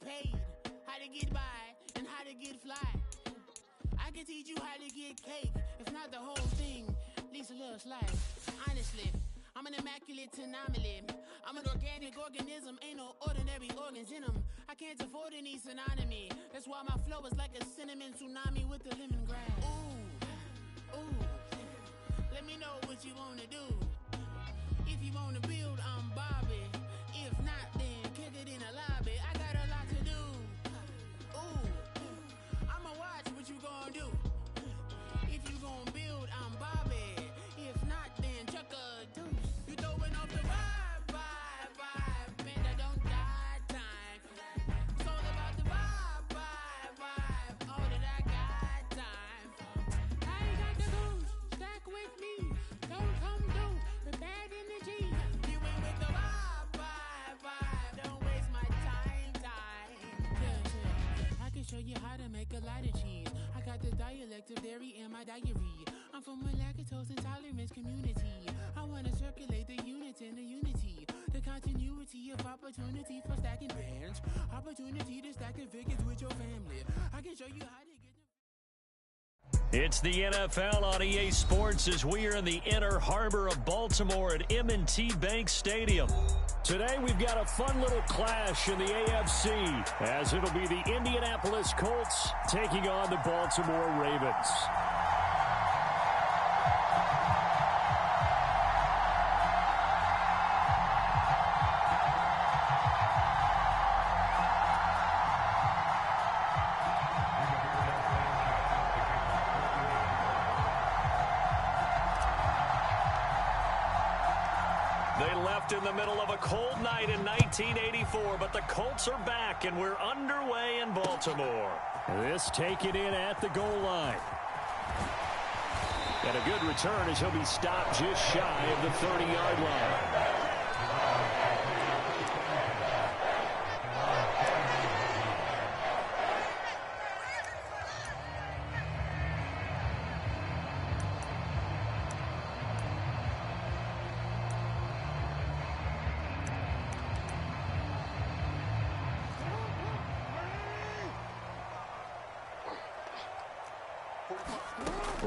paid, how to get by, and how to get fly. I can teach you how to get cake, if not the whole thing, at least a little slice. Honestly, I'm an immaculate anomaly. I'm an organic organism, ain't no ordinary organs in them. I can't afford any synonymy. That's why my flow is like a cinnamon tsunami with the lemongrass. Ooh, ooh, let me know what you wanna do. If you wanna build, I'm Bobby. If not, then kick it in the lobby. I got a lot to do. Ooh, I'ma watch what you gon' do. If you gon' build, I'm Bobby. If not, then chuck a deuce. You throwing off the vibe, man, I don't die time. It's all about the vibe, all that I got time. I ain't got the goose, stack with me. Don't come through with bad energy. You ain't with the vibe, don't waste my time. Yeah. I can show you how to make a lot of cheese. I got the dialect of dairy in my diary. I'm from a lactose intolerance community. I wanna circulate the units in the unity. The continuity of opportunity for stacking bands. Opportunity to stack the figures with your family. I can show you how to get them. It's the NFL on EA Sports as we are in the inner harbor of Baltimore at M&T Bank Stadium. Today we've got a fun little clash in the AFC as it'll be the Indianapolis Colts taking on the Baltimore Ravens. In the middle of a cold night in 1984, but the Colts are back, and we're underway in Baltimore. This taken in at the goal line. And a good return as he'll be stopped just shy of the 30-yard line.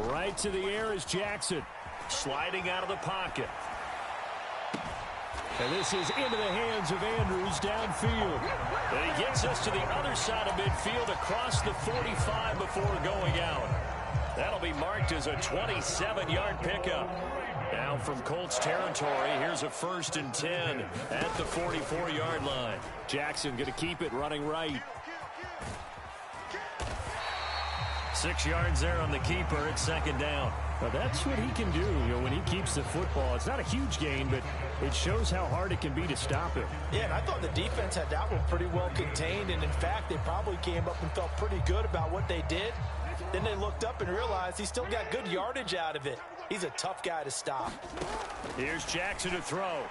Right to the air is Jackson. Sliding out of the pocket. And this is into the hands of Andrews downfield. And he gets us to the other side of midfield across the 45 before going out. That'll be marked as a 27-yard pickup. Now from Colts territory, here's a 1st and 10 at the 44-yard line. Jackson going to keep it running right. 6 yards there on the keeper. It's 2nd down. Well, that's what he can do. You know, when he keeps the football, it's not a huge gain, but it shows how hard it can be to stop him. Yeah, and I thought the defense had that one pretty well contained, and in fact, they probably came up and felt pretty good about what they did. Then they looked up and realized he still got good yardage out of it. He's a tough guy to stop. Here's Jackson to throw.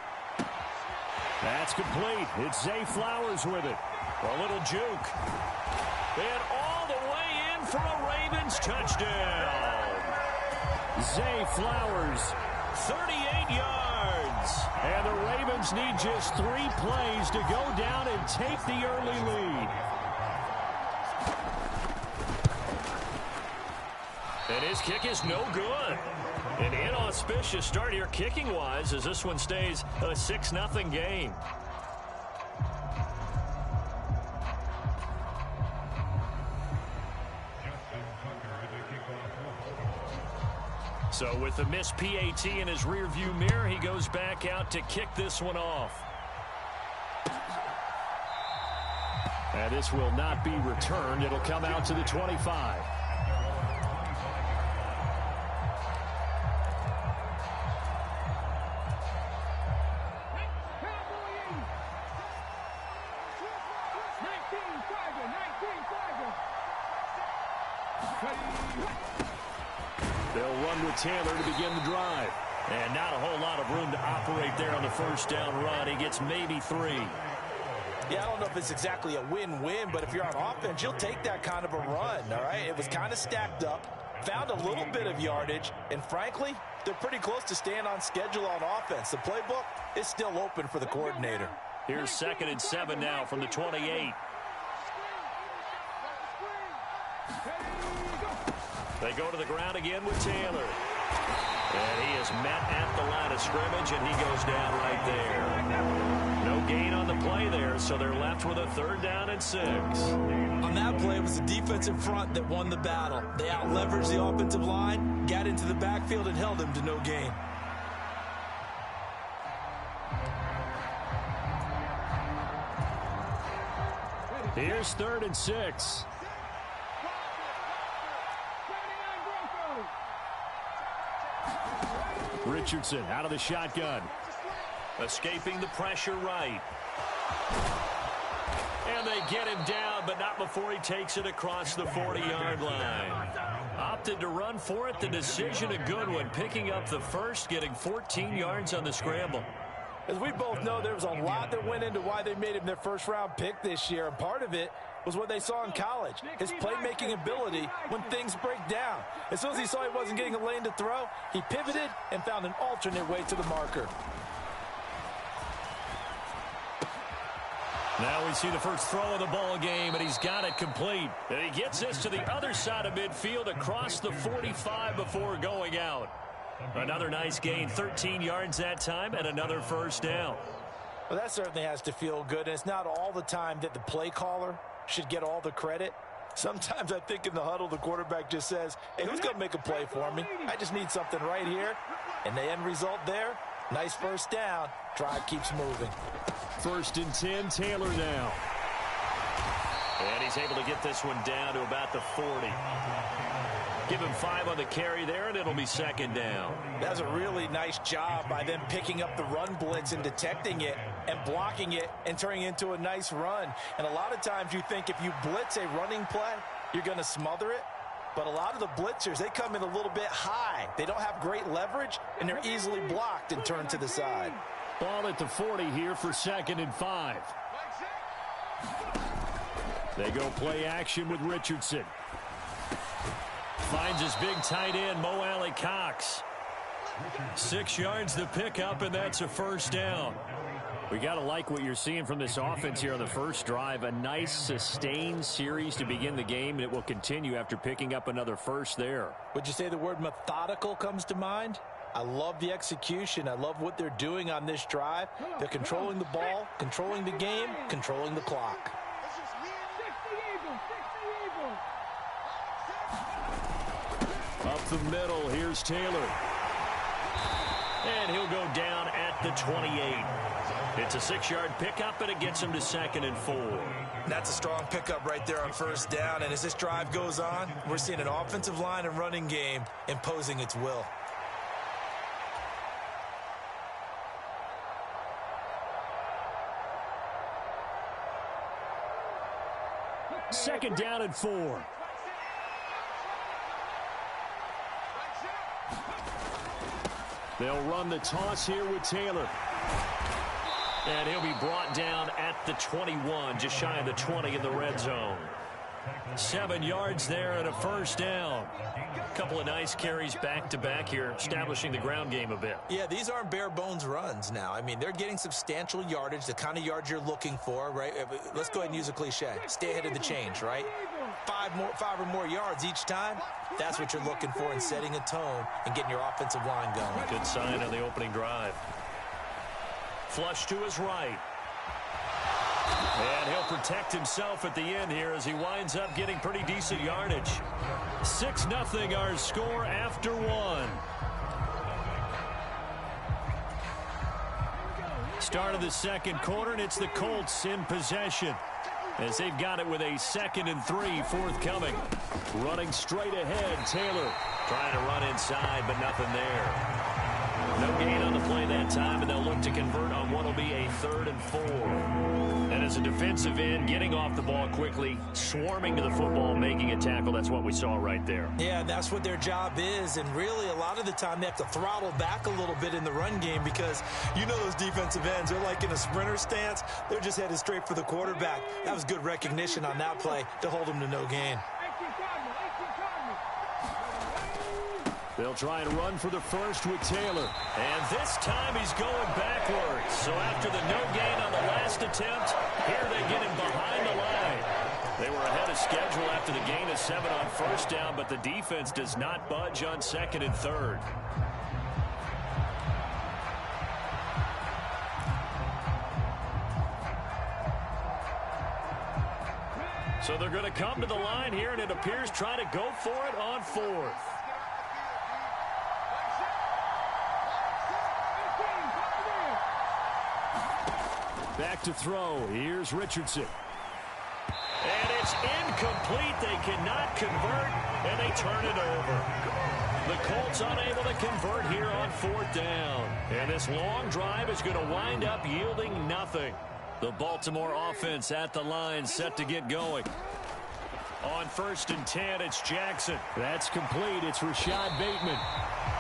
That's complete. It's Zay Flowers with it. A little juke. And all the way in for a Ravens touchdown. Zay Flowers, 38 yards. And the Ravens need just 3 plays to go down and take the early lead. And his kick is no good. An inauspicious start here kicking-wise as this one stays a 6-0 game. So with the missed PAT in his rearview mirror, he goes back out to kick this one off. And this will not be returned. It'll come out to the 25. They'll run with Taylor to begin the drive. And not a whole lot of room to operate there on the first down run. He gets maybe 3. Yeah, I don't know if it's exactly a win-win, but if you're on offense, you'll take that kind of a run, all right? It was kind of stacked up, found a little bit of yardage, and frankly, they're pretty close to staying on schedule on offense. The playbook is still open for the coordinator. Here's 2nd and 7 now from the 28. They go to the ground again with Taylor. And he is met at the line of scrimmage, and he goes down right there. No gain on the play there, so they're left with a 3rd down and 6. On that play, it was the defensive front that won the battle. They out-leveraged the offensive line, got into the backfield, and held him to no gain. Here's 3rd and 6. Richardson out of the shotgun. Escaping the pressure right. And they get him down, but not before he takes it across the 40-yard line. Opted to run for it. The decision a good one. Picking up the first, getting 14 yards on the scramble. As we both know, there was a lot that went into why they made him their first-round pick this year, and part of it was what they saw in college, his playmaking ability when things break down. As soon as he saw he wasn't getting a lane to throw, he pivoted and found an alternate way to the marker. Now we see the first throw of the ball game, and he's got it complete. And he gets this to the other side of midfield across the 45 before going out. Another nice gain, 13 yards that time, and another first down. Well, that certainly has to feel good, and it's not all the time that the play caller should get all the credit. Sometimes I think in the huddle, the quarterback just says, hey, who's going to make a play for me? I just need something right here. And the end result there, nice first down. Drive keeps moving. 1st and 10, Taylor now. And he's able to get this one down to about the 40. Give him 5 on the carry there, and it'll be 2nd down. That's a really nice job by them picking up the run blitz and detecting it and blocking it and turning it into a nice run. And a lot of times you think if you blitz a running play, you're going to smother it. But a lot of the blitzers, they come in a little bit high. They don't have great leverage, and they're easily blocked and turned to the side. Ball at the 40 here for 2nd and 5. They go play action with Richardson. Finds his big tight end, Mo Alley Cox. 6 yards to pick up, and that's a first down. We got to like what you're seeing from this offense here on the first drive. A nice, sustained series to begin the game, and it will continue after picking up another first there. Would you say the word methodical comes to mind? I love the execution. I love what they're doing on this drive. They're controlling the ball, controlling the game, controlling the clock. Up the middle, here's Taylor. And he'll go down at the 28. It's a 6-yard pickup, and it gets him to 2nd and 4. That's a strong pickup right there on first down. And as this drive goes on, we're seeing an offensive line and running game imposing its will. Second down and 4. They'll run the toss here with Taylor. And he'll be brought down at the 21, just shy of the 20 in the red zone. 7 yards there and a first down. A couple of nice carries back-to-back here, establishing the ground game a bit. Yeah, these aren't bare-bones runs now. I mean, they're getting substantial yardage, the kind of yards you're looking for, right? Let's go ahead and use a cliche. Stay ahead of the change, right? 5 or more yards each time. That's what you're looking for in setting a tone and getting your offensive line going. Good sign on the opening drive. Flush to his right. And he'll protect himself at the end here as he winds up getting pretty decent yardage. 6-0 our score after 1. Start of the second quarter, and it's the Colts in possession as they've got it with a 2nd and 3 forthcoming. Running straight ahead, Taylor trying to run inside, but nothing there. No gain on the play that time, and they'll look to convert on what will be a 3rd and 4. And as a defensive end, getting off the ball quickly, swarming to the football, making a tackle, that's what we saw right there. Yeah, that's what their job is, and really a lot of the time they have to throttle back a little bit in the run game because you know those defensive ends, they're like in a sprinter stance. They're just headed straight for the quarterback. That was good recognition on that play to hold him to no gain. They'll try and run for the first with Taylor. And this time he's going backwards. So after the no gain on the last attempt, here they get him behind the line. They were ahead of schedule after the gain of 7 on first down, but the defense does not budge on second and third. So they're going to come to the line here, and it appears trying to go for it on fourth. Back to throw. Here's Richardson. And it's incomplete. They cannot convert, and they turn it over. The Colts unable to convert here on fourth down. And this long drive is going to wind up yielding nothing. The Baltimore offense at the line, set to get going. On 1st and 10, it's Jackson. That's complete. It's Rashad Bateman.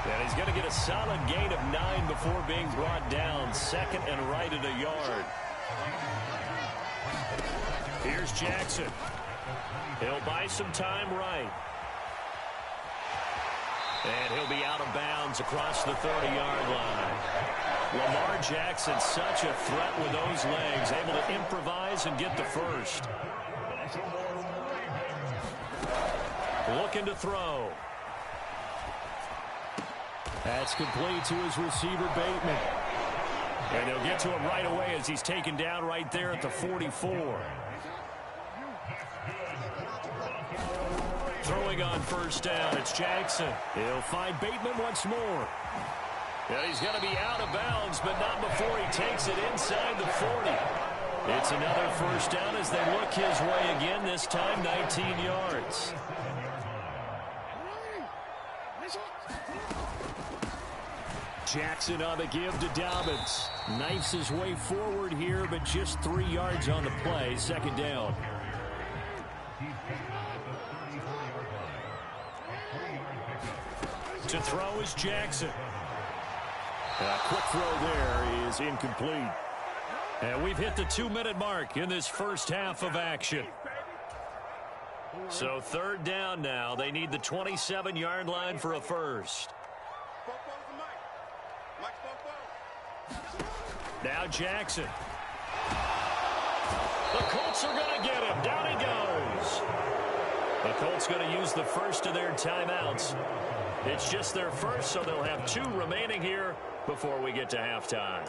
And he's going to get a solid gain of 9 before being brought down. 2nd and right at a yard. Here's Jackson. He'll buy some time right. And he'll be out of bounds across the 30-yard line. Lamar Jackson, such a threat with those legs, able to improvise and get the first. Looking to throw. That's complete to his receiver, Bateman. And they'll get to him right away as he's taken down right there at the 44. Throwing on first down, it's Jackson. He'll find Bateman once more. And he's going to be out of bounds, but not before he takes it inside the 40. It's another first down as they look his way again, this time 19 yards. Jackson on the give to Dobbins. Knifes his way forward here, but just 3 yards on the play. 2nd down. To throw is Jackson. A quick throw there is incomplete. And we've hit the 2-minute mark in this first half of action. So 3rd down now. They need the 27-yard line for a first. Now Jackson. The Colts are going to get him. Down he goes. The Colts going to use the first of their timeouts. It's just their first, so they'll have 2 remaining here before we get to halftime.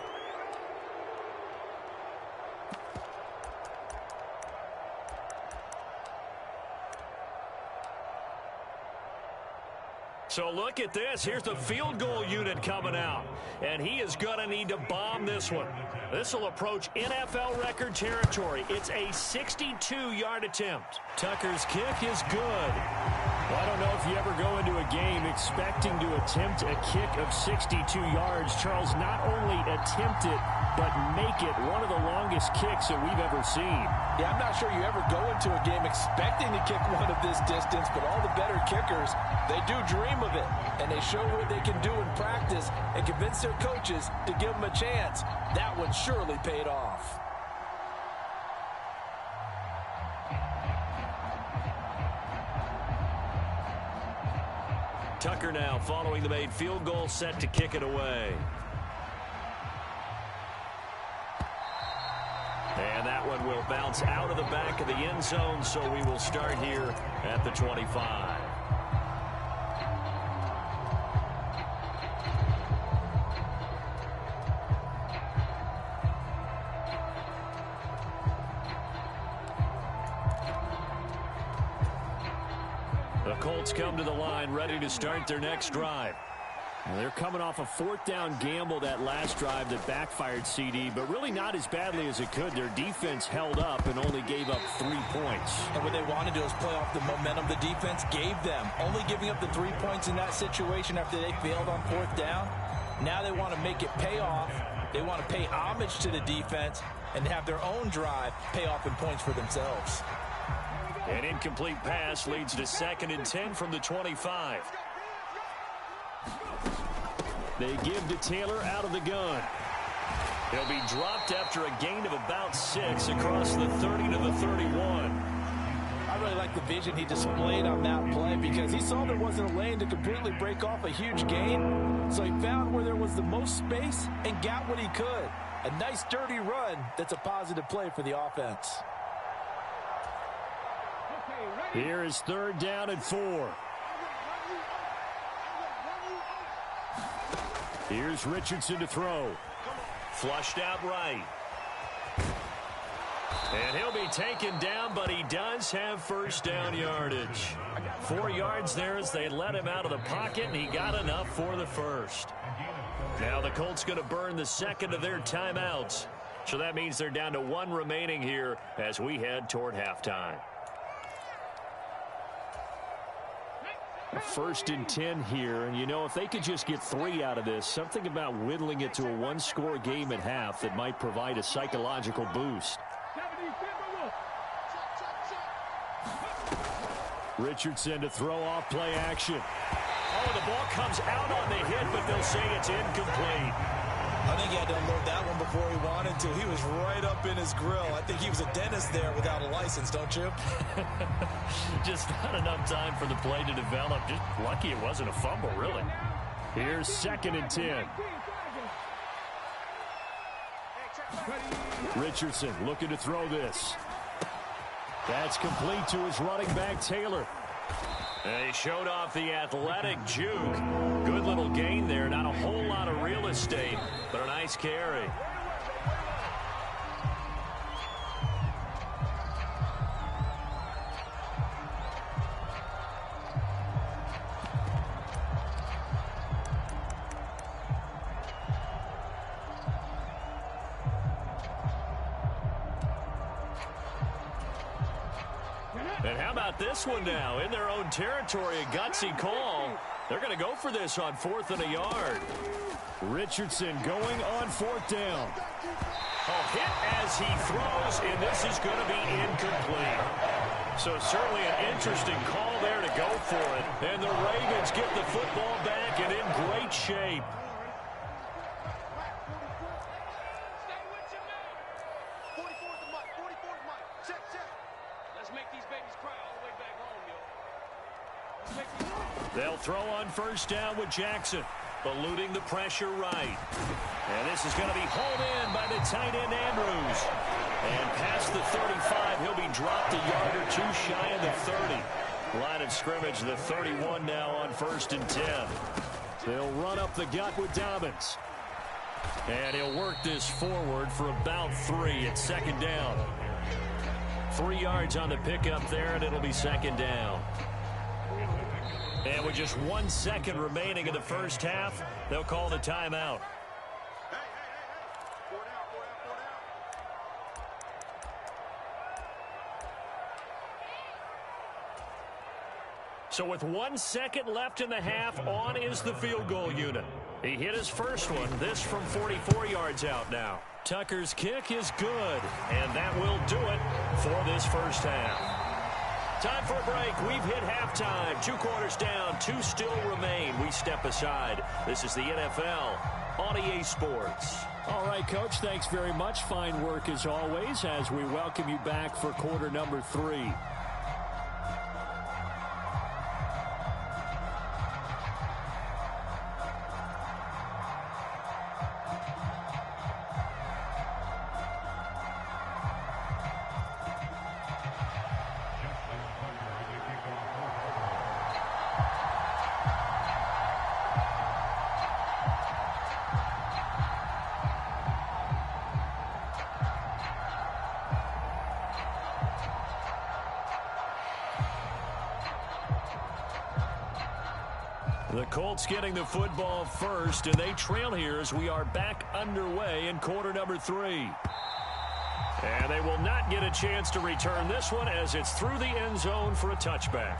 So look at this. Here's the field goal unit coming out. And he is going to need to bomb this one. This will approach NFL record territory. It's a 62-yard attempt. Tucker's kick is good. Well, I don't know if you ever go into a game expecting to attempt a kick of 62 yards. Charles, not only attempt it, but make it one of the longest kicks that we've ever seen. Yeah, I'm not sure you ever go into a game expecting to kick one of this distance, but all the better kickers, they do dream of it, and they show what they can do in practice and convince their coaches to give them a chance. That one surely paid off. Tucker now following the made field goal, set to kick it away. And that one will bounce out of the back of the end zone, so we will start here at the 25. The Colts come to the line, ready to start their next drive. Well, they're coming off a 4th down gamble that last drive that backfired CD, but really not as badly as it could. Their defense held up and only gave up 3 points. And what they wanted to do is play off the momentum the defense gave them. Only giving up the 3 points in that situation after they failed on 4th down. Now they want to make it pay off. They want to pay homage to the defense and have their own drive pay off in points for themselves. An incomplete pass leads to 2nd and 10 from the 25. They give to Taylor out of the gun. He'll be dropped after a gain of about 6 across the 30 to the 31. I really like the vision he displayed on that play because he saw there wasn't a lane to completely break off a huge gain. So he found where there was the most space and got what he could. A nice dirty run that's a positive play for the offense. Here is 3rd down and 4. Here's Richardson to throw. Flushed out right. And he'll be taken down, but he does have 1st down yardage. 4 yards there as they let him out of the pocket, and he got enough for the 1st. Now the Colts going to burn the 2nd of their timeouts. So that means they're down to 1 remaining here as we head toward halftime. 1st and 10 here, and you know, if they could just get 3 out of this, something about whittling it to a 1-score game at half that might provide a psychological boost. Richardson to throw off play action. Oh, the ball comes out on the hit, but they'll say it's incomplete. I think he had to unload that one before he wanted to. He was right up in his grill. I think he was a dentist there without a license, don't you? Just not enough time for the play to develop. Just lucky it wasn't a fumble, really. Here's 2nd and 10. Richardson looking to throw this. That's complete to his running back, Taylor. And he showed off the athletic juke. Good little gain there. Not a whole lot of real estate, but a nice carry. And how about this one now? In their own territory, a gutsy call. They're going to go for this on 4th and a yard. Richardson going on 4th down. A hit as he throws, and this is going to be incomplete. So certainly an interesting call there to go for it. And the Ravens get the football back and in great shape. They'll throw on 1st down with Jackson, eluding the pressure right. And this is going to be hauled in by the tight end Andrews. And past the 35, he'll be dropped a yard or 2 shy of the 30. Line of scrimmage, the 31 now on 1st and 10. They'll run up the gut with Dobbins. And he'll work this forward for about 3 at 2nd down. 3 yards on the pickup there, and it'll be 2nd down. And with just 1 second remaining in the 1st half, they'll call the timeout. So with 1 second left in the half, on is the field goal unit. He hit his first one, this from 44 yards out now. Tucker's kick is good, and that will do it for this 1st half. Time for a break. We've hit halftime. 2 quarters down. 2 still remain. We step aside. This is the NFL on EA Sports. All right, Coach, thanks very much. Fine work as always as we welcome you back for quarter number 3. The Colts getting the football first, and they trail here as we are back underway in quarter number 3. And they will not get a chance to return this one as it's through the end zone for a touchback.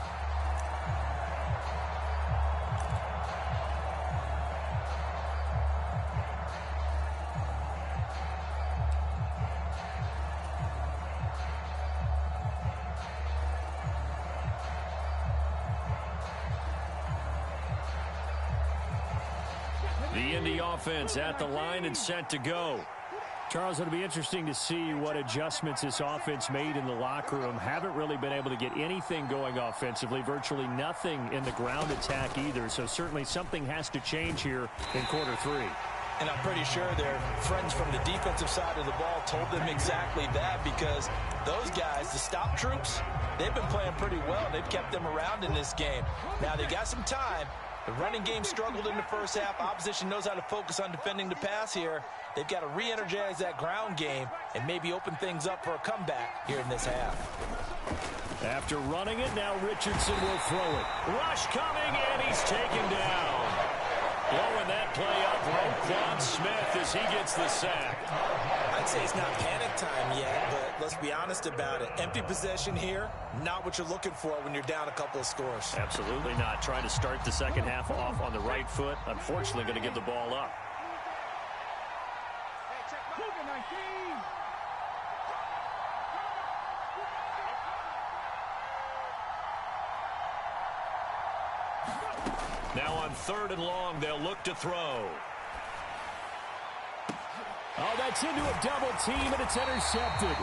The Indy offense at the line and set to go. Charles, it'll be interesting to see what adjustments this offense made in the locker room. Haven't really been able to get anything going offensively, virtually nothing in the ground attack either. So certainly something has to change here in quarter 3. And I'm pretty sure their friends from the defensive side of the ball told them exactly that, because those guys, the stop troops, they've been playing pretty well. They've kept them around in this game. Now, they got some time. The running game struggled in the first half. Opposition knows how to focus on defending the pass here. They've got to re-energize that ground game and maybe open things up for a comeback here in this half. After running it, now Richardson will throw it. Rush coming, and he's taken down. Blowing that play up, Roquan Smith as he gets the sack. I'd say it's not panic time yet, but let's be honest about it. Empty possession here, not what you're looking for when you're down a couple of scores. Absolutely not. Trying to start the second half off on the right foot. Unfortunately, going to give the ball up. Now on 3rd and long, they'll look to throw. Oh, that's into a double team, and it's intercepted.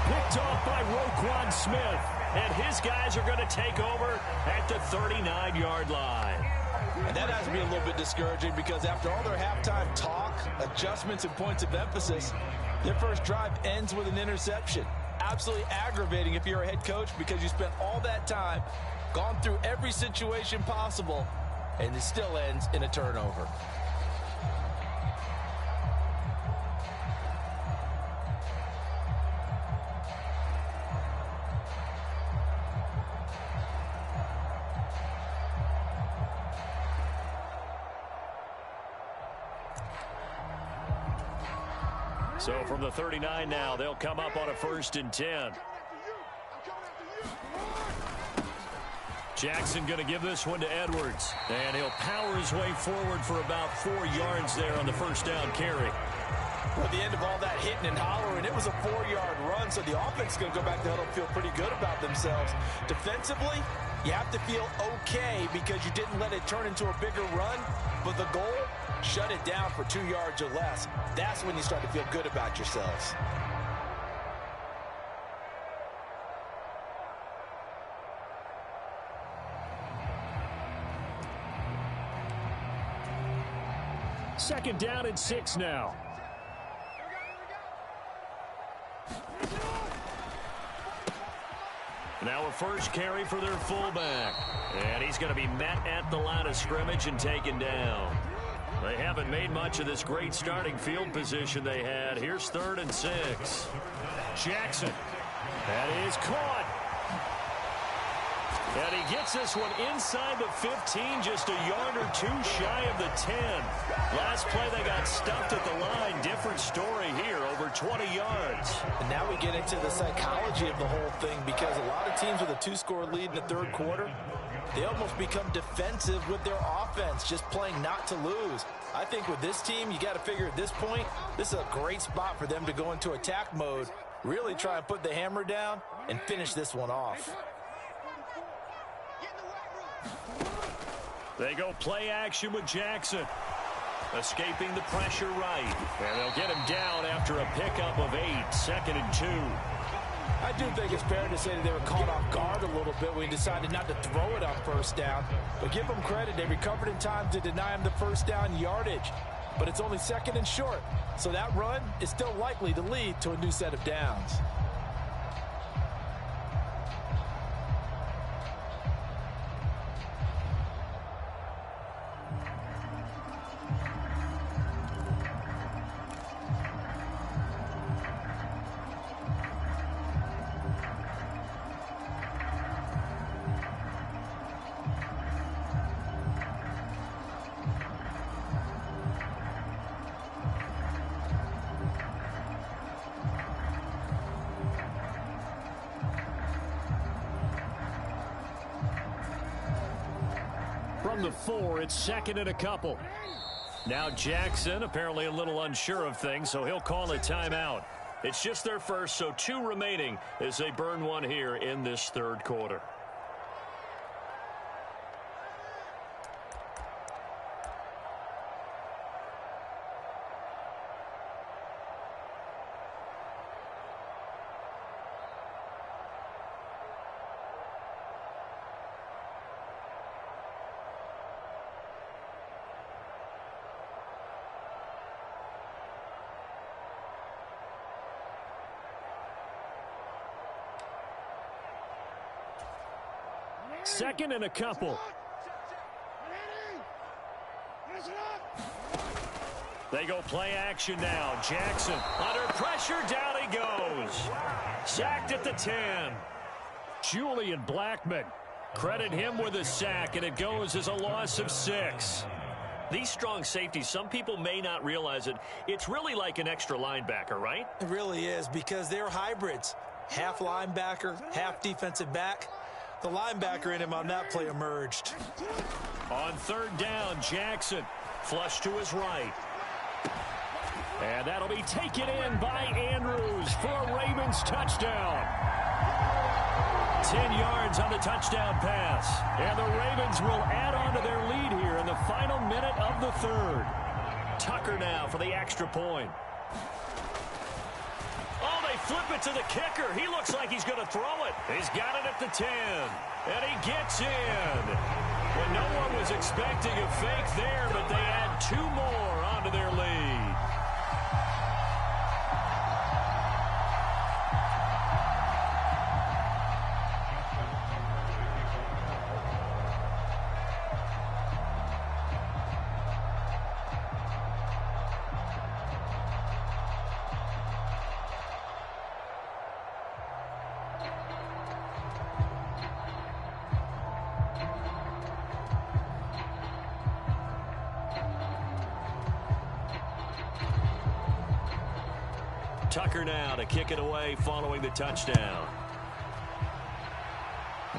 Picked off by Roquan Smith. And his guys are going to take over at the 39-yard line. And that has to be a little bit discouraging, because after all their halftime talk, adjustments, and points of emphasis, their first drive ends with an interception. Absolutely aggravating if you're a head coach, because you spent all that time, gone through every situation possible, and it still ends in a turnover. So from the 39 now, they'll come up on a 1st and 10. Jackson going to give this one to Edwards. And he'll power his way forward for about 4 yards there on the first down carry. At the end of all that hitting and hollering, it was a 4-yard run, so the offense is going to go back to huddle and feel pretty good about themselves. Defensively, you have to feel okay because you didn't let it turn into a bigger run, but the goal, shut it down for 2 yards or less. That's when you start to feel good about yourselves. Second down and 6 now. Now a first carry for their fullback. And he's going to be met at the line of scrimmage and taken down. They haven't made much of this great starting field position they had. Here's 3rd and 6. Jackson. That is caught. And he gets this one inside the 15, just a yard or 2 shy of the 10. Last play, they got stuffed at the line. Different story here, over 20 yards. And now we get into the psychology of the whole thing, because a lot of teams with a 2-score lead in the 3rd quarter, they almost become defensive with their offense, just playing not to lose. I think with this team, you got to figure at this point, this is a great spot for them to go into attack mode, really try and put the hammer down and finish this one off. They go play action with Jackson. Escaping the pressure right. And they'll get him down after a pickup of 8, 2nd and 2. I do think it's fair to say that they were caught off guard a little bit when he decided not to throw it on 1st down. But give them credit, they recovered in time to deny him the 1st down yardage. But it's only 2nd and short, so that run is still likely to lead to a new set of downs. From the 4, it's 2nd and a couple. Now Jackson apparently a little unsure of things, so he'll call a timeout. It's just their first, so 2 remaining as they burn one here in this 3rd quarter. 2nd and a couple. They go play action now. Jackson under pressure. Down he goes. Sacked at the 10. Julian Blackmon. Credit him with a sack, and it goes as a loss of 6. These strong safeties, some people may not realize it. It's really like an extra linebacker, right? It really is, because they're hybrids. Half linebacker, half defensive back. The linebacker in him on that play emerged. On 3rd down, Jackson. Flush to his right. And that'll be taken in by Andrews for a Ravens touchdown. 10 yards on the touchdown pass. And the Ravens will add on to their lead here in the final minute of the 3rd. Tucker now for the extra point. Oh, they flip it to the kicker. He looks like he's going to throw it. He's got it at the 10. And he gets in. When no one was expecting a fake there, but they add 2 more onto their lead. Tucker now to kick it away following the touchdown.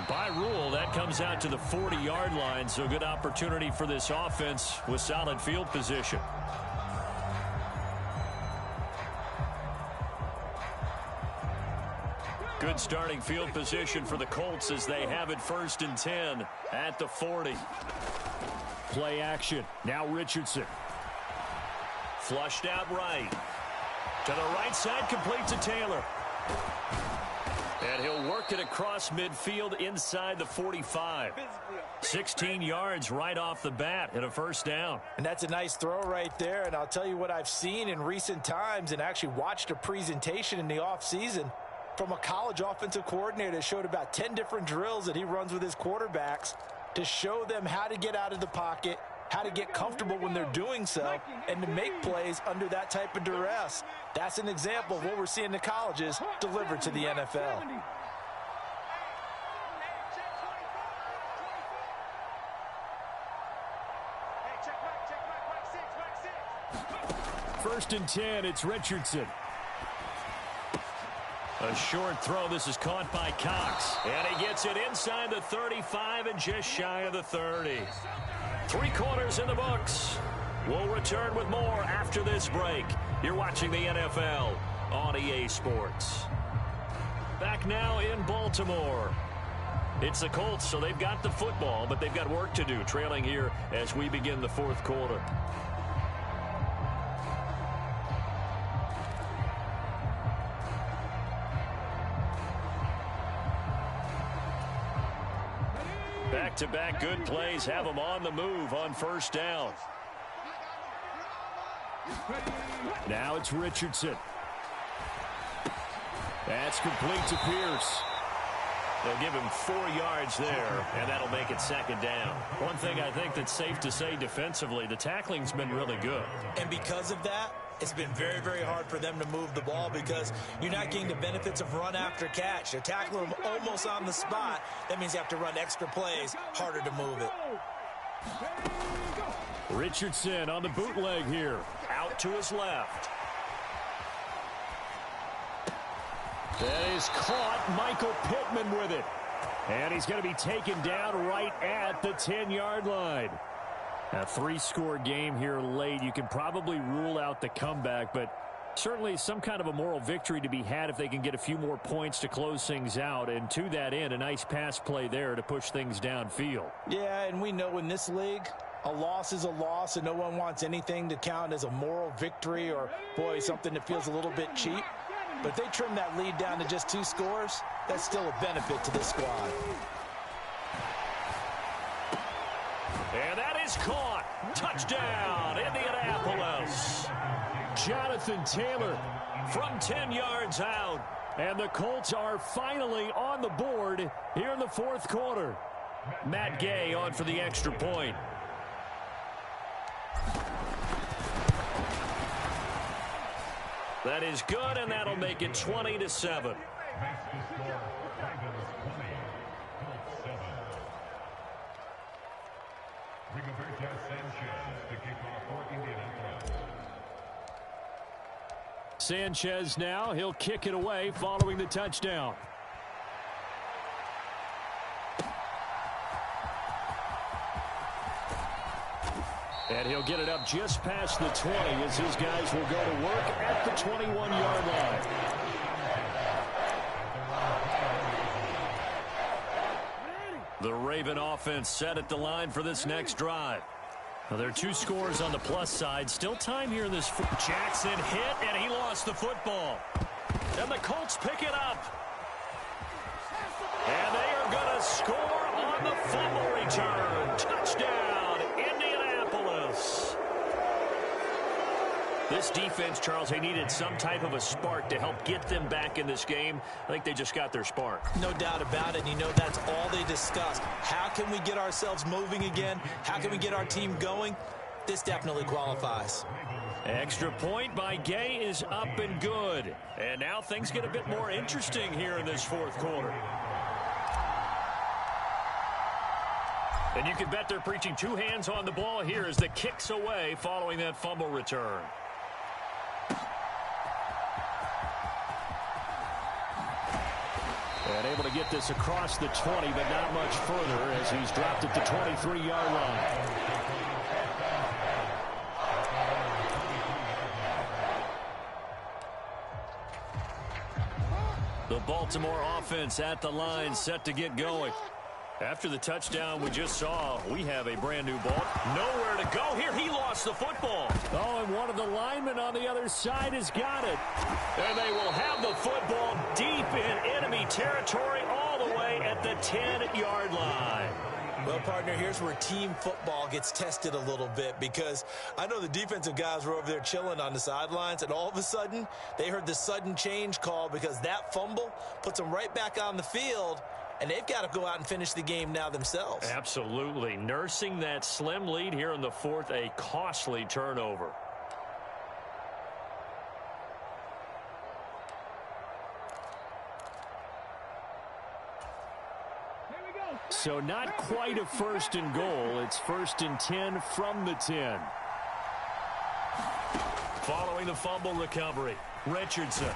By rule, that comes out to the 40-yard line, so a good opportunity for this offense with solid field position. Good starting field position for the Colts as they have it 1st and 10 at the 40. Play action. Now Richardson. Flushed out right. To the right side, complete to Taylor. And he'll work it across midfield inside the 45. 16 yards right off the bat and a 1st down. And that's a nice throw right there. And I'll tell you what I've seen in recent times and actually watched a presentation in the offseason from a college offensive coordinator that showed about 10 different drills that he runs with his quarterbacks to show them how to get out of the pocket, how to get comfortable when they're doing so, and to make plays under that type of duress. That's an example of what we're seeing in the colleges delivered to the NFL. First and 10, it's Richardson. A short throw. This is caught by Cox. And he gets it inside the 35 and just shy of the 30. 3 quarters in the books. We'll return with more after this break. You're watching the NFL on EA Sports. Back now in Baltimore. It's the Colts, so they've got the football, but they've got work to do, trailing here as we begin the 4th quarter. Back-to-back good plays have them on the move on 1st down. Now it's Richardson. That's complete to Pierce. They'll give him 4 yards there, and that'll make it 2nd down. One thing I think that's safe to say defensively, the tackling's been really good. And because of that, it's been very, very hard for them to move the ball because you're not getting the benefits of run after catch. They're tackling them almost on the spot. That means you have to run extra plays, harder to move it. Richardson on the bootleg here. Out to his left. That is caught. Michael Pittman with it. And he's going to be taken down right at the 10-yard line. A 3-score game here late. You can probably rule out the comeback, but certainly some kind of a moral victory to be had if they can get a few more points to close things out. And to that end, a nice pass play there to push things downfield. Yeah, and we know in this league, a loss is a loss, and no one wants anything to count as a moral victory or, boy, something that feels a little bit cheap. But if they trim that lead down to just 2 scores, that's still a benefit to this squad. And that is caught. Touchdown, Indianapolis. Jonathan Taylor from 10 yards out. And the Colts are finally on the board here in the 4th quarter. Matt Gay on for the extra point. That is good, and that'll make it 20-7. Sanchez now, he'll kick it away following the touchdown. And he'll get it up just past the 20 as his guys will go to work at the 21-yard line. The Raven offense set at the line for this next drive. Now, there are 2 scores on the plus side. Still time here in this. Jackson hit, and he lost the football. And the Colts pick it up. And they are going to score on the fumble return. Touchdown, Indianapolis. This defense, Charles, they needed some type of a spark to help get them back in this game. I think they just got their spark. No doubt about it. You know, that's all they discussed. How can we get ourselves moving again? How can we get our team going? This definitely qualifies. Extra point by Gay is up and good. And now things get a bit more interesting here in this fourth quarter. And you can bet they're preaching 2 hands on the ball here as the kick's away following that fumble return. And able to get this across the 20, but not much further as he's dropped at the 23-yard line. The Baltimore offense at the line, set to get going. After the touchdown we just saw, we have a brand new ball. Nowhere to go here. He lost the football. Oh, and one of the linemen on the other side has got it. And they will have the football deep in enemy territory all the way at the 10-yard line. Well, partner, here's where team football gets tested a little bit, because I know the defensive guys were over there chilling on the sidelines, and all of a sudden they heard the sudden change call because that fumble puts them right back on the field. And they've got to go out and finish the game now themselves. Absolutely. Nursing that slim lead here in the fourth, a costly turnover. So not quite a 1st and goal. It's 1st and 10 from the 10. Following the fumble recovery, Richardson.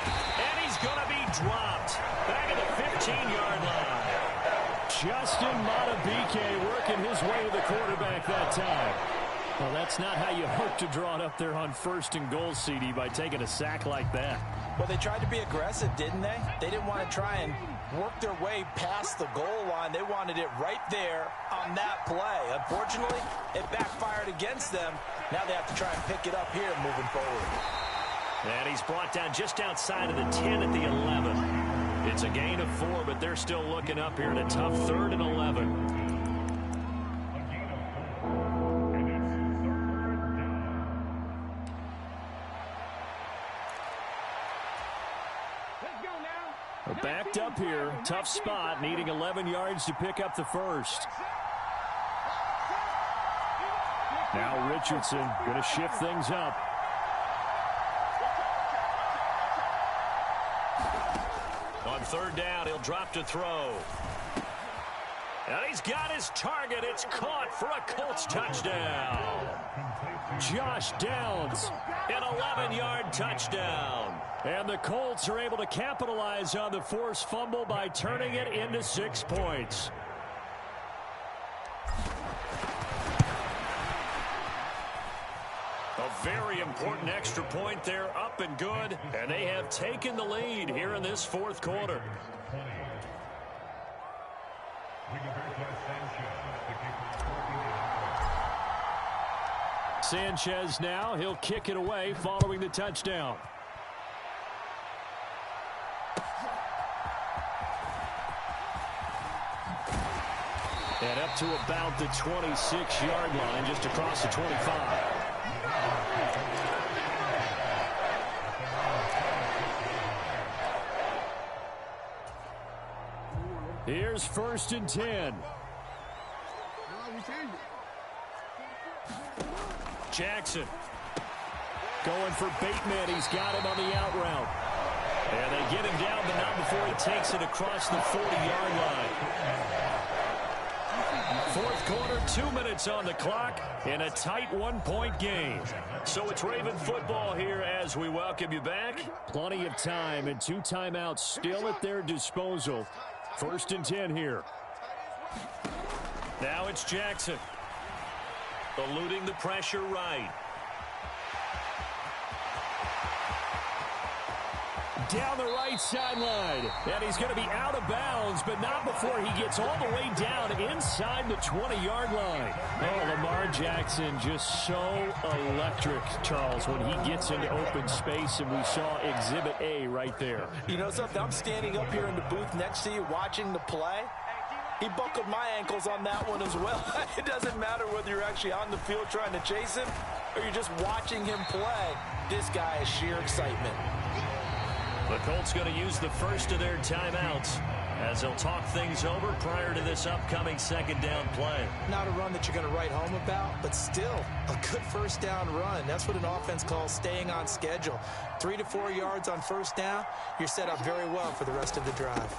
And he's going to be dropped back at the 15-yard line. Justin Matabike working his way to the quarterback that time. Well, that's not how you hope to draw it up there on 1st and goal, CD, by taking a sack like that. Well, they tried to be aggressive, didn't they? They didn't want to try and work their way past the goal line. They wanted it right there on that play. Unfortunately, it backfired against them. Now they have to try and pick it up here moving forward. And he's brought down just outside of the 10 at the 11. It's a gain of 4, but they're still looking up here in a tough 3rd and 11. Backed up here, tough spot, needing 11 yards to pick up the first. Now Richardson going to shift things up. On 3rd down, he'll drop to throw. And he's got his target. It's caught for a Colts touchdown. Josh Downs, an 11-yard touchdown. And the Colts are able to capitalize on the forced fumble by turning it into 6 points. A very important extra point there, up and good. And they have taken the lead here in this 4th quarter. Sanchez now, he'll kick it away following the touchdown. And up to about the 26-yard line, just across the 25. Here's 1st and 10. Jackson going for Bateman. He's got him on the out route. And they get him down, but not before he takes it across the 40-yard line. Fourth quarter, 2 minutes on the clock in a tight one-point game. So it's Raven football here as we welcome you back. Plenty of time and 2 timeouts still at their disposal. 1st and 10 here. Now it's Jackson. Eluding the pressure right. Down the right sideline. And he's going to be out of bounds, but not before he gets all the way down inside the 20-yard line. Oh, Lamar Jackson just so electric, Charles, when he gets into open space, and we saw Exhibit A right there. You know something? I'm standing up here in the booth next to you watching the play. He buckled my ankles on that one as well. It doesn't matter whether you're actually on the field trying to chase him or you're just watching him play. This guy is sheer excitement. The Colts going to use the first of their timeouts as they'll talk things over prior to this upcoming 2nd down play. Not a run that you're going to write home about, but still a good 1st down run. That's what an offense calls staying on schedule. 3 to 4 yards on 1st down, you're set up very well for the rest of the drive.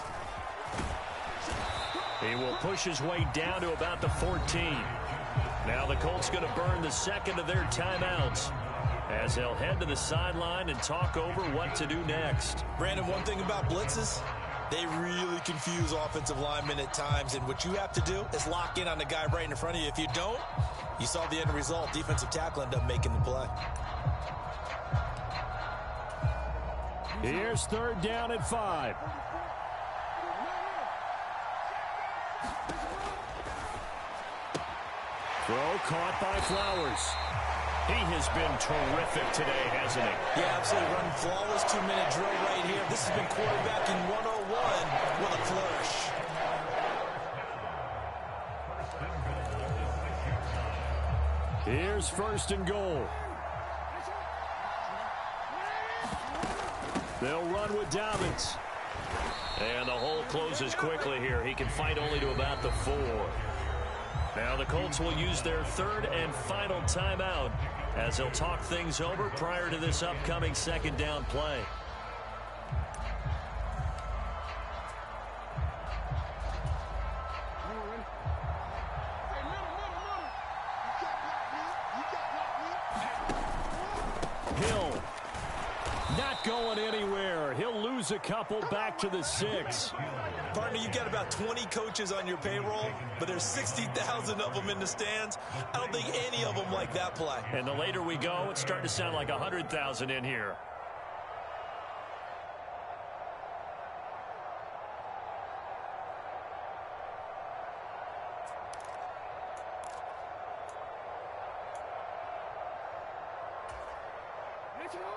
He will push his way down to about the 14. Now the Colts going to burn the 2nd of their timeouts as they'll head to the sideline and talk over what to do next. Brandon, one thing about blitzes, they really confuse offensive linemen at times, and what you have to do is lock in on the guy right in front of you. If you don't, you saw the end result. Defensive tackle ended up making the play. Here's 3rd down and 5. Throw caught by Flowers. He has been terrific today, hasn't he? Yeah, absolutely. Running flawless 2-minute drill right here. This has been quarterbacking 101 with a flourish. Here's 1st and goal. They'll run with Dobbins. And the hole closes quickly here. He can fight only to about the 4. Now the Colts will use their 3rd and final timeout as they'll talk things over prior to this upcoming 2nd down play. Hill not going anywhere. He'll lose a couple back to the 6. Partner, you got about 20 coaches on your payroll, but there's 60,000 of them in the stands. I don't think any of them like that play. And the later we go, it's starting to sound like 100,000 in here.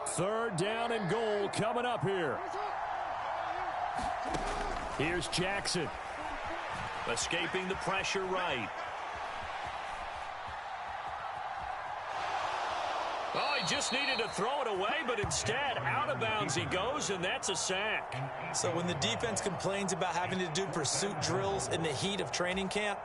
Third down and goal coming up here. Here's Jackson. Escaping the pressure right. Oh, he just needed to throw it away, but instead, out of bounds he goes, and that's a sack. So when the defense complains about having to do pursuit drills in the heat of training camp,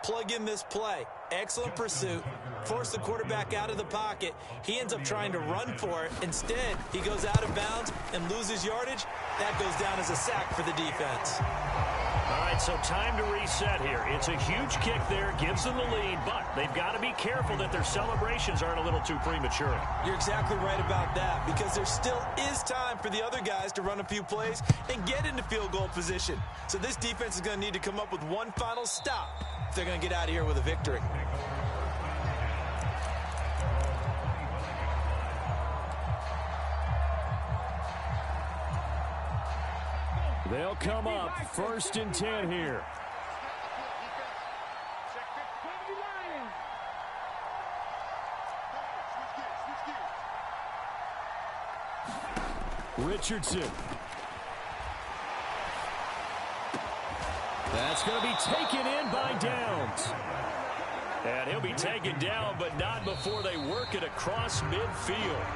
plug in this play. Excellent pursuit. Force the quarterback out of the pocket. He ends up trying to run for it. Instead, he goes out of bounds and loses yardage. That goes down as a sack for the defense. All right, so time to reset here. It's a huge kick there, gives them the lead, but they've got to be careful that their celebrations aren't a little too premature. You're exactly right about that, because there still is time for the other guys to run a few plays and get into field goal position. So this defense is going to need to come up with one final stop if they're going to get out of here with a victory. They'll come up 1st and 10 here. Richardson. That's going to be taken in by Downs. And he'll be taken down, but not before they work it across midfield.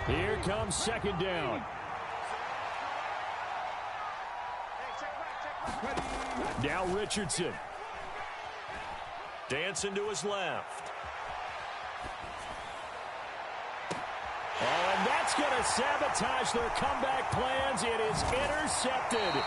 Here comes second down. Now Richardson. Dancing to his left. Oh, and that's going to sabotage their comeback plans. It is intercepted.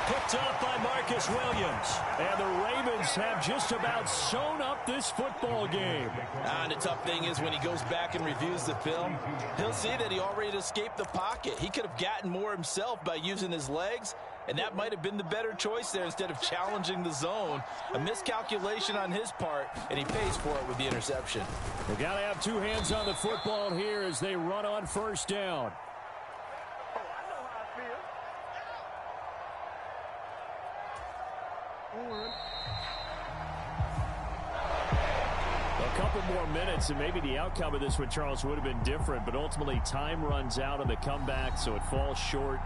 Picked up by Marcus Williams. And the Ravens have just about sewn up this football game. And the tough thing is when he goes back and reviews the film, he'll see that he already escaped the pocket. He could have gotten more himself by using his legs, and that might have been the better choice there instead of challenging the zone. A miscalculation on his part, and he pays for it with the interception. They've got to have two hands on the football here as they run on first down. A couple more minutes, and maybe the outcome of this one, Charles, would have been different, but ultimately time runs out on the comeback, so it falls short,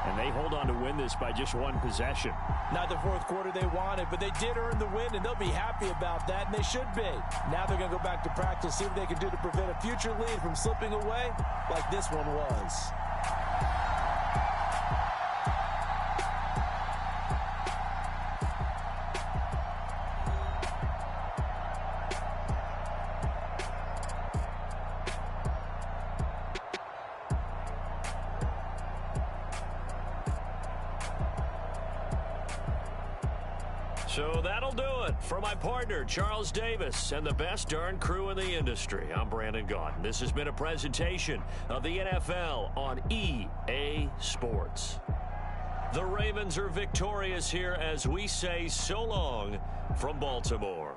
and they hold on to win this by just one possession. Not the fourth quarter they wanted, but they did earn the win, and they'll be happy about that, and they should be. Now they're going to go back to practice, see what they can do to prevent a future lead from slipping away like this one was. So that'll do it for my partner, Charles Davis, and the best darn crew in the industry. I'm Brandon Gaudin. This has been a presentation of the NFL on EA Sports. The Ravens are victorious here as we say so long from Baltimore.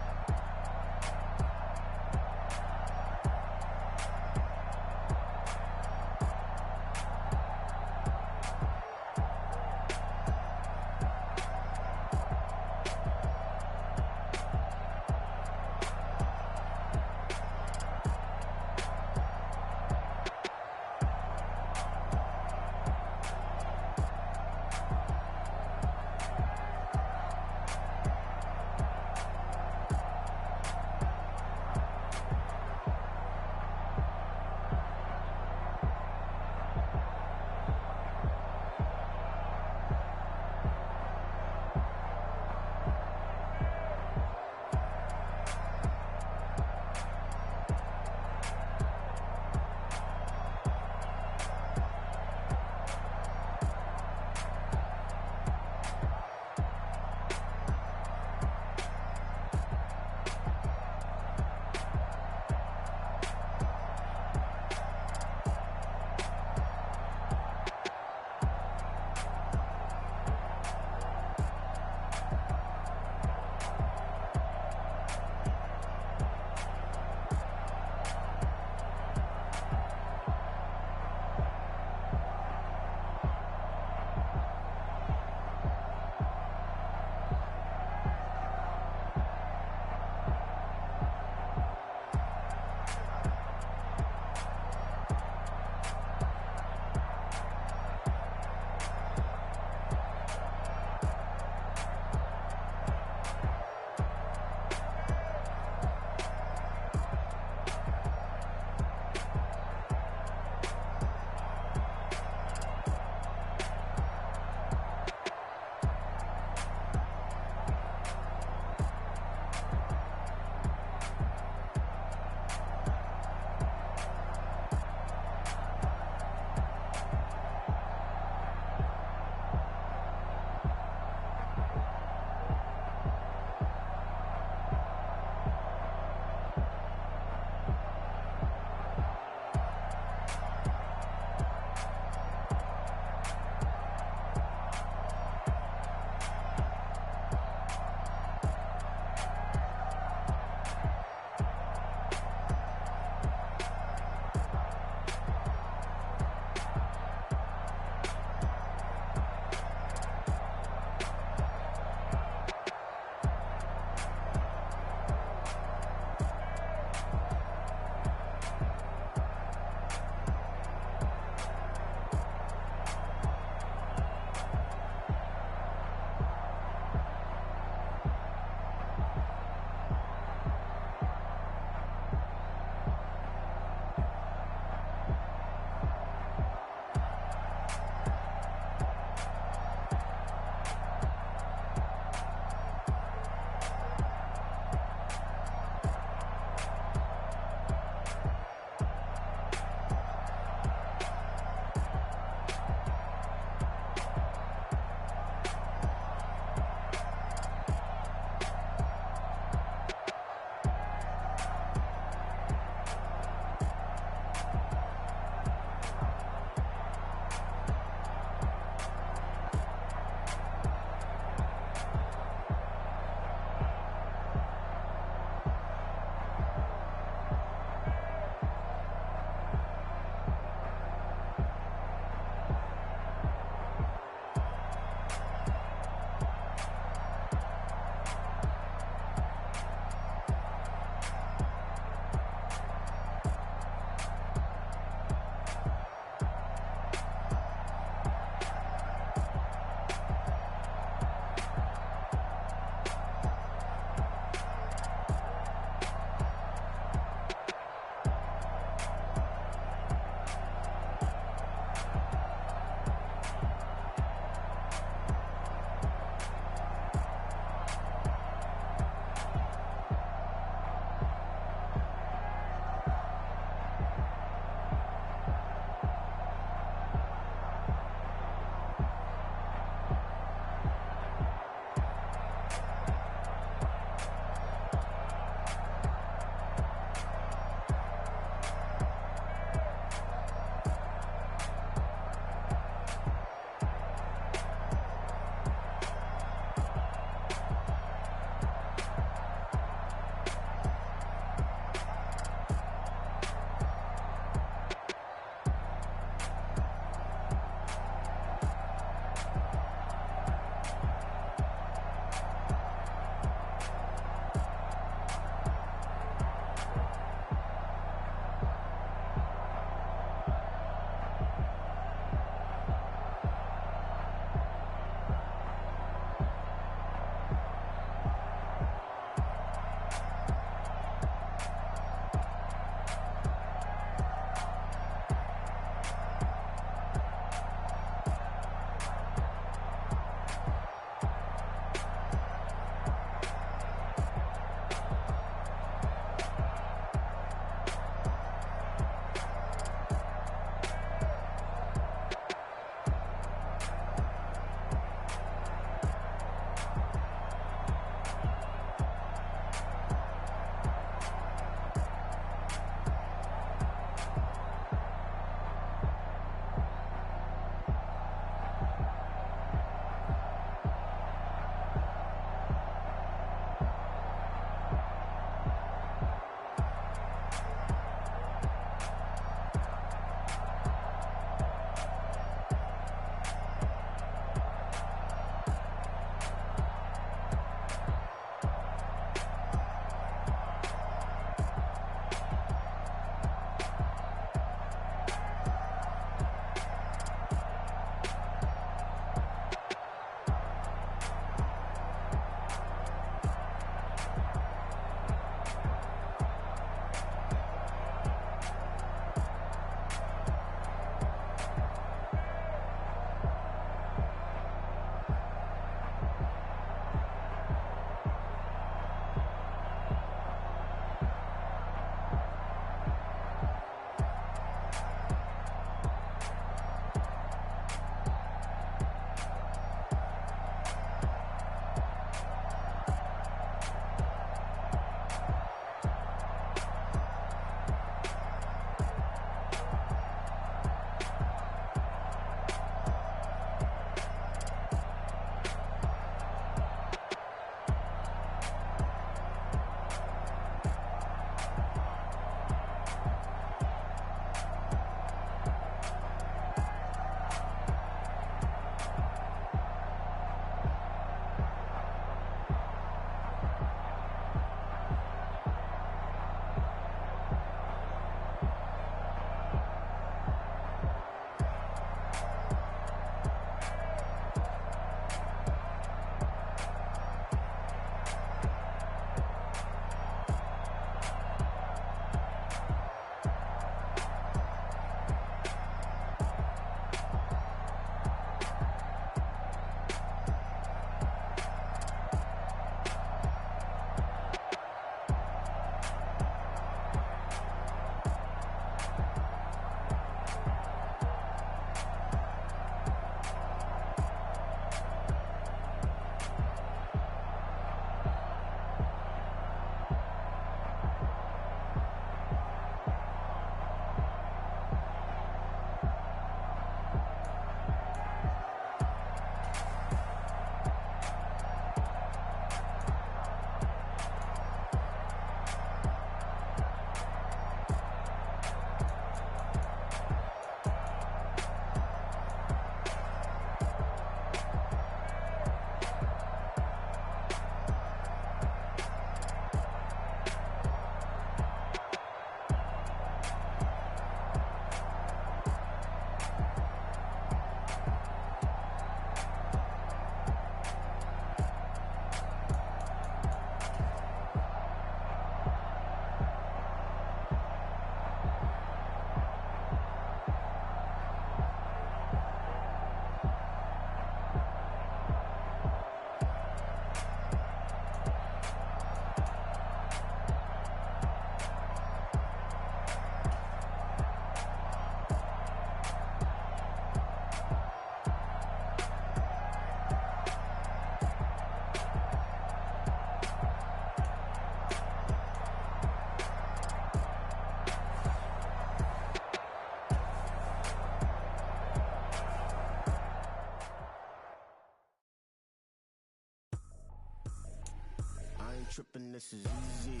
this is easy,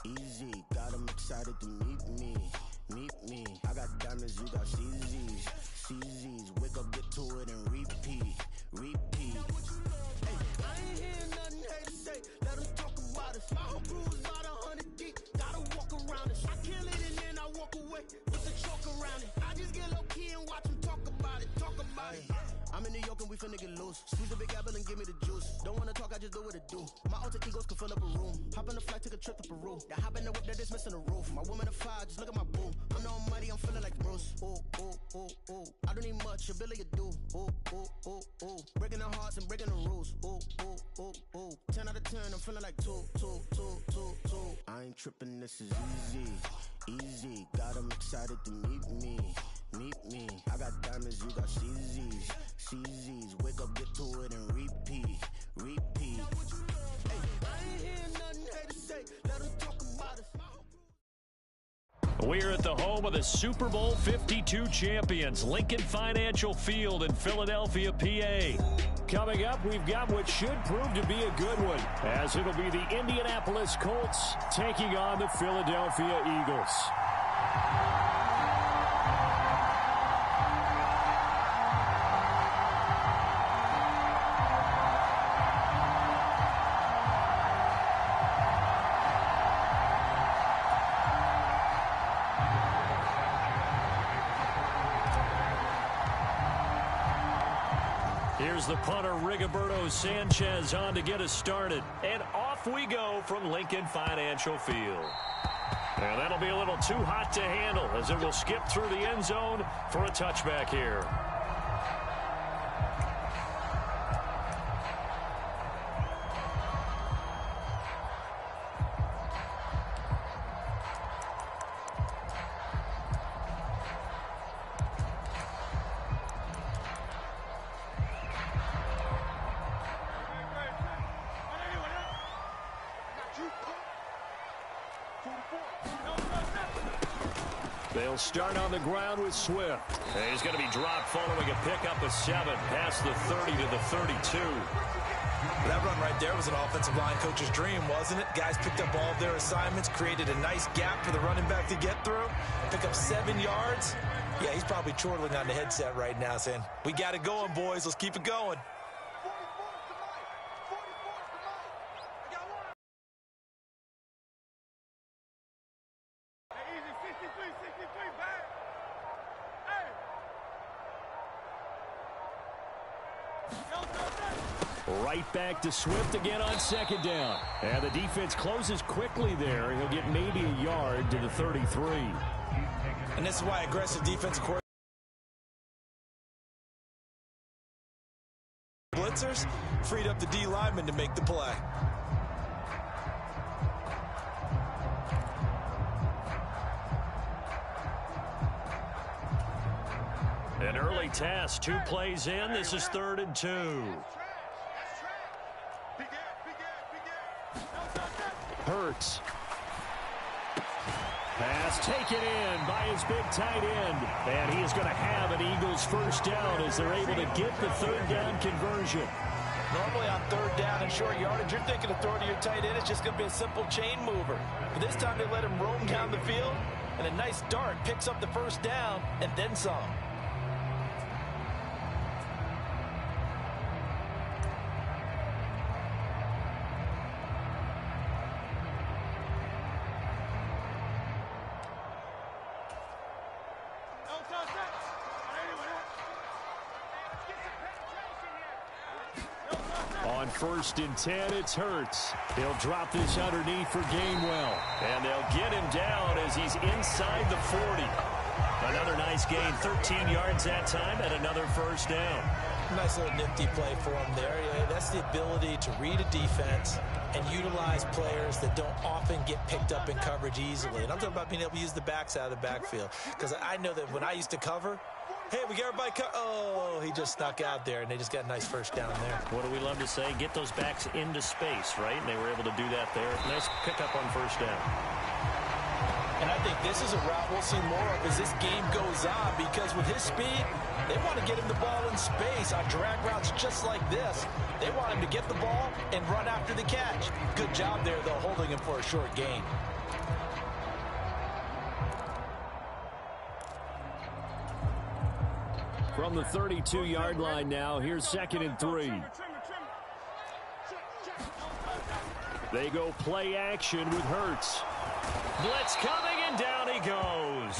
easy. Got them excited to meet me, I got diamonds, you got CZs, CZs. Wake up, get to it, and repeat, repeat. Hey, I ain't hearing nothing hate to say. Let them talk about us. My whole crew is about 100 deep. Gotta walk around us. I kill it and then I walk away with the chalk around it. I just get low key and watch them talk about it, talk about it. I'm in New York and we finna get loose. Squeeze a big apple and give me the juice. Don't wanna talk, I just do what it do. My alter egos can fill up a room. Hop on a flight, take a trip to Peru. That hop in the whip that is missing the roof. My woman a fire, just look at my boo. I'm the almighty, I'm feeling like Bruce. Ooh, ooh, ooh, ooh. I don't need much, ability to do. Ooh, ooh, ooh, ooh. Breaking the hearts and breaking the rules. Ooh, ooh, ooh, ooh. 10 out of 10, I'm feeling like 2, 2, 2, 2, 2. I ain't tripping, this is easy, easy. Got them excited to meet me. I got diamonds, you got CZs, CZs. Wake up, get to it, and repeat, repeat. Hey, I ain't hearing nothing hate to say. Let them talk about us. We're at the home of the Super Bowl 52 champions, Lincoln Financial Field in Philadelphia, PA. Coming up, we've got what should prove to be a good one, as it'll be the Indianapolis Colts taking on the Philadelphia Eagles. Here's the punter, Rigoberto Sanchez, on to get us started. And off we go from Lincoln Financial Field. And that'll be a little too hot to handle as it will skip through the end zone for a touchback here. They'll start on the ground with Swift. And he's going to be dropped following a pickup of 7 past the 30 to the 32. That run right there was an offensive line coach's dream, wasn't it? Guys picked up all of their assignments, created a nice gap for the running back to get through, pick up 7 yards. Yeah, he's probably chortling on the headset right now saying, we got it going, boys. Let's keep it going. Right back to Swift again on second down. And the defense closes quickly there. He'll get maybe a yard to the 33. And this is why aggressive defensive blitzers freed up the D lineman to make the play. An early task, 2 plays in. This is 3rd and 2. Hurts. Pass taken in by his big tight end. And he is going to have an Eagles first down as they're able to get the 3rd down conversion. Normally on 3rd down and short yardage, you're thinking of throwing to your tight end. It's just going to be a simple chain mover. But this time they let him roam down the field, and a nice dart picks up the first down and then some. On 1st and 10, it's Hurts. He'll drop this underneath for Gainwell. And they'll get him down as he's inside the 40. Another nice gain, 13 yards that time, and another first down. Nice little nifty play for him there. Yeah, that's the ability to read a defense and utilize players that don't often get picked up in coverage easily. And I'm talking about being able to use the backs out of the backfield. Because I know that when I used to cover, hey, we got everybody oh, he just snuck out there, and they just got a nice first down there. What do we love to say? Get those backs into space, right? And they were able to do that there. Nice pickup on first down. And I think this is a route we'll see more of as this game goes on, because with his speed, they want to get him the ball in space on drag routes just like this. They want him to get the ball and run after the catch. Good job there, though, holding him for a short gain. From the 32-yard line now, here's 2nd and 3. They go play action with Hurts. Blitz coming, and down he goes.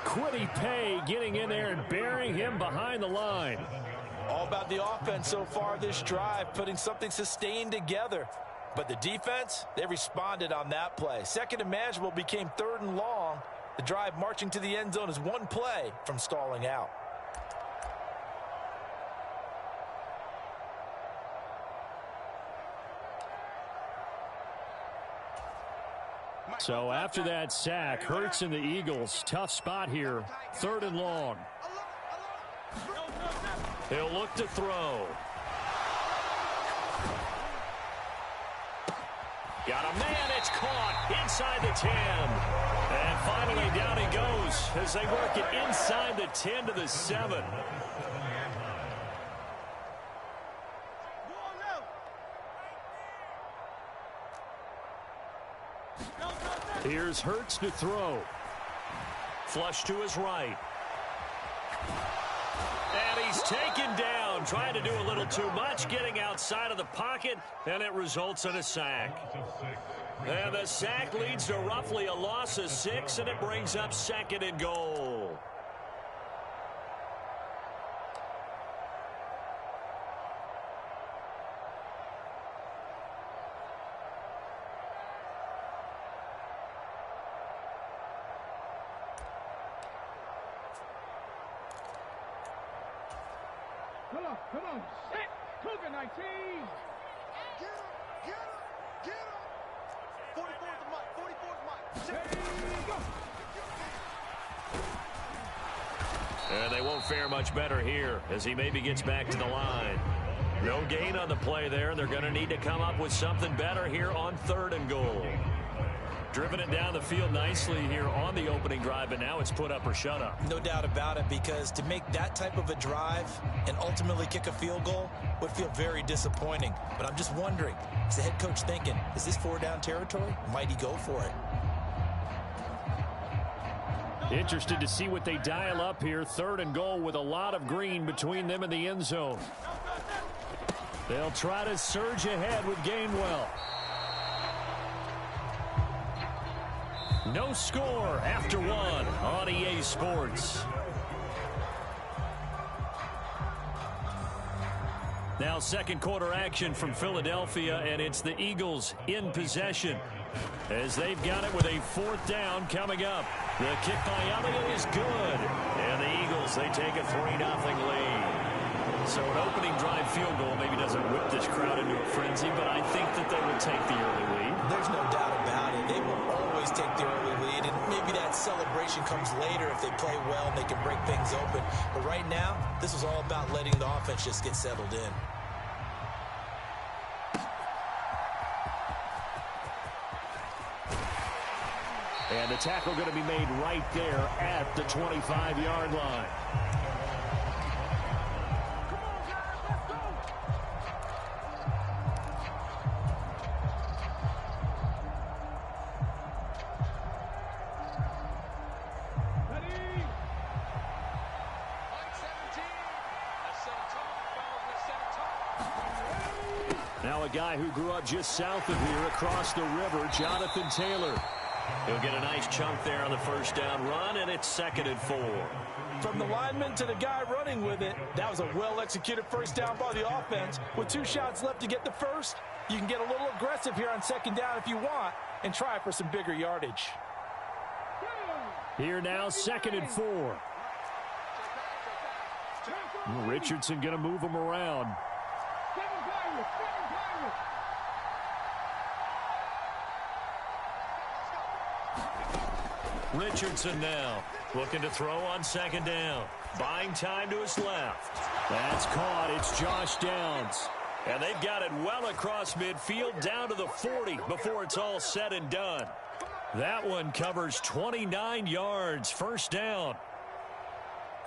Kwity Paye getting in there and burying him behind the line. All about the offense so far this drive, putting something sustained together. But the defense, they responded on that play. 2nd and manageable became 3rd and long. The drive marching to the end zone is one play from stalling out. So after that sack, Hurts and the Eagles, tough spot here, 3rd and long. He'll look to throw. Got a man, it's caught inside the 10. And finally down he goes as they work it inside the 10 to the 7. Here's Hurts to throw. Flush to his right. And he's taken down, trying to do a little too much, getting outside of the pocket, and it results in a sack. And the sack leads to roughly a loss of 6, and it brings up 2nd and goal. Come on, set, Cougar 19. Get him. 44's the mic, 44's mic. And they won't fare much better here as he maybe gets back to the line. No gain on the play there. They're going to need to come up with something better here on 3rd and goal. Driven it down the field nicely here on the opening drive, but now it's put up or shut up. No doubt about it, because to make that type of a drive and ultimately kick a field goal would feel very disappointing. But I'm just wondering, is the head coach thinking, is this 4-down territory? Might he go for it? Interested to see what they dial up here. 3rd and goal with a lot of green between them and the end zone. They'll try to surge ahead with Gainwell. No score after 1 on EA Sports. Now 2nd quarter action from Philadelphia, and it's the Eagles in possession as they've got it with a 4th down coming up. The kick by Elliott is good, and the Eagles, they take a 3-0 lead. So an opening drive field goal maybe doesn't whip this crowd into a frenzy, but I think that they will take the early lead. There's no doubt about it. They will always take the early lead, and maybe that celebration comes later if they play well and they can break things open. But right now, this is all about letting the offense just get settled in. And the tackle going to be made right there at the 25-yard line. Now a guy who grew up just south of here across the river, Jonathan Taylor. He'll get a nice chunk there on the 1st down run, and it's 2nd and 4. From the lineman to the guy running with it, that was a well-executed 1st down by the offense. With 2 shots left to get the 1st, you can get a little aggressive here on 2nd down if you want and try for some bigger yardage. Here now, 2nd and 4. Richardson going to move him around. Richardson now looking to throw on 2nd down. Buying time to his left. That's caught. It's Josh Downs. And they've got it well across midfield down to the 40 before it's all said and done. That one covers 29 yards. First down.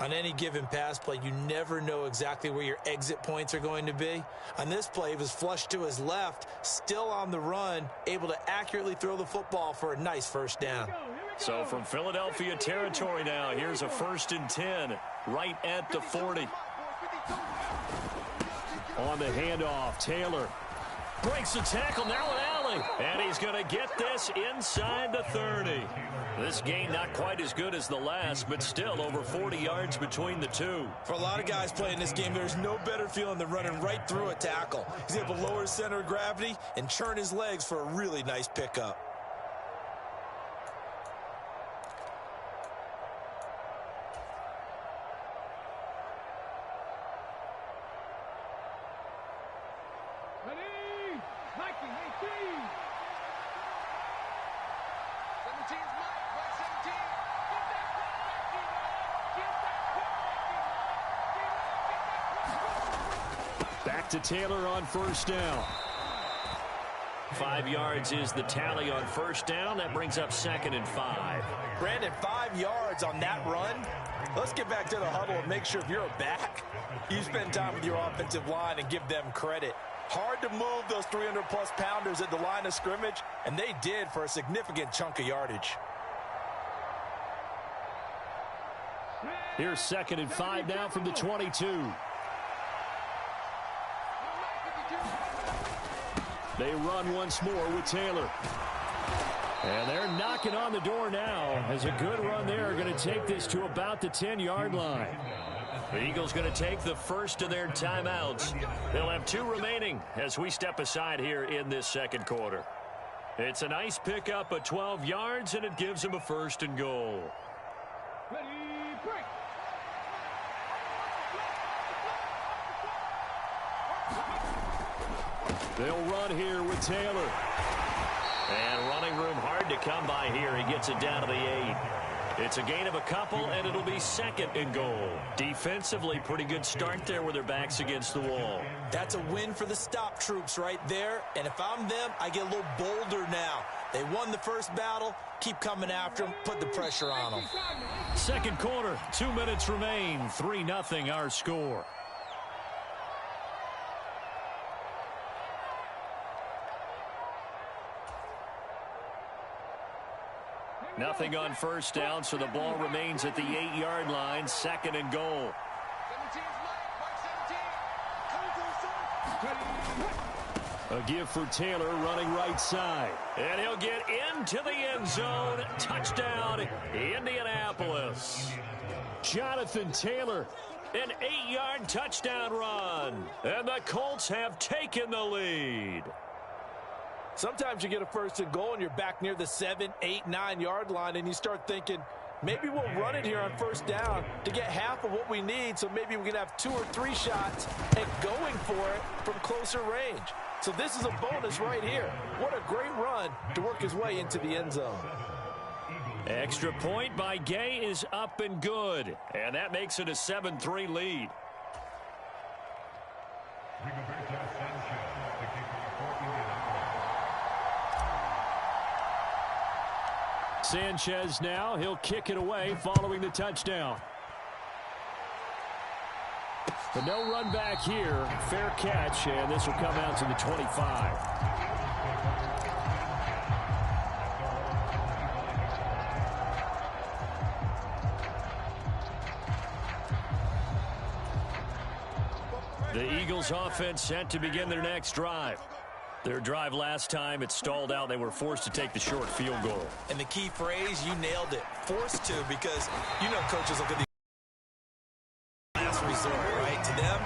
On any given pass play, you never know exactly where your exit points are going to be. On this play, it was flushed to his left, still on the run, able to accurately throw the football for a nice first down. So from Philadelphia territory now, here's a 1st and 10, right at the 40. On the handoff, Taylor breaks the tackle, now an alley, and he's going to get this inside the 30. This game not quite as good as the last, but still over 40 yards between the two. For a lot of guys playing this game, there's no better feeling than running right through a tackle. He's able to lower his center of gravity and churn his legs for a really nice pickup. Ready? 19, 18. 17's Mike, right 17. Get that quarterback, D-Line. Get that quarterback, D-Line. Back to Taylor on first down. 5 yards is the tally on first down. That brings up 2nd and 5. Brandon, 5 yards on that run. Let's get back to the huddle and make sure if you're a back, you spend time with your offensive line and give them credit. Hard to move those 300-plus pounders at the line of scrimmage, and they did for a significant chunk of yardage. Here's 2nd and 5 now from the 22. They run once more with Taylor. And they're knocking on the door now as a good run there are going to take this to about the 10-yard line. The Eagles going to take the first of their timeouts. They'll have 2 remaining as we step aside here in this second quarter. It's a nice pickup of 12 yards, and it gives them a 1st and goal. Ready, break. They'll run here with Taylor. And running room hard to come by here. He gets it down to the 8. It's a gain of a couple, and it'll be 2nd and goal. Defensively, pretty good start there with their backs against the wall. That's a win for the stop troops right there. And if I'm them, I get a little bolder now. They won the first battle. Keep coming after them. Put the pressure on them. Second quarter, 2 minutes remain. 3-0 our score. Nothing on first down, so the ball remains at the 8-yard line. 2nd and goal. 17's Mike, Mark 17. A give for Taylor running right side. And he'll get into the end zone. Touchdown, Indianapolis. Jonathan Taylor, an 8-yard touchdown run. And the Colts have taken the lead. Sometimes you get a 1st and goal and you're back near the 7, 8, 9-yard line, and you start thinking, maybe we'll run it here on first down to get half of what we need, so maybe we can have 2 or 3 shots and going for it from closer range. So this is a bonus right here. What a great run to work his way into the end zone. Extra point by Gay is up and good, and that makes it a 7-3 lead. Sanchez now, he'll kick it away following the touchdown. But no run back here. Fair catch, and this will come out to the 25. The Eagles offense set to begin their next drive. Their drive last time, it stalled out. They were forced to take the short field goal. And the key phrase, you nailed it. Forced to, because you know coaches look at the last resort, right? To them,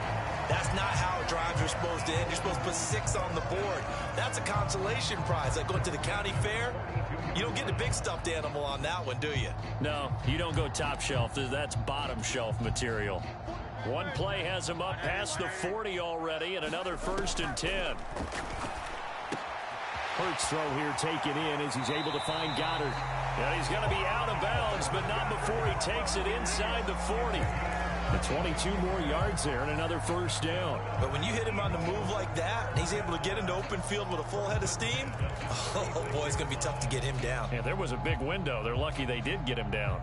that's not how drives are supposed to end. You're supposed to put 6 on the board. That's a consolation prize. Like going to the county fair, you don't get the big stuffed animal on that one, do you? No, you don't go top shelf. That's bottom shelf material. One play has him up past the 40 already, and another 1st and 10. Hurts throw here taken in as he's able to find Goddard. And he's going to be out of bounds, but not before he takes it inside the 40. And 22 more yards there and another first down. But when you hit him on the move like that, and he's able to get into open field with a full head of steam, oh, boy, it's going to be tough to get him down. Yeah, there was a big window. They're lucky they did get him down.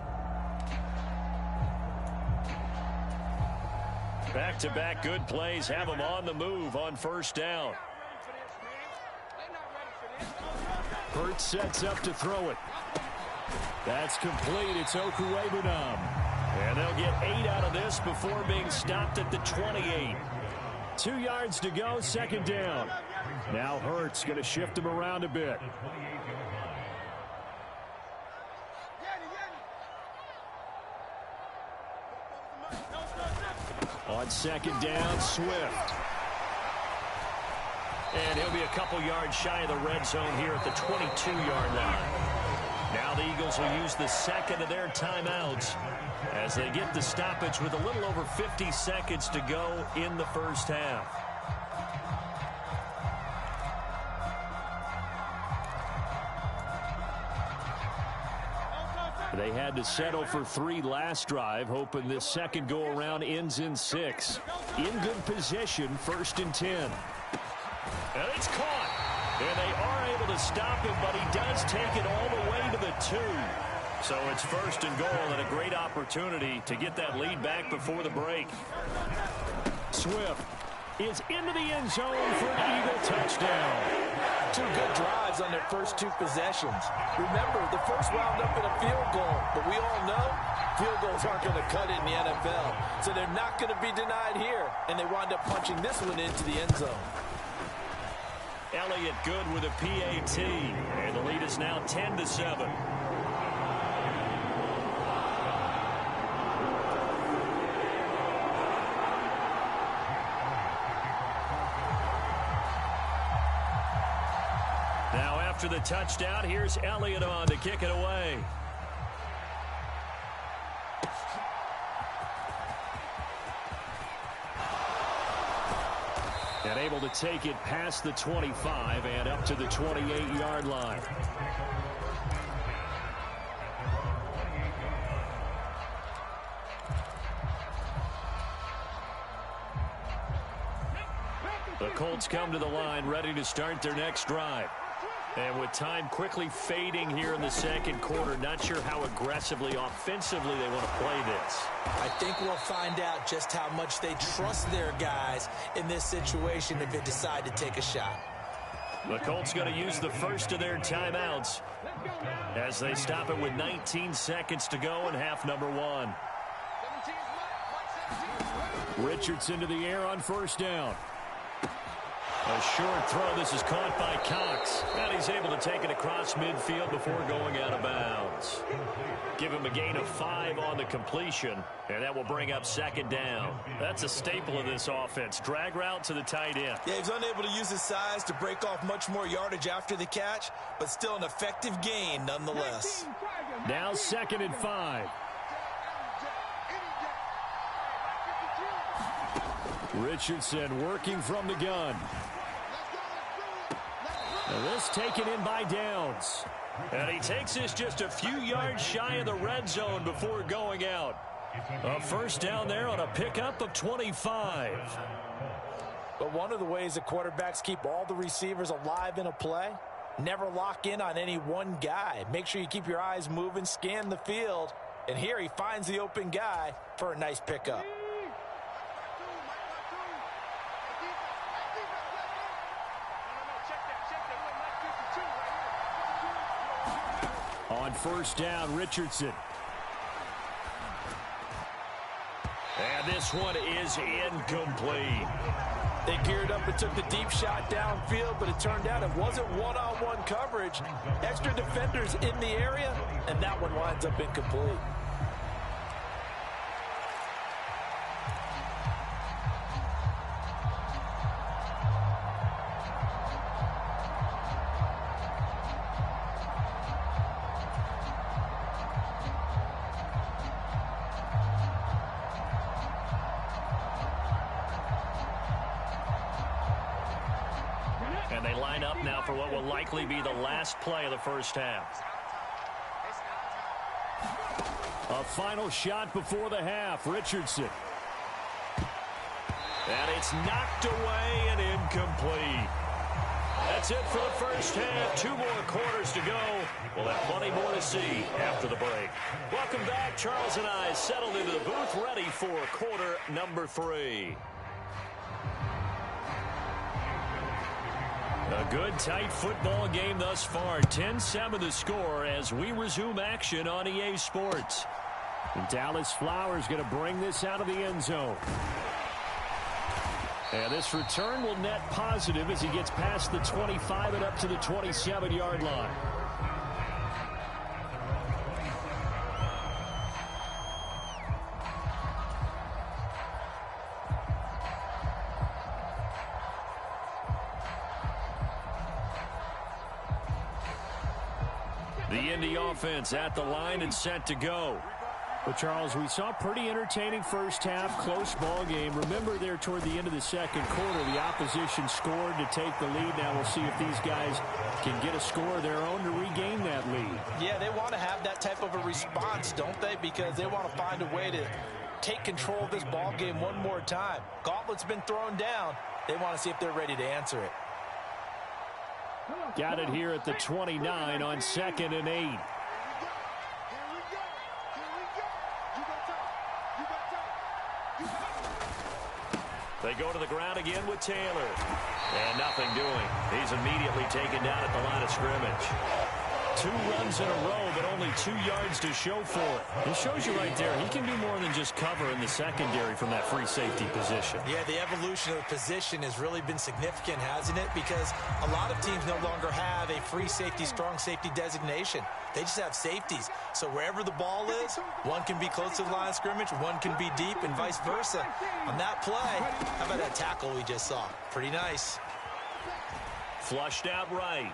Back-to-back good plays have him on the move on first down. Hurts sets up to throw it. That's complete. It's Okuwebunam. And they'll get 8 out of this before being stopped at the 28. 2 yards to go, second down. Now Hurts going to shift him around a bit. On second down, Swift. And he'll be a couple yards shy of the red zone here at the 22-yard line. Now the Eagles will use the second of their timeouts as they get the stoppage with a little over 50 seconds to go in the first half. They had to settle for 3 last drive, hoping this second go-around ends in 6. In good position, 1st and 10. And it's caught. And they are able to stop him, but he does take it all the way to the 2. So it's 1st and goal and a great opportunity to get that lead back before the break. Swift is into the end zone for an Eagle touchdown. 2 good drives on their first 2 possessions. Remember, the first wound up in a field goal, but we all know field goals aren't going to cut it in the NFL. So they're not going to be denied here, and they wind up punching this one into the end zone. Elliott good with a PAT, and the lead is now 10-7. Now after the touchdown, here's Elliott on to kick it away. And able to take it past the 25 and up to the 28-yard line. The Colts come to the line ready to start their next drive. And with time quickly fading here in the second quarter, not sure how aggressively, offensively they want to play this. I think we'll find out just how much they trust their guys in this situation if they decide to take a shot. The Colts going to use the first of their timeouts as they stop it with 19 seconds to go in half number 1. Richardson to the air on first down. A short throw. This is caught by Cox. And he's able to take it across midfield before going out of bounds. Give him a gain of 5 on the completion, and that will bring up second down. That's a staple of this offense. Drag route to the tight end. Yeah, he's unable to use his size to break off much more yardage after the catch, but still an effective gain nonetheless. Now 2nd and 5. Richardson working from the gun. And this taken in by Downs. And he takes this just a few yards shy of the red zone before going out. A first down there on a pickup of 25. But one of the ways that quarterbacks keep all the receivers alive in a play, never lock in on any one guy. Make sure you keep your eyes moving, scan the field. And here he finds the open guy for a nice pickup. On first down, Richardson. And this one is incomplete. They geared up and took the deep shot downfield, but it turned out it wasn't one-on-one coverage. Extra defenders in the area, and that one winds up incomplete. And they line up now for what will likely be the last play of the first half. A final shot before the half. Richardson And it's knocked away and incomplete. That's it for the first half. 2 more quarters to go. We'll have plenty more to see after the break. Welcome back. Charles and I settled into the booth, ready for quarter number 3. A good, tight football game thus far. 10-7 the score as we resume action on EA Sports. And Dallas Flowers going to bring this out of the end zone. And this return will net positive as he gets past the 25 and up to the 27-yard line. The Indy offense at the line and set to go. But, Charles, we saw a pretty entertaining first half, close ball game. Remember there toward the end of the second quarter, the opposition scored to take the lead. Now we'll see if these guys can get a score of their own to regain that lead. Yeah, they want to have that type of a response, don't they? Because they want to find a way to take control of this ball game one more time. Gauntlet's been thrown down. They want to see if they're ready to answer it. Got it here at the 29 on 2nd and 8. They go to the ground again with Taylor. And nothing doing. He's immediately taken down at the line of scrimmage. 2 runs in a row, but only 2 yards to show for it. It shows you right there, he can do more than just cover in the secondary from that free safety position. Yeah, the evolution of the position has really been significant, hasn't it? Because a lot of teams no longer have a free safety, strong safety designation. They just have safeties. So wherever the ball is, one can be close to the line of scrimmage, one can be deep, and vice versa. On that play, how about that tackle we just saw? Pretty nice. Flushed out right.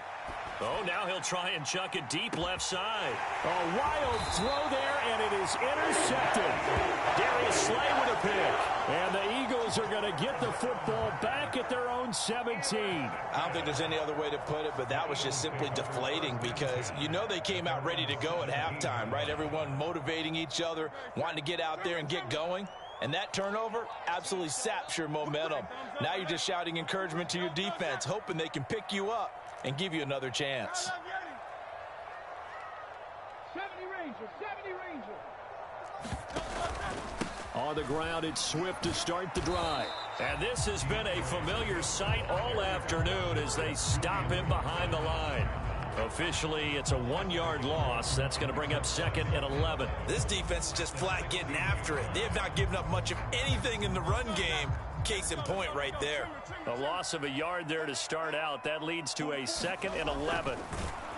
Oh, now he'll try and chuck it deep left side. A wild throw there, and it is intercepted. Darius Slay with a pick. And the Eagles are going to get the football back at their own 17. I don't think there's any other way to put it, but that was just simply deflating because you know they came out ready to go at halftime, right? Everyone motivating each other, wanting to get out there and get going. And that turnover absolutely saps your momentum. Now you're just shouting encouragement to your defense, hoping they can pick you up and give you another chance. 70 Ranger. On the ground, it's Swift to start the drive. And this has been a familiar sight all afternoon as they stop him behind the line. Officially, it's a 1-yard loss. That's going to bring up 2nd and 11. This defense is just flat getting after it. They have not given up much of anything in the run game. Case in point right there. A loss of a yard there to start out. That leads to a 2nd and 11.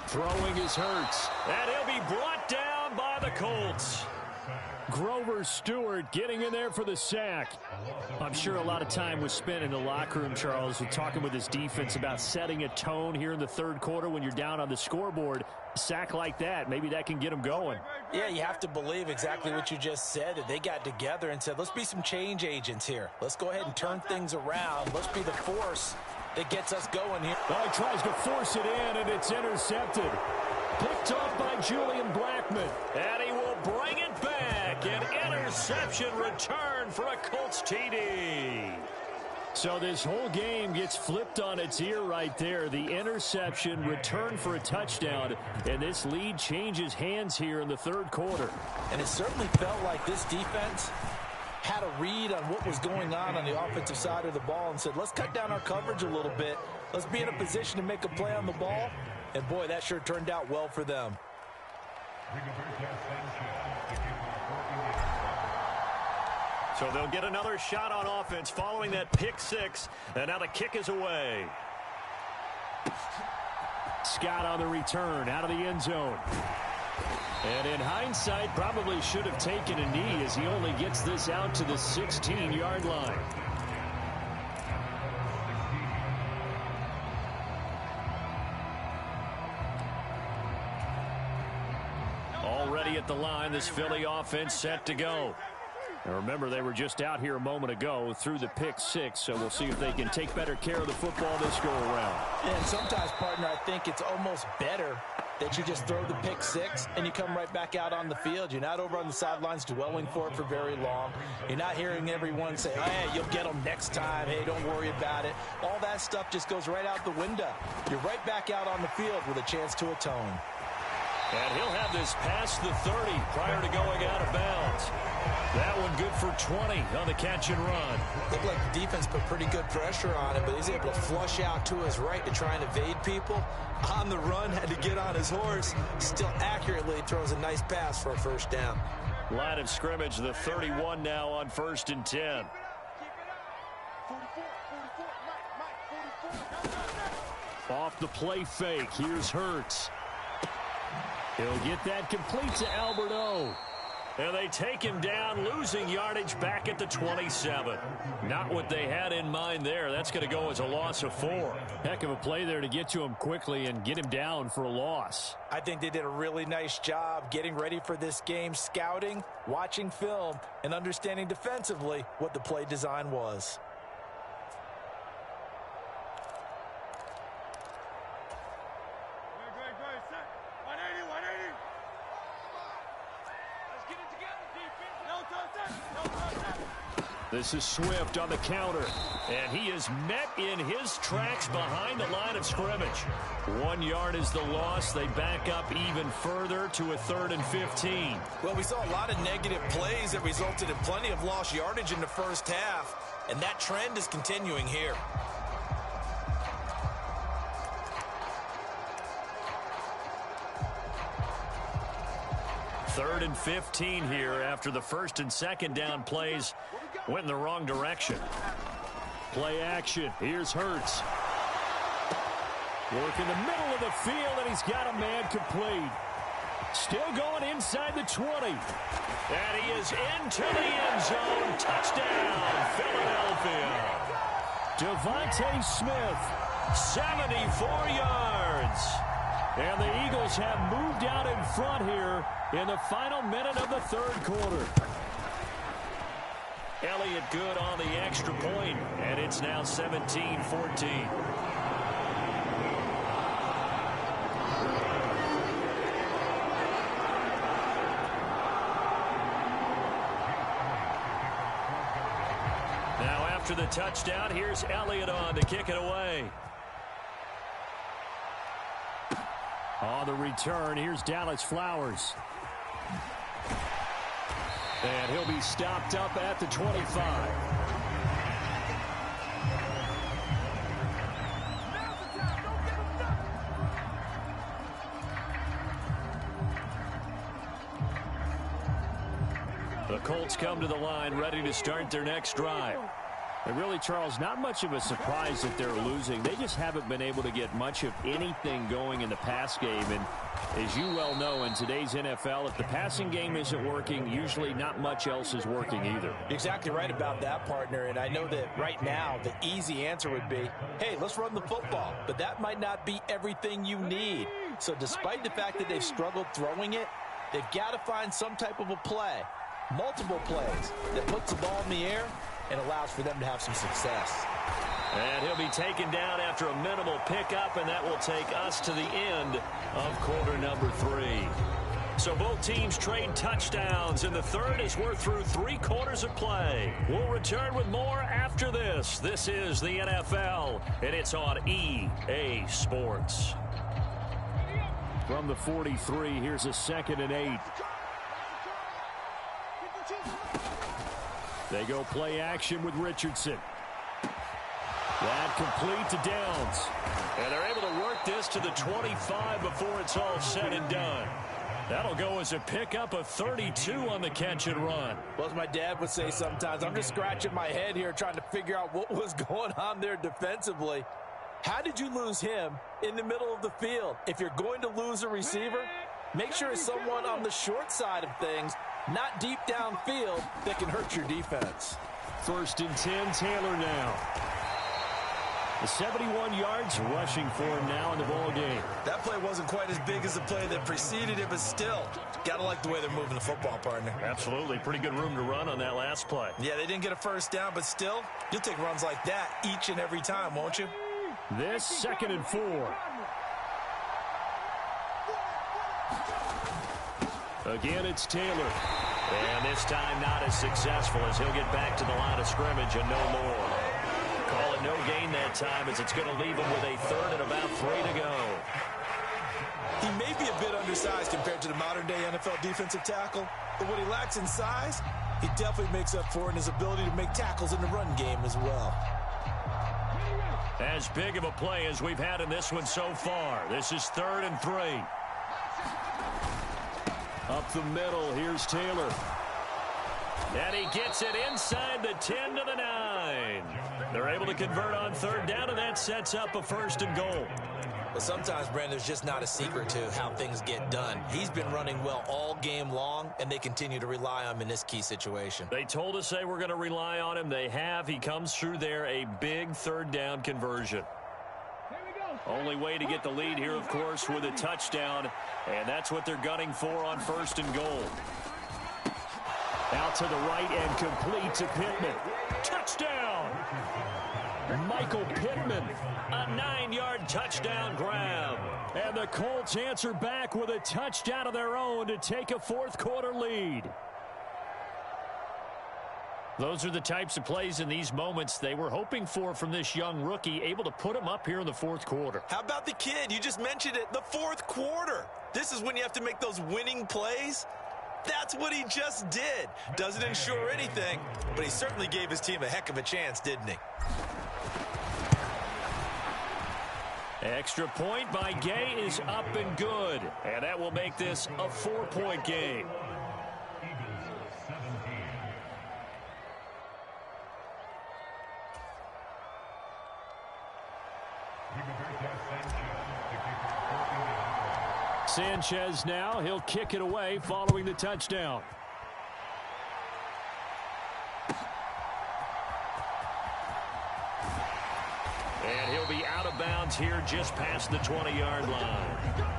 Throwing is Hurts. And he'll be brought down by the Colts. Grover Stewart getting in there for the sack. I'm sure a lot of time was spent in the locker room, Charles, with talking with his defense about setting a tone here in the third quarter when you're down on the scoreboard. A sack like that, maybe that can get them going. Yeah, you have to believe exactly what you just said, that they got together and said, let's be some change agents here. Let's go ahead and turn things around. Let's be the force that gets us going here. Well, he tries to force it in, and it's intercepted. Picked off by Julian Blackman. And he will bring it back. An interception return for a Colts TD. So this whole game gets flipped on its ear right there. The interception, return for a touchdown, and this lead changes hands here in the third quarter. And it certainly felt like this defense had a read on what was going on the offensive side of the ball and said, let's cut down our coverage a little bit. Let's be in a position to make a play on the ball. And, boy, that sure turned out well for them. So they'll get another shot on offense following that pick six. And now the kick is away. Scott on the return out of the end zone. And in hindsight, probably should have taken a knee as he only gets this out to the 16-yard line. Already at the line, this Philly offense set to go. Now remember, they were just out here a moment ago through the pick six, so we'll see if they can take better care of the football this go around. And sometimes, partner, I think it's almost better that you just throw the pick six and you come right back out on the field. You're not over on the sidelines dwelling for it for very long. You're not hearing everyone say, hey, you'll get them next time. Hey, don't worry about it. All that stuff just goes right out the window. You're right back out on the field with a chance to atone. And he'll have this past the 30 prior to going out of bounds. That one good for 20 on the catch and run. Looked like the defense put pretty good pressure on him, but he's able to flush out to his right to try and evade people. On the run, had to get on his horse. Still accurately throws a nice pass for a first down. Line of scrimmage, the 31 now on 1st and 10. Off the play fake, here's Hurts. He'll get that complete to Alberto. And they take him down, losing yardage back at the 27. Not what they had in mind there. That's going to go as a loss of 4. Heck of a play there to get to him quickly and get him down for a loss. I think they did a really nice job getting ready for this game, scouting, watching film, and understanding defensively what the play design was. This is Swift on the counter, and he is met in his tracks behind the line of scrimmage. 1 yard is the loss. They back up even further to a 3rd and 15. Well, we saw a lot of negative plays that resulted in plenty of lost yardage in the first half, and that trend is continuing here. Third and 15 here after the 1st and 2nd down plays went in the wrong direction. Play action. Here's Hurts. Work in the middle of the field, and he's got a man complete. Still going inside the 20. And he is into the end zone. Touchdown, Philadelphia. Devontae Smith, 74 yards. And the Eagles have moved out in front here in the final minute of the 3rd quarter. Elliott good on the extra point, and it's now 17-14. Now after the touchdown, here's Elliott on to kick it away. On the return, here's Dallas Flowers. And he'll be stopped up at the 25. The Colts come to the line, ready to start their next drive. And really, Charles, not much of a surprise that they're losing. They just haven't been able to get much of anything going in the pass game. And as you well know, in today's NFL, if the passing game isn't working, usually not much else is working either. You're exactly right about that, partner. And I know that right now the easy answer would be, hey, let's run the football. But that might not be everything you need. So despite the fact that they've struggled throwing it, they've got to find some type of a play, multiple plays, that puts the ball in the air and allows for them to have some success. And he'll be taken down after a minimal pickup, and that will take us to the end of quarter number 3. So both teams trade touchdowns in the 3rd as we're through 3 quarters of play. We'll return with more after this. This is the NFL, and it's on EA Sports. From the 43, here's a 2nd and 8. They go play action with Richardson. That complete to Downs. And they're able to work this to the 25 before it's all said and done. That'll go as a pickup of 32 on the catch and run. Well, as my dad would say sometimes, I'm just scratching my head here trying to figure out what was going on there defensively. How did you lose him in the middle of the field? If you're going to lose a receiver, make sure it's someone on the short side of things, not deep downfield, that can hurt your defense. 1st and 10, Taylor now. The 71 yards rushing for him now in the ball game. That play wasn't quite as big as the play that preceded it, but still, got to like the way they're moving the football, partner. Absolutely. Pretty good room to run on that last play. Yeah, they didn't get a first down, but still, you'll take runs like that each and every time, won't you? This 2nd and 4. Again, it's Taylor. And this time not as successful as he'll get back to the line of scrimmage and no more. Call it no gain that time as it's going to leave him with a third and about 3 to go. He may be a bit undersized compared to the modern-day NFL defensive tackle, but what he lacks in size, he definitely makes up for it in his ability to make tackles in the run game as well. As big of a play as we've had in this one so far. This is 3rd and 3. Up the middle, here's Taylor. And he gets it inside the 10 to the 9. They're able to convert on 3rd down, and that sets up a 1st and goal. But sometimes, Brandon, there's just not a secret to how things get done. He's been running well all game long, and they continue to rely on him in this key situation. They told us they were going to rely on him. They have. He comes through there, a big 3rd down conversion. Only way to get the lead here, of course, with a touchdown, and that's what they're gunning for on 1st and goal. Out to the right and complete to Pittman. Touchdown! Michael Pittman, a 9-yard touchdown grab. And the Colts answer back with a touchdown of their own to take a 4th quarter lead. Those are the types of plays in these moments they were hoping for from this young rookie, able to put him up here in the 4th quarter. How about the kid? You just mentioned it, the 4th quarter. This is when you have to make those winning plays. That's what he just did. Doesn't ensure anything, but he certainly gave his team a heck of a chance, didn't he? Extra point by Gay is up and good, and that will make this a 4-point game. Sanchez now, he'll kick it away following the touchdown. And he'll be out of bounds here just past the 20-yard line.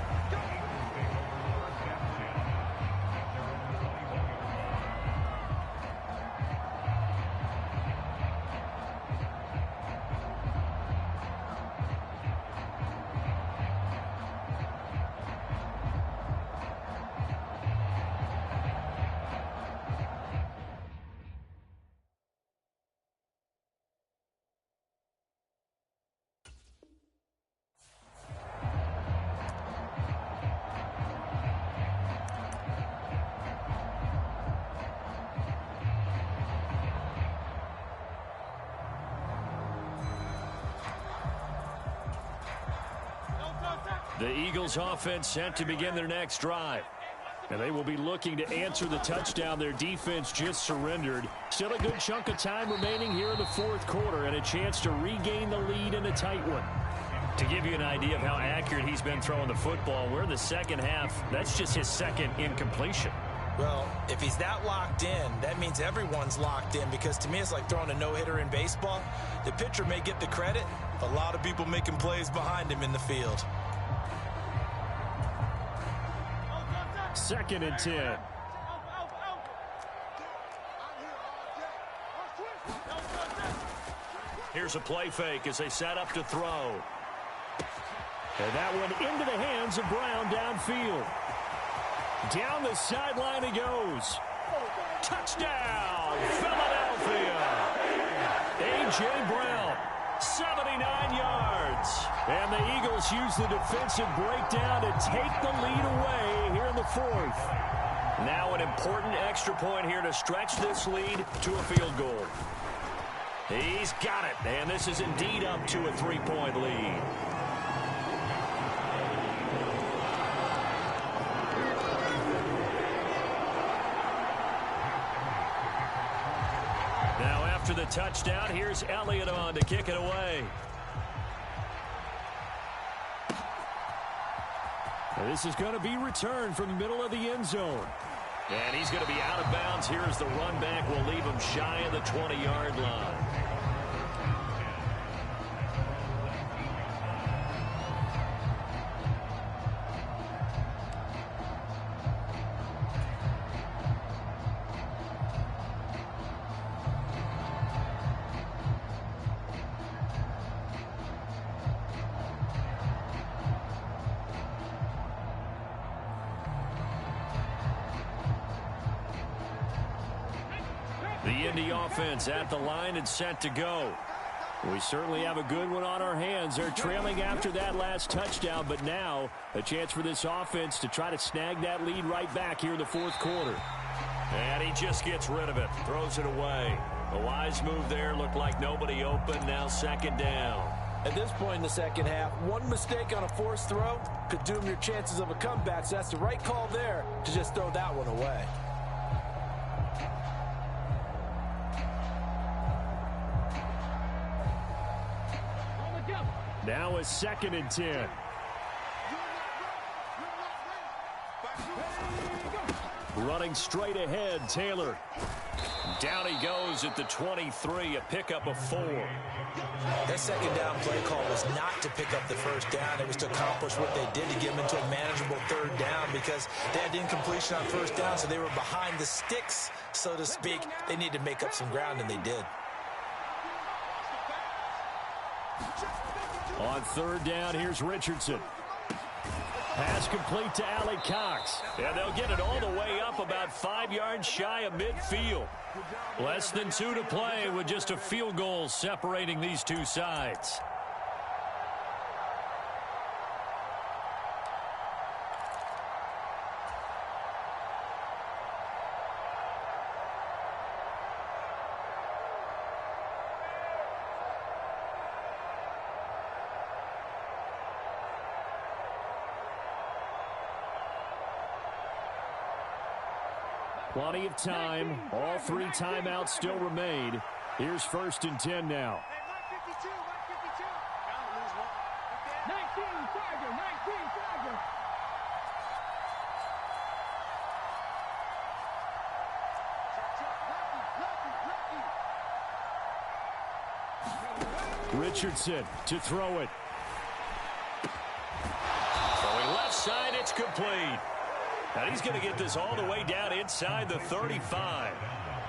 The Eagles offense set to begin their next drive. And they will be looking to answer the touchdown their defense just surrendered. Still a good chunk of time remaining here in the 4th quarter and a chance to regain the lead in a tight one. To give you an idea of how accurate he's been throwing the football, we're in the second half. That's just his 2nd incompletion. Well, if he's that locked in, that means everyone's locked in, because to me it's like throwing a no-hitter in baseball. The pitcher may get the credit, a lot of people making plays behind him in the field. 2nd and 10. Here's a play fake as they set up to throw. And that one into the hands of Brown downfield. Down the sideline he goes. Touchdown, Philadelphia. A.J. Brown, 79 yards. And the Eagles use the defensive breakdown to take the lead away here in the 4th. Now an important extra point here to stretch this lead to a field goal. He's got it, and this is indeed up to a 3-point lead. Now after the touchdown, here's Elliott on to kick it away. And this is going to be returned from the middle of the end zone. And he's going to be out of bounds here as the run back will leave him shy of the 20-yard line. The Indy offense at the line and set to go. We certainly have a good one on our hands. They're trailing after that last touchdown, but now a chance for this offense to try to snag that lead right back here in the fourth quarter. And he just gets rid of it, throws it away. A wise move there, looked like nobody open, now second down. At this point in the second half, one mistake on a forced throw could doom your chances of a comeback, so that's the right call there to just throw that one away. Now a second and 10. Running straight ahead, Taylor. Down he goes at the 23, a pickup of 4. That second down play call was not to pick up the first down. It was to accomplish what they did to get them into a manageable third down because they had incompletion on first down, so they were behind the sticks, so to speak. They needed to make up some ground, and they did. On third down, here's Richardson. Pass complete to Alec Cox. And they'll get it all the way up about 5 yards shy of midfield. Less than 2 to play with just a field goal separating these two sides. Plenty of time. All 3 timeouts still remain. Here's first and 10 now. 19, Tiger, 19, Tiger. Richardson to throw it. Throwing left side, it's complete. And he's going to get this all the way down inside the 35.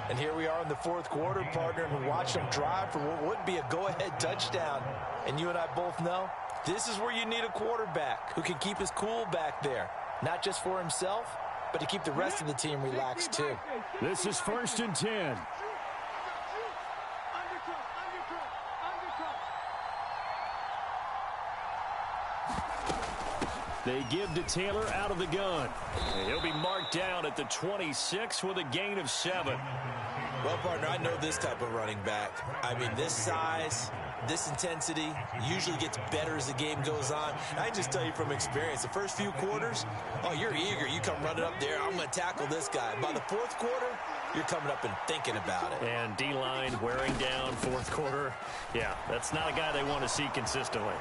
And here we are in the fourth quarter, partner, and watch them drive for what would be a go-ahead touchdown. And you and I both know this is where you need a quarterback who can keep his cool back there. Not just for himself, but to keep the rest of the team relaxed too. This is first and 10. They give to Taylor out of the gun. And he'll be marked down at the 26 with a gain of 7. Well, partner, I know this type of running back. I mean, this size, this intensity usually gets better as the game goes on. I can just tell you from experience, the first few quarters, oh, you're eager. You come running up there, I'm going to tackle this guy. By the fourth quarter, you're coming up and thinking about it. And D-line wearing down fourth quarter. Yeah, that's not a guy they want to see consistently.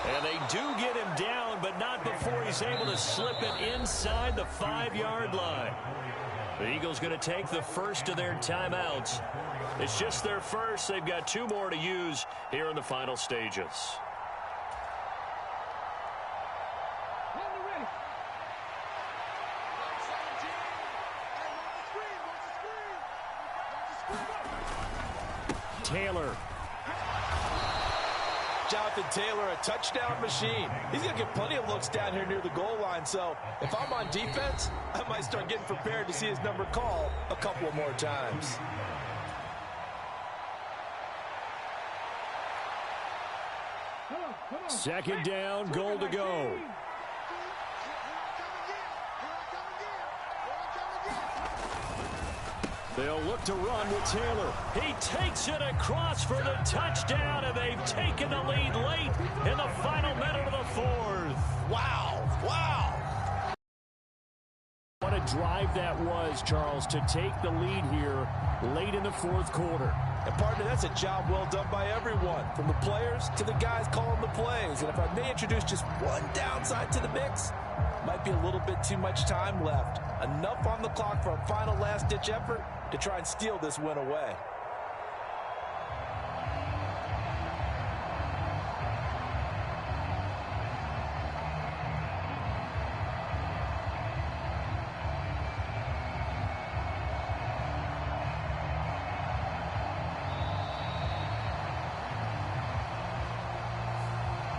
And they do get him down, but not before he's able to slip it inside the 5-yard line. The Eagles going to take the first of their timeouts. It's just their first. They've got 2 more to use here in the final stages. Taylor. Jonathan Taylor, a touchdown machine. He's going to get plenty of looks down here near the goal line. So if I'm on defense, I might start getting prepared to see his number called a couple of more times. Second down, goal to go. They'll look to run with Taylor. He takes it across for the touchdown, and they've taken the lead late in the final minute of the fourth. Wow, wow. What a drive that was, Charles, to take the lead here late in the fourth quarter. And partner, that's a job well done by everyone, from the players to the guys calling the plays. And if I may introduce just one downside to the mix, might be a little bit too much time left. Enough on the clock for a final last-ditch effort to try and steal this win away.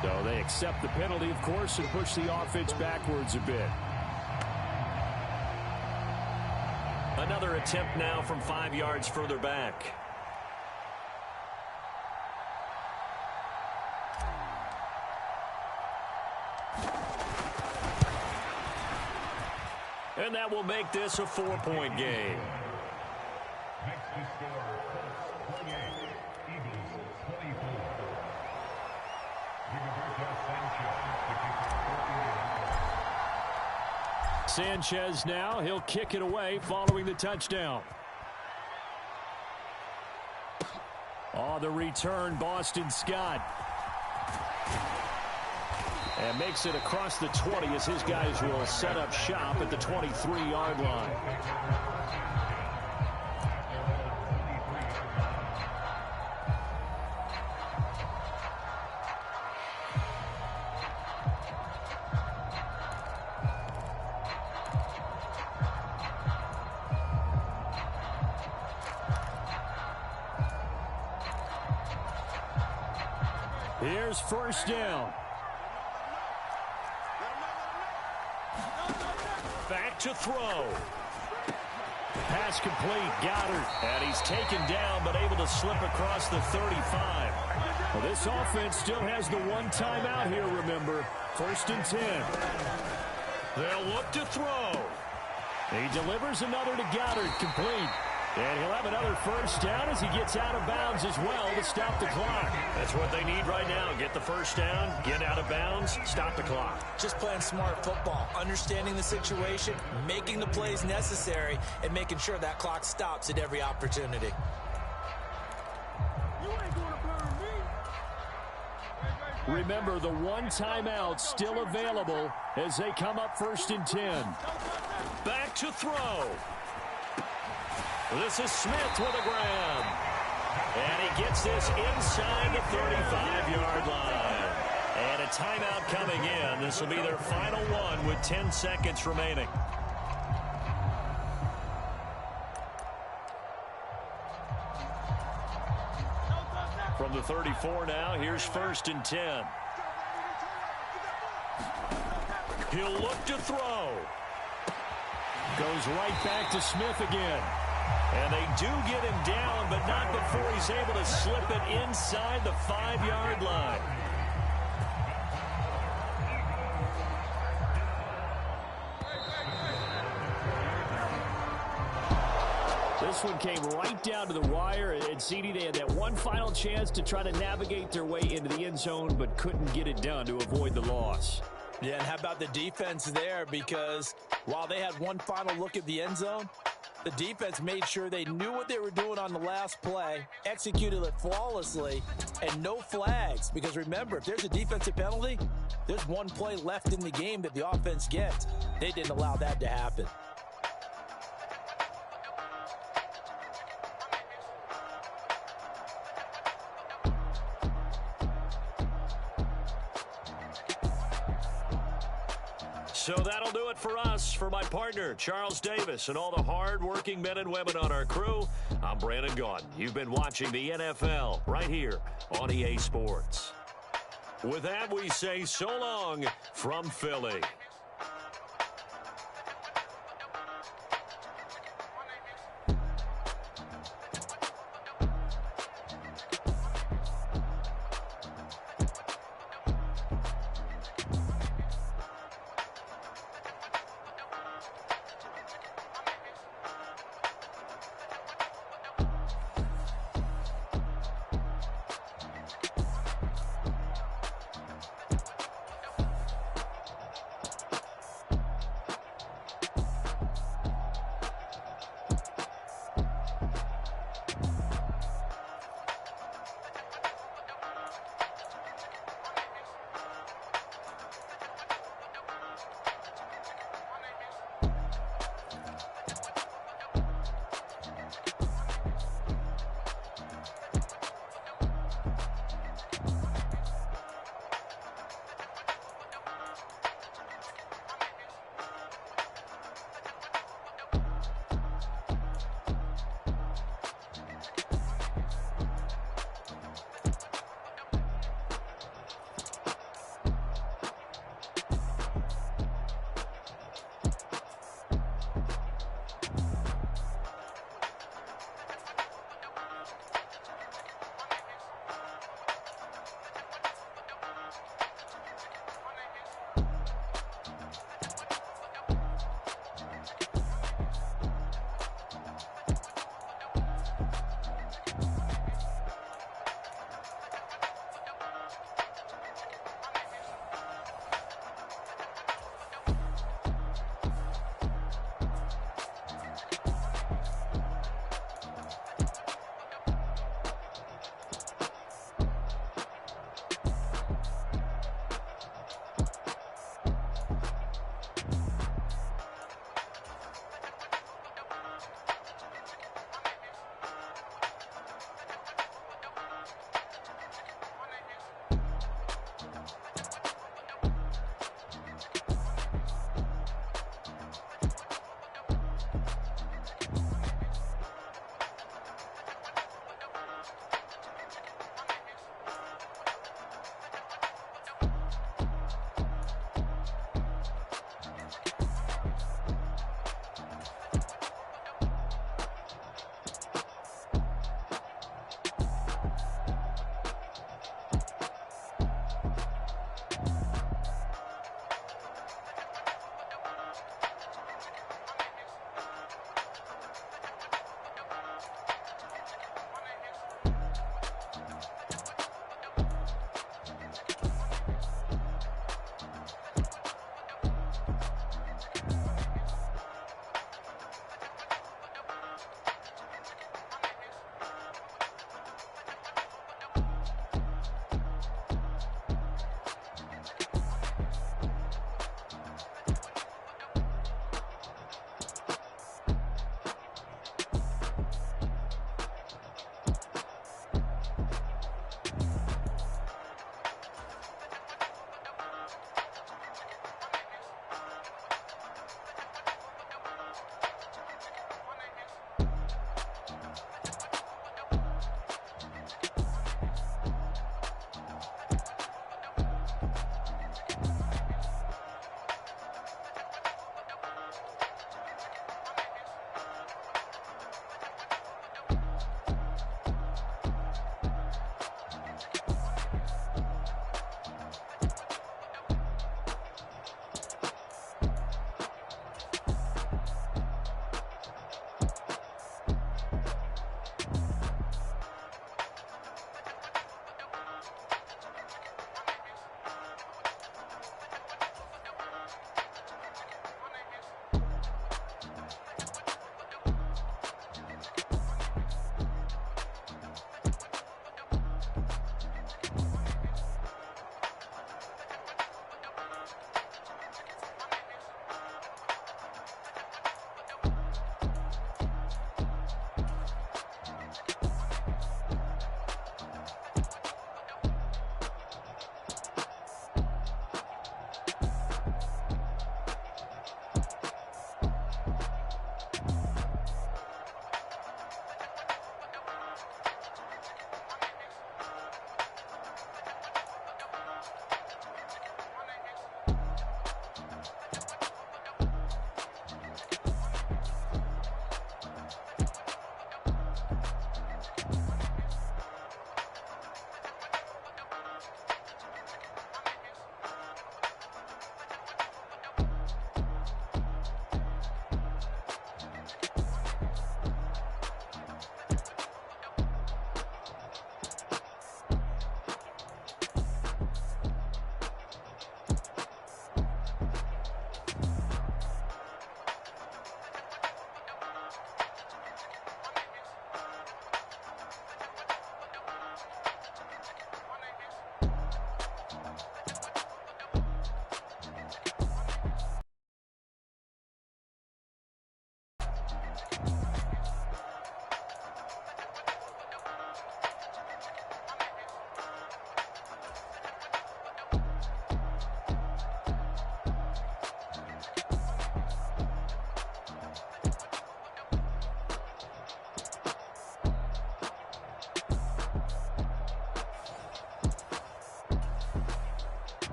So they accept the penalty, of course, and push the offense backwards a bit. Another attempt now from 5 yards further back. And that will make this a 4-point game. Next to score, Colts 28, Eagles 24. Sanchez now, he'll kick it away following the touchdown. On the return, Boston Scott. And makes it across the 20 as his guys will set up shop at the 23-yard line. Here's first down. Back to throw. Pass complete. Goddard. And he's taken down, but able to slip across the 35. Well, this offense still has the one timeout here, remember. 1st and 10. They'll look to throw. He delivers another to Goddard. Complete. And he'll have another first down as he gets out of bounds as well to stop the clock. That's what they need right now. Get the first down, get out of bounds, stop the clock. Just playing smart football, understanding the situation, making the plays necessary, and making sure that clock stops at every opportunity. Remember, the one timeout still available as they come up 1st and 10. Back to throw. This is Smith with a grab. And he gets this inside the 35-yard line. And a timeout coming in. This will be their final one with 10 seconds remaining. From the 34 now, here's 1st and 10. He'll look to throw. Goes right back to Smith again. And they do get him down, but not before he's able to slip it inside the 5-yard line. This one came right down to the wire, and CD, they had that one final chance to try to navigate their way into the end zone, but couldn't get it done to avoid the loss. Yeah, and how about the defense there? Because while they had one final look at the end zone, the defense made sure they knew what they were doing on the last play, executed it flawlessly, and no flags. Because remember, if there's a defensive penalty, there's one play left in the game that the offense gets. They didn't allow that to happen. So that'll do it for us. For my partner, Charles Davis, and all the hard-working men and women on our crew, I'm Brandon Gaudin. You've been watching the NFL right here on EA Sports. With that, we say so long from Philly.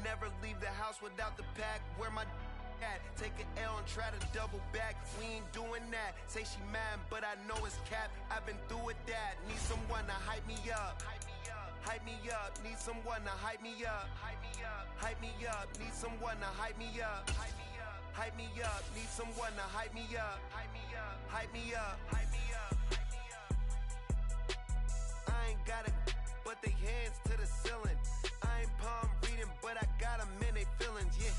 Never leave the house without the pack. Where my at? Take an L and try to double back. We ain't doing that. Say she mad, but I know it's cap. I've been through with that. Need someone to hype me up. Hype me up. Need someone to hype me up. Hype me up. Need someone to hype me up. Hype me up. Need someone to hype me up. Hype me up. I ain't got it, but they hands to the ceiling. I ain't palm reading, but I got them in they feelings, yeah.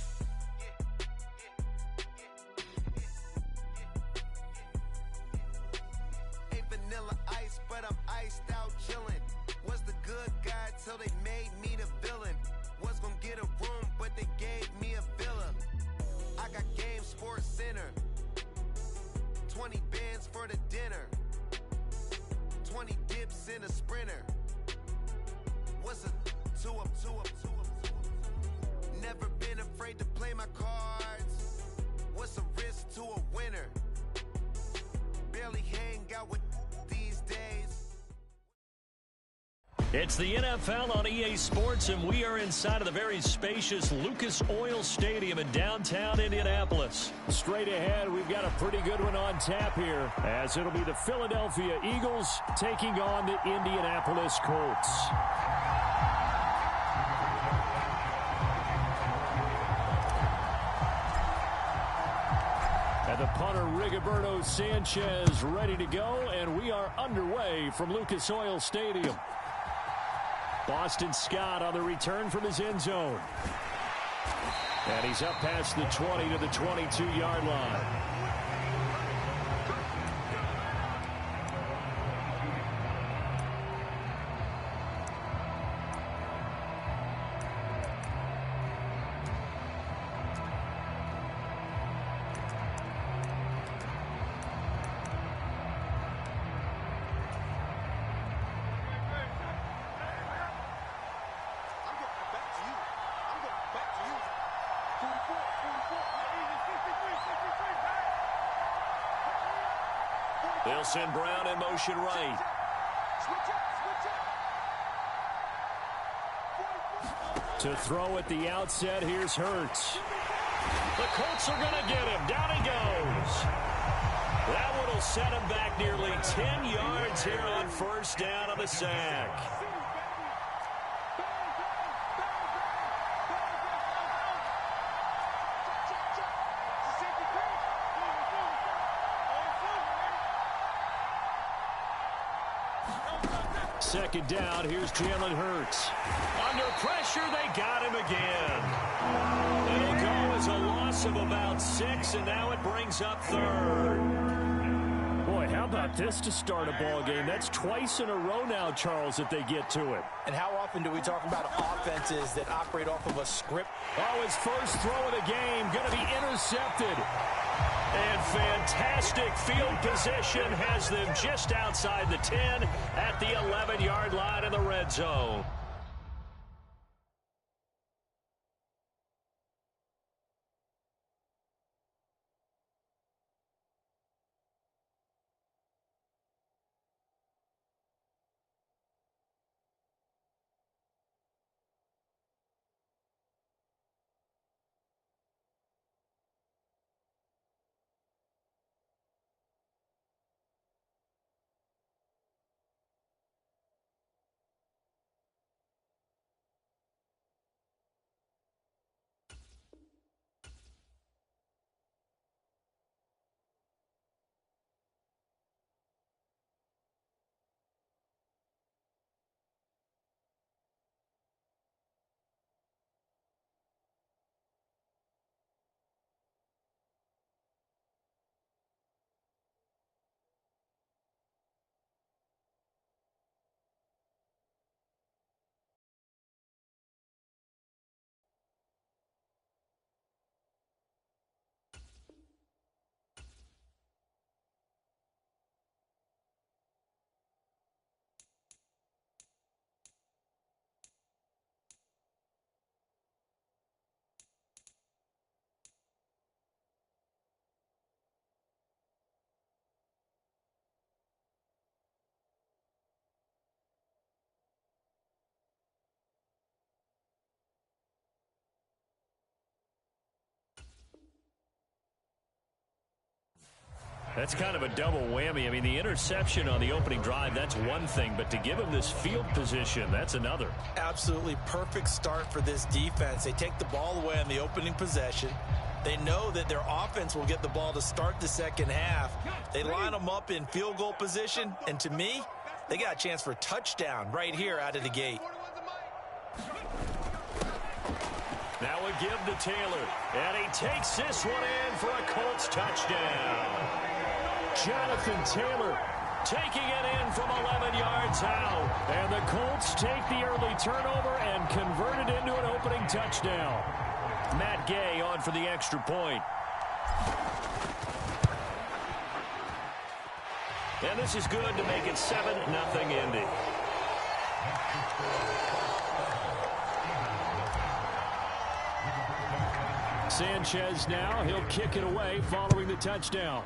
Ain't vanilla ice, but I'm iced out chillin'. Was the good guy till they made me the villain. Was gonna get a room, but they gave me a villa. I got game Sports Center. 20 bands for the dinner. 20 dips in a sprinter. What's a two up? Never been afraid to play my cards. What's a risk to a winner? Barely hang out with these days. It's the NFL on EA Sports, and we are inside of the very spacious Lucas Oil Stadium in downtown Indianapolis. Straight ahead, we've got a pretty good one on tap here, as it'll be the Philadelphia Eagles taking on the Indianapolis Colts. And the punter, Rigoberto Sanchez, ready to go, and we are underway from Lucas Oil Stadium. Boston Scott on the return from his end zone. And he's up past the 20 to the 22-yard line. They'll send Brown in motion right. To throw at the outset, here's Hurts. The Colts are going to get him. Down he goes. That one will set him back nearly 10 yards here on first down on the sack. Second down, here's Jalen Hurts. Under pressure, they got him again. It'll go as a loss of about 6, and now it brings up third. Boy, how about this to start a ball game? That's twice in a row now, Charles, that they get to it. And how often do we talk about offenses that operate off of a script? Oh, his first throw of the game going to be intercepted. And fantastic field position has them just outside the 10 at the 11-yard line in the red zone. That's kind of a double whammy. I mean, the interception on the opening drive, that's one thing, but to give him this field position, that's another. Absolutely perfect start for this defense. They take the ball away on the opening possession. They know that their offense will get the ball to start the second half. They line them up in field goal position, and to me, they got a chance for a touchdown right here out of the gate. Now a give to Taylor, and he takes this one in for a Colts touchdown. Jonathan Taylor taking it in from 11 yards out. And the Colts take the early turnover and convert it into an opening touchdown. Matt Gay on for the extra point. And this is good to make it 7-0 Indy. Sanchez now, he'll kick it away following the touchdown.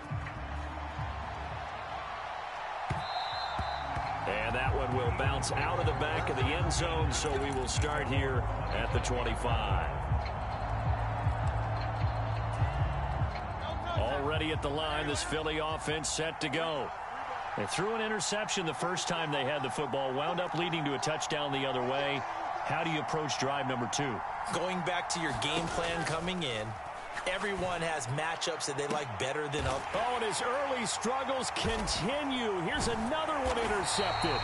And that one will bounce out of the back of the end zone, so we will start here at the 25. Already at the line, this Philly offense set to go. They threw an interception the first time they had the football, wound up leading to a touchdown the other way. How do you approach drive number 2? Going back to your game plan coming in, everyone has matchups that they like better than others. Oh, and his early struggles continue. Here's another one intercepted.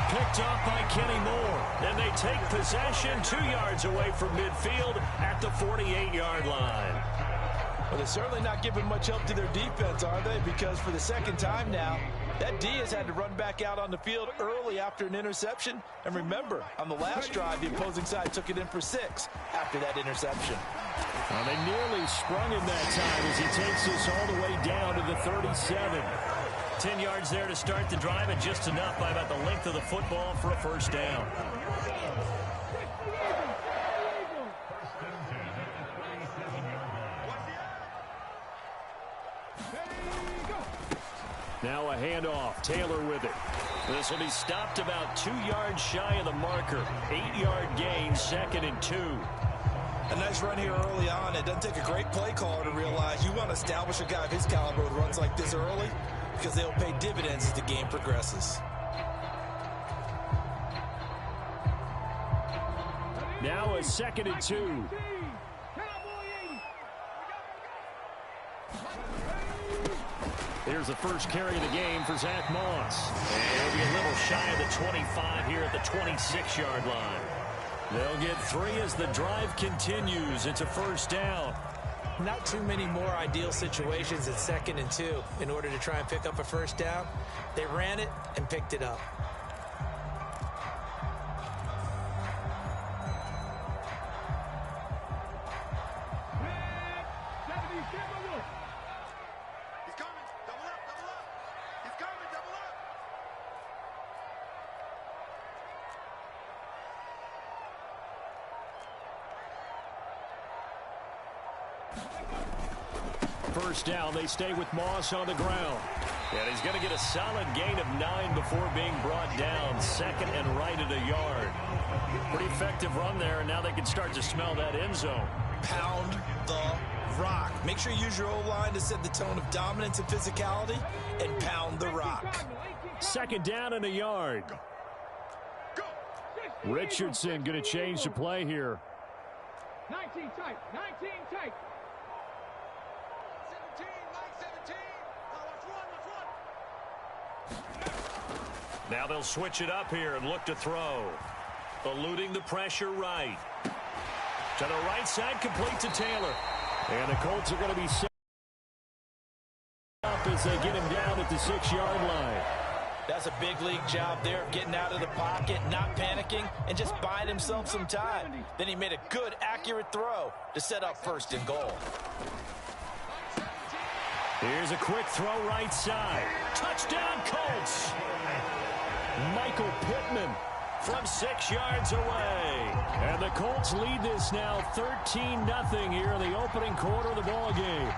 Picked off by Kenny Moore. And they take possession 2 yards away from midfield at the 48-yard line. Well, they're certainly not giving much help to their defense, are they? Because for the second time now, that D has had to run back out on the field early after an interception. And remember, on the last drive, the opposing side took it in for 6 after that interception. Well, they nearly sprung him that time as he takes this all the way down to the 37. 10 yards there to start the drive, and just enough by about the length of the football for a first down. Now a handoff. Taylor with it. This will be stopped about 2 yards shy of the marker. 8-yard gain, 2nd and 2. A nice run here early on. It doesn't take a great play caller to realize you want to establish a guy of his caliber with runs like this early because they'll pay dividends as the game progresses. Now a 2nd and 2. Here's the first carry of the game for Zach Moss. And he'll be a little shy of the 25 here at the 26-yard line. They'll get 3 as the drive continues. It's a first down. Not too many more ideal situations at 2nd and 2 in order to try and pick up a first down. They ran it and picked it up. First down, they stay with Moss on the ground. And he's going to get a solid gain of 9 before being brought down. 2nd and right at a yard. Pretty effective run there, and now they can start to smell that end zone. Pound the rock. Make sure you use your O-line to set the tone of dominance and physicality, and pound the rock. 2nd down and a yard. Richardson going to change the play here. 19 tight, 19 tight. Now they'll switch it up here and look to throw. Eluding the pressure right. To the right side, complete to Taylor. And the Colts are going to be set up as they get him down at the 6-yard line. That's a big league job there of getting out of the pocket, not panicking, and just buying himself some time. Then he made a good, accurate throw to set up 1st and goal. Here's a quick throw right side. Touchdown, Colts. Michael Pittman from 6 yards away. And the Colts lead this now 13-0 here in the opening quarter of the ball game.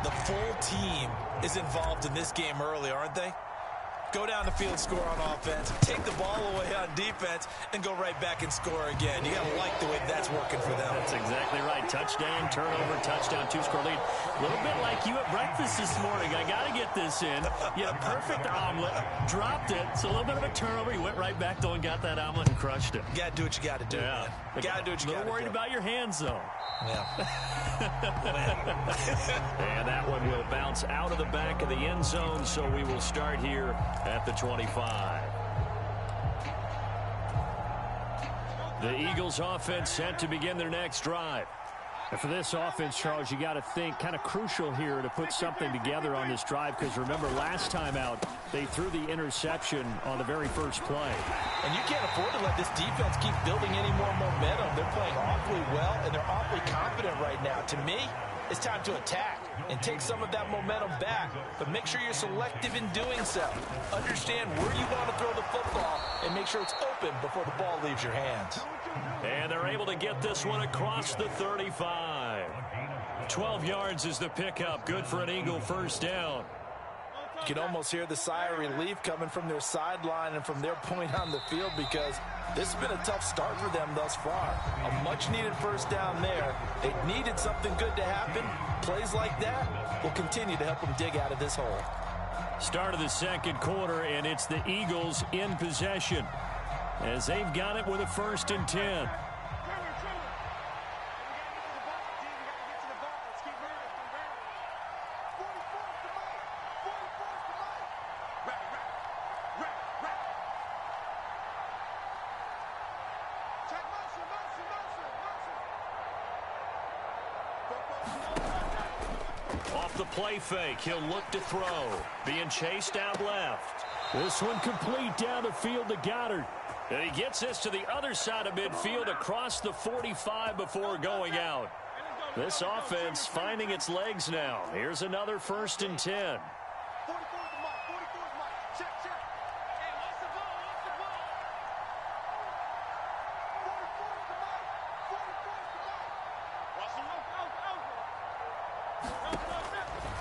The full team is involved in this game early, aren't they? Go down the field, score on offense, take the ball away on defense, and go right back and score again. You got to like the way that's working for them. That's exactly right. Touchdown, turnover, touchdown, two-score lead. A little bit like you at breakfast this morning. I got to get this in. You had a perfect omelet, dropped it. It's a little bit of a turnover. You went right back, though, and got that omelet and crushed it. You got to do what you got to do, man. You got to do what you got to do. A little worried about your hands, though. Yeah. And that one will bounce out of the back of the end zone, so we will start here at the 25. The Eagles offense set to begin their next drive. And for this offense, Charles, you got to think kind of crucial here to put something together on this drive, because remember last time out they threw the interception on the very first play. And you can't afford to let this defense keep building any more momentum. They're playing awfully well, and they're awfully confident right now. To me, it's time to attack and take some of that momentum back, but make sure you're selective in doing so. Understand where you want to throw the football and make sure it's open before the ball leaves your hands. And they're able to get this one across the 35. 12 yards is the pickup. Good for an Eagle first down. You can almost hear the sigh of relief coming from their sideline and from their point on the field, because this has been a tough start for them thus far. A much-needed first down there. They needed something good to happen. Plays like that will continue to help them dig out of this hole. Start of the second quarter, and it's the Eagles in possession as they've got it with a 1st and 10. Off the play fake, he'll look to throw. Being chased out left. This one complete down the field to Goddard. And he gets this to the other side of midfield across the 45 before going out. This offense finding its legs now. Here's another 1st and 10.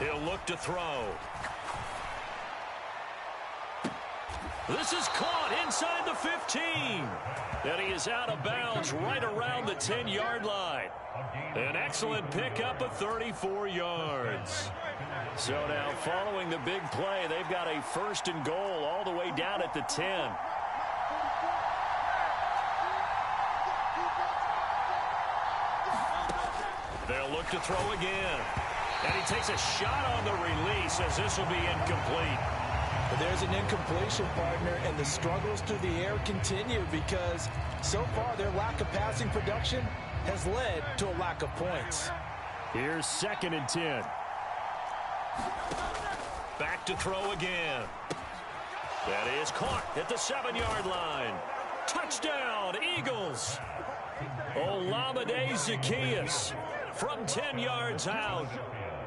He'll look to throw. This is caught inside the 15. And he is out of bounds right around the 10-yard line. An excellent pickup of 34 yards. So now following the big play, they've got a 1st and goal all the way down at the 10. They'll look to throw again. And he takes a shot on the release as this will be incomplete. But there's an incompletion, partner, and the struggles through the air continue, because so far their lack of passing production has led to a lack of points. Here's 2nd and 10. Back to throw again. That is caught at the 7-yard line. Touchdown, Eagles. Olamide Zaccheaus from 10 yards out.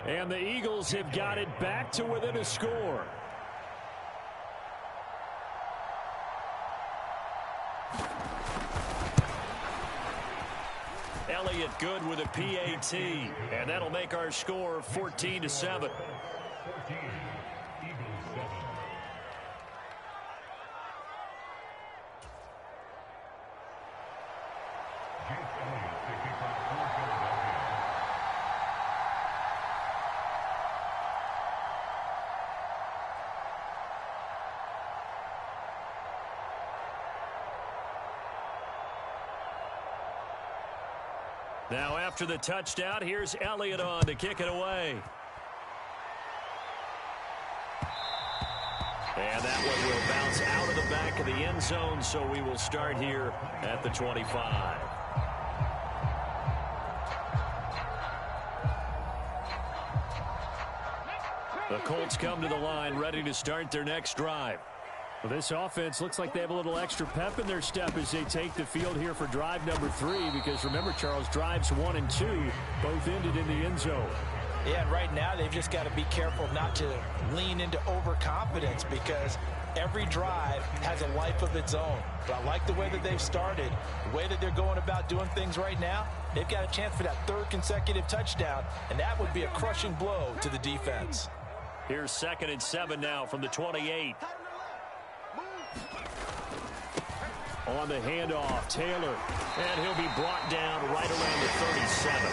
And the Eagles have got it back to within a score. Elliott good with a PAT, and that'll make our score 14-7. Now after the touchdown, here's Elliott on to kick it away. And that one will bounce out of the back of the end zone, so we will start here at the 25. The Colts come to the line ready to start their next drive. Well, this offense looks like they have a little extra pep in their step as they take the field here for drive number 3, because remember, Charles, drives 1 and 2 both ended in the end zone. Yeah, and right now they've just got to be careful not to lean into overconfidence, because every drive has a life of its own. But I like the way that they've started, the way that they're going about doing things right now. They've got a chance for that 3rd consecutive touchdown, and that would be a crushing blow to the defense. Here's 2nd and 7 now from the 28. On the handoff, Taylor. And he'll be brought down right around the 37.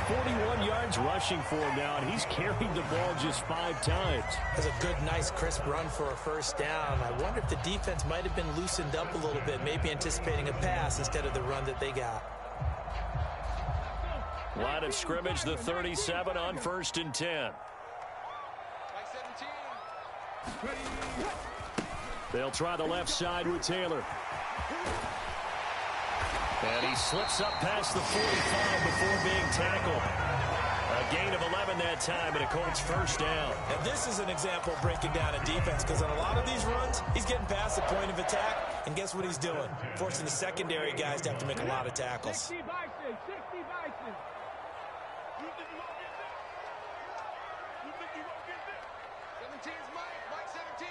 41 yards rushing for him now, and he's carried the ball just 5 times. That's a good, nice, crisp run for a first down. I wonder if the defense might have been loosened up a little bit, maybe anticipating a pass instead of the run that they got. Line of scrimmage, the 37 on 1st and 10. They'll try the left side with Taylor. And he slips up past the 45 before being tackled. A gain of 11 that time, and a Colts first down. And this is an example of breaking down a defense, because on a lot of these runs, he's getting past the point of attack, and guess what he's doing? Forcing the secondary guys to have to make a lot of tackles. 60 Bison, 60 Bison. You think you won't get this? You think you won't get this? 17's Mike 17.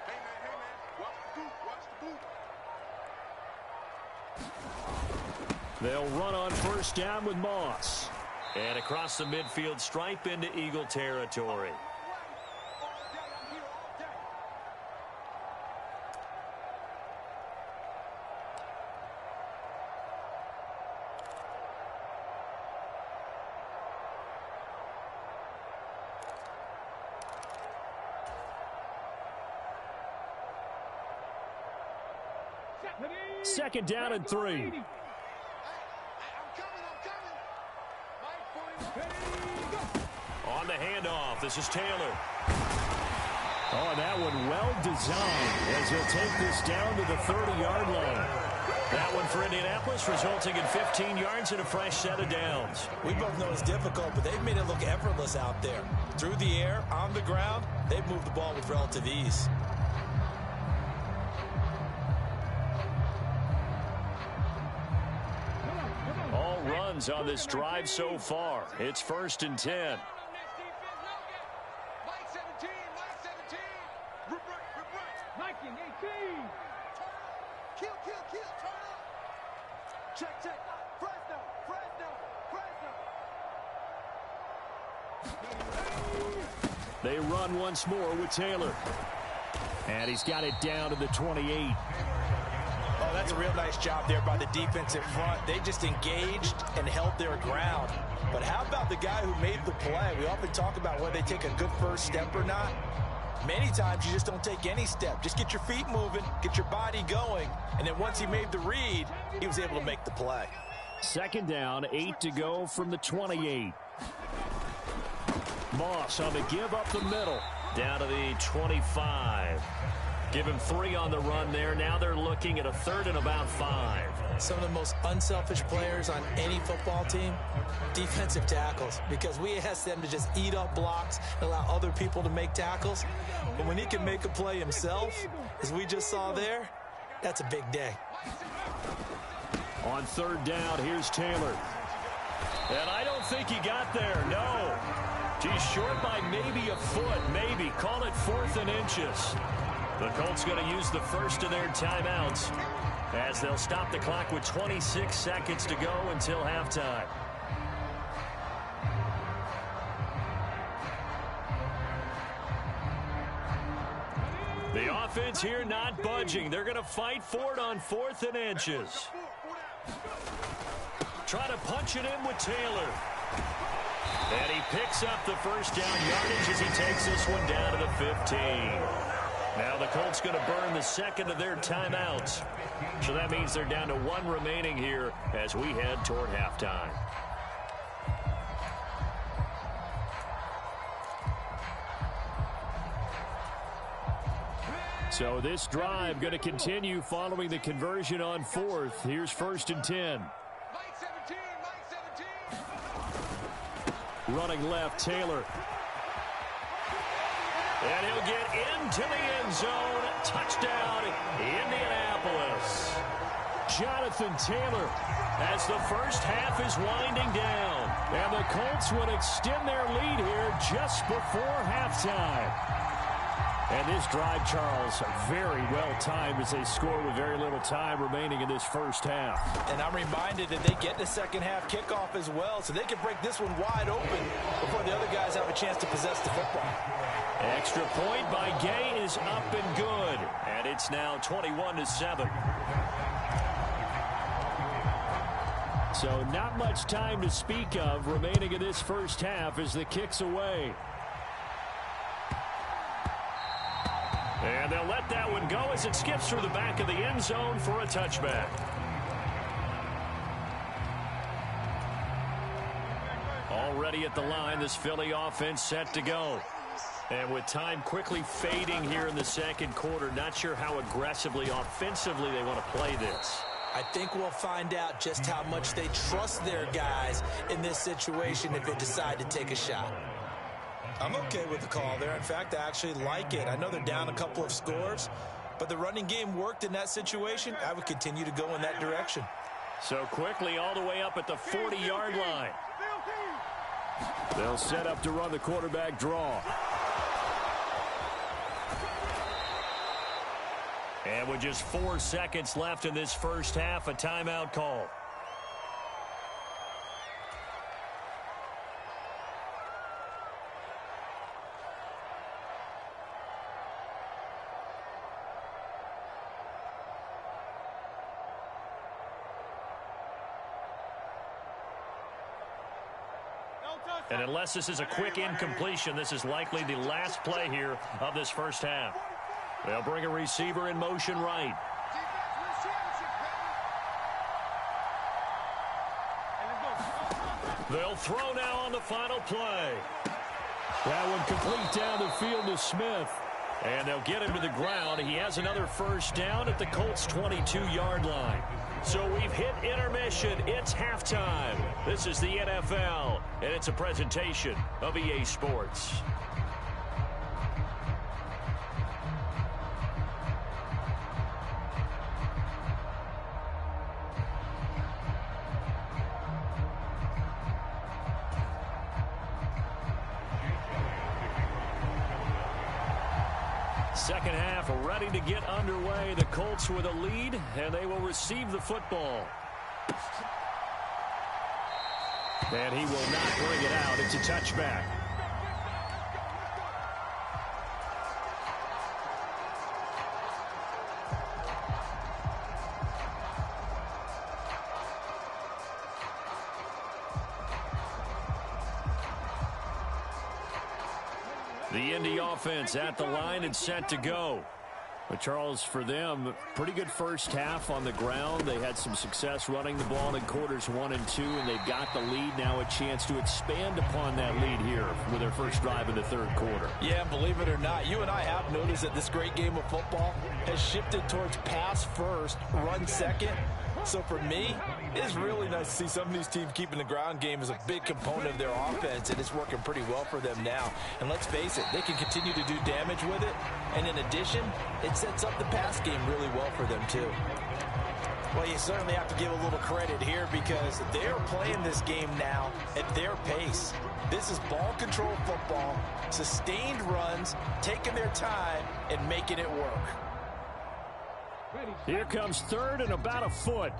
Hey, man, watch the boot, watch the boot. They'll run on first down with Moss. And across the midfield stripe into Eagle territory. Second down and 3. On the handoff, this is Taylor. Oh, and that one well designed as he'll take this down to the 30-yard line. That one for Indianapolis, resulting in 15 yards and a fresh set of downs. We both know it's difficult, but they've made it look effortless out there. Through the air, on the ground, they've moved the ball with relative ease. All runs on this drive so far. It's 1st and 10. They run once more with Taylor. And he's got it down to the 28. Oh, that's a real nice job there by the defensive front. They just engaged and held their ground. But how about the guy who made the play? We often talk about whether they take a good first step or not. Many times you just don't take any step. Just get your feet moving, get your body going, and then once he made the read, he was able to make the play. Second down, 8 to go from the 28. Moss on the give up the middle. Down to the 25. Give him 3 on the run there. Now they're looking at a 3rd and about 5. Some of the most unselfish players on any football team, defensive tackles, because we ask them to just eat up blocks and allow other people to make tackles. But when he can make a play himself, as we just saw there, that's a big day. On 3rd down, here's Taylor. And I don't think he got there, no. He's short by maybe a foot, maybe. Call it 4th and inches. The Colts going to use the first of their timeouts as they'll stop the clock with 26 seconds to go until halftime. The offense here not budging. They're going to fight for it on 4th and inches. Try to punch it in with Taylor. And he picks up the first down yardage as he takes this one down to the 15. Now the Colts going to burn the second of their timeouts. So that means they're down to 1 remaining here as we head toward halftime. So this drive going to continue following the conversion on 4th. Here's 1st and 10. Running left, Taylor. And he'll get into the end zone. Touchdown, Indianapolis. Jonathan Taylor as the first half is winding down. And the Colts would extend their lead here just before halftime. And this drive, Charles, very well timed as they score with very little time remaining in this first half. And I'm reminded that they get the second half kickoff as well, so they can break this one wide open before the other guys have a chance to possess the football. Extra point by Gay is up and good. And it's now 21-7. So not much time to speak of remaining in this first half as the kick's away. And they'll let that one go as it skips through the back of the end zone for a touchback. Already at the line, this Philly offense set to go. And with time quickly fading here in the second quarter, not sure how aggressively, offensively they want to play this. I think we'll find out just how much they trust their guys in this situation if they decide to take a shot. I'm okay with the call there. In fact, I actually like it. I know they're down a couple of scores, but the running game worked in that situation. I would continue to go in that direction. So quickly all the way up at the 40-yard line. They'll set up to run the quarterback draw. And with just 4 seconds left in this first half, a timeout call. And unless this is a quick incompletion, this is likely the last play here of this first half. They'll bring a receiver in motion right. They'll throw now on the final play. That one complete down the field to Smith. And they'll get him to the ground. He has another first down at the Colts' 22-yard line. So we've hit intermission. It's halftime. This is the NFL, and it's a presentation of EA Sports. Second half ready to get underway. The Colts with a lead, and they will receive the football. And he will not bring it out. It's a touchback. The Indy offense at the line and set to go. But Charles, for them, pretty good first half on the ground. They had some success running the ball in quarters 1 and 2, and they've got the lead now, a chance to expand upon that lead here with their first drive in the third quarter. Yeah, believe it or not, you and I have noticed that this great game of football has shifted towards pass first, run second. So for me, it's really nice to see some of these teams keeping the ground game as a big component of their offense, and it's working pretty well for them now. And let's face it, they can continue to do damage with it. And in addition, it sets up the pass game really well for them too. Well, you certainly have to give a little credit here because they're playing this game now at their pace. This is ball control football, sustained runs, taking their time, and making it work. Here comes third and about a foot.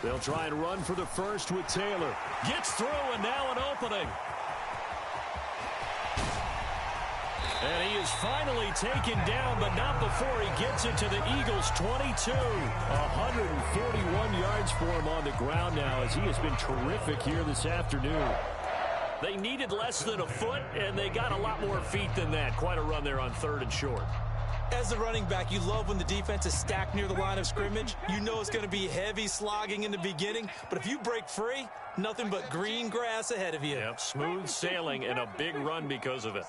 They'll try and run for the first with Taylor. Gets through and now an opening. And he is finally taken down, but not before he gets it to the Eagles' 22. 141 yards for him on the ground now as he has been terrific here this afternoon. They needed less than a foot, and they got a lot more feet than that. Quite a run there on third and short. As a running back, you love when the defense is stacked near the line of scrimmage. You know it's going to be heavy slogging in the beginning, but if you break free, nothing but green grass ahead of you. Yep, smooth sailing and a big run because of it.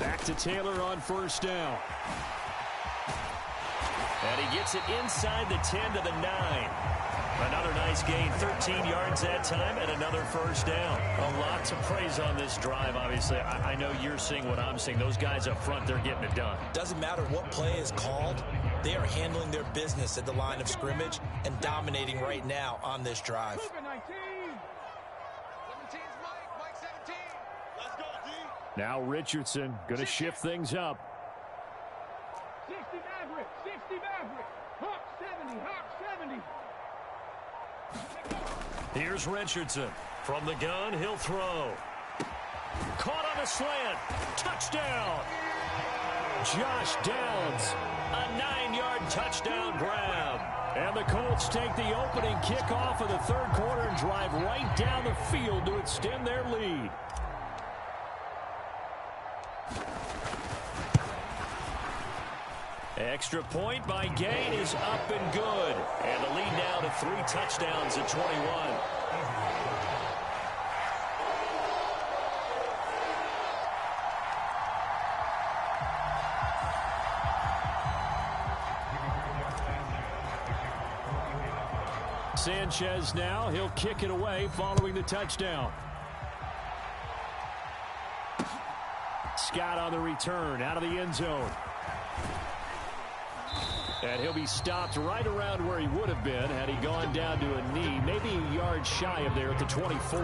Back to Taylor on first down. And he gets it inside the 10 to the 9. Another nice gain, 13 yards that time, and another first down. A lot to praise on this drive, obviously. I know you're seeing what I'm seeing. Those guys up front, they're getting it done. Doesn't matter what play is called. They are handling their business at the line of scrimmage and dominating right now on this drive. 17's Mike 17. Let's go, D. Now Richardson going to shift things up. 60 Maverick, 60 Maverick. Hawk 70, Hawk 70. Here's Richardson. From the gun, he'll throw. Caught on a slant. Touchdown. Josh Downs. A 9-yard touchdown grab. And the Colts take the opening kickoff of the third quarter and drive right down the field to extend their lead. Extra point by Gain is up and good. And the lead now to 3 touchdowns at 21. Sanchez now, he'll kick it away following the touchdown. Scott on the return out of the end zone. And he'll be stopped right around where he would have been had he gone down to a knee, maybe a yard shy of there at the 24.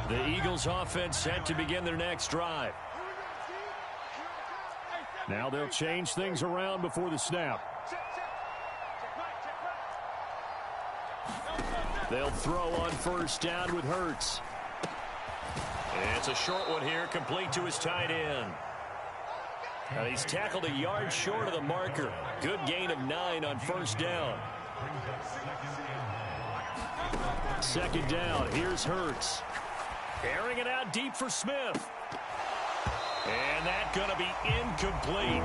The Eagles offense set to begin their next drive. Now they'll change things around before the snap. They'll throw on first down with Hurts. It's a short one here, complete to his tight end. Now he's tackled a yard short of the marker. Good gain of 9 on first down. Second down, here's Hurts. Airing it out deep for Smith. And that's going to be incomplete.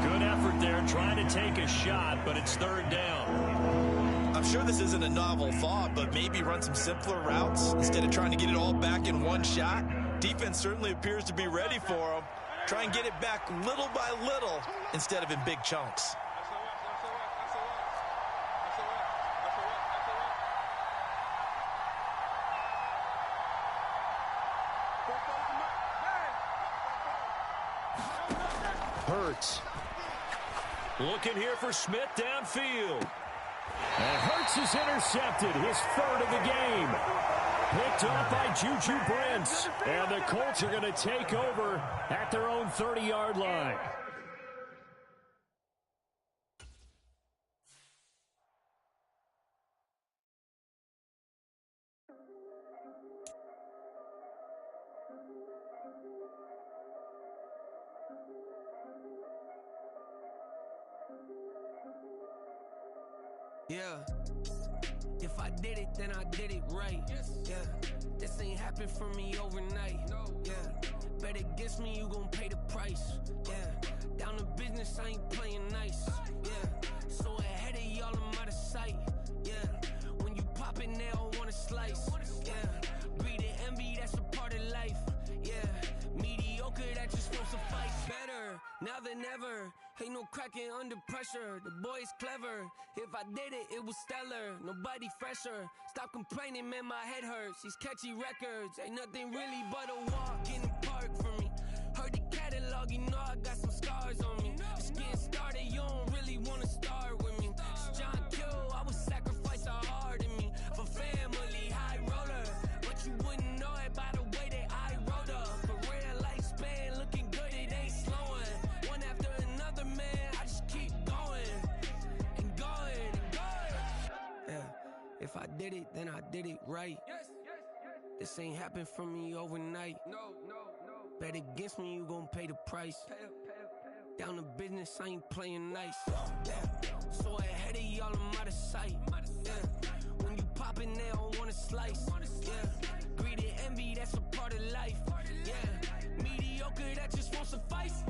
Good effort there trying to take a shot, but it's third down. I'm sure this isn't a novel thought, but maybe run some simpler routes instead of trying to get it all back in one shot. Defense certainly appears to be ready for them. Try and get it back little by little instead of in big chunks. Hurts. Looking here for Smith downfield. And Hurts is intercepted, his third of the game. Picked off by Juju Brents. And the Colts are going to take over at their own 30-yard line. Yeah, if I did it, then I did it right. Yeah, this ain't happened for me overnight. Yeah, bet against me, you gon' pay the price. Yeah, down to business, I ain't playing nice. Yeah, so ahead of y'all, I'm out of sight. Yeah, when you pop it, they don't wanna slice. Yeah, breed and envy, that's a part of life. Yeah, mediocre, that just won't suffice. Better now than ever. Ain't no cracking under pressure. The boy's clever. If I did it, it was stellar. Nobody fresher. Stop complaining, man, my head hurts. These catchy records ain't nothing really but a walk in the park for me. Heard the catalog, you know I got some scars on me. Just getting started, you don't really wanna start with me. It's John Kill, I would sacrifice a heart in me for family, high roller. But you wouldn't know it by the way that I wrote up. Career lifespan looking good, it ain't slowing. One after another, man, I just keep going and going and going. Yeah, if I did it, then I did it right. This ain't happened for me overnight. No. Bet against me, you gon' pay the price. Down to business, I ain't playing nice. Yeah, so ahead of y'all, I'm out of sight. Yeah, when you poppin', they don't wanna slice. Yeah, greed and envy, that's a part of life. Yeah, mediocre, that just won't suffice.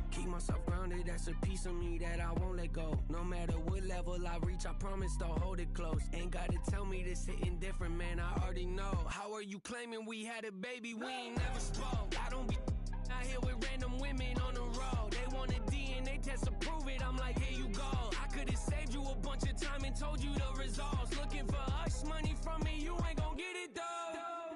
Keep myself grounded. surrounded, that's a piece of me that I won't let go. No matter what level I reach, I promise to hold it close. Ain't gotta tell me this hitting different, man, I already know. How are you claiming we had a baby? We ain't never spoke. I don't be out here with random women on the road. They want a DNA test to prove it, I'm like, here you go. I could've saved you a bunch of time and told you the results. Looking for us, money from me, you ain't gon' get it though.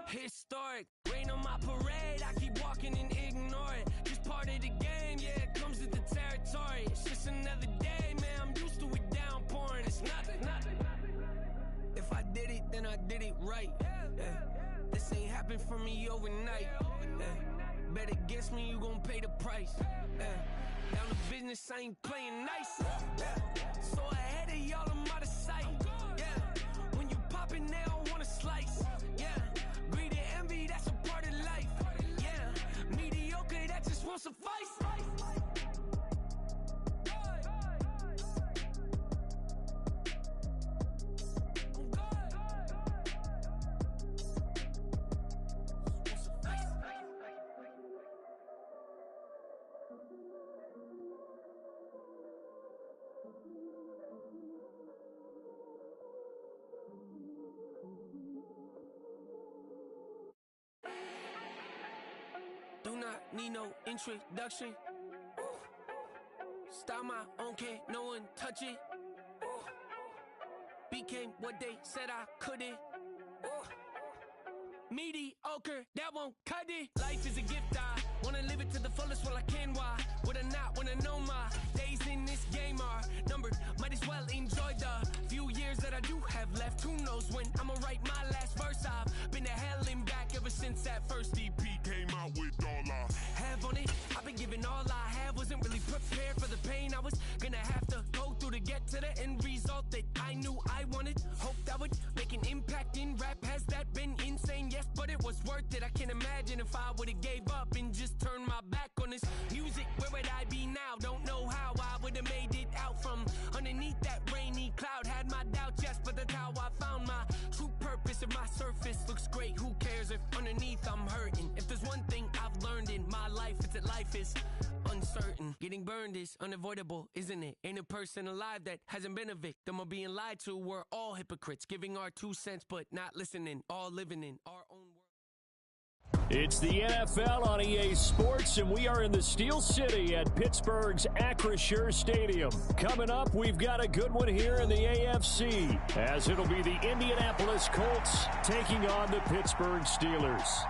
Historic, rain on my parade, I keep walking and ignore it. Just part of the game, yeah, it comes with the territory. It's just another day, man, I'm used to it downpouring. It's nothing. If I did it, then I did it right. Yeah. This ain't happened for me overnight. Yeah. Bet against me, you gon' pay the price. Yeah. Down to business, I ain't playing nice. Yeah. So ahead of y'all, I'm out of sight. Yeah. When you poppin', they don't wanna slice. Yeah. Greed and envy, that's a part of life. Yeah. Mediocre, that just won't suffice. Do not need no introduction. Style my own, can't no one touch it. Became what they said I couldn't. Mediocre, that won't cut it. Life is a gift, I wanna live it to the fullest while I can. Why would I not wanna know my days in this game are numbered? Might as well enjoy the few years that I do have left. Who knows when I'ma write my last verse? I've been to hell and back ever since that first EP came out with all I have on it. I've been giving all I have, wasn't really prepared for the pain I was gonna have to go through to get to the end result that I knew I wanted. Hoped I would make an impact in rap. Has that been insane? Yes, but it was worth it. I can't imagine if I would've gave up and just turned my back on this music. Where would I be now? Don't know how I would've made it out from underneath that rainy cloud. Had my doubts, yes, but that's how I found my true purpose. If my surface looks great, who cares if underneath I'm hurting? If there's one thing I've learned in my life, it's that life is uncertain. Getting burned is unavoidable, isn't it? Ain't a person alive that hasn't been a victim of being lied to. We're all hypocrites, giving our 2 cents but not listening, all living in our own world. It's the NFL on EA Sports, and we are in the Steel City at Pittsburgh's Acrisure Stadium. Coming up, we've got a good one here in the AFC, as it'll be the Indianapolis Colts taking on the Pittsburgh Steelers.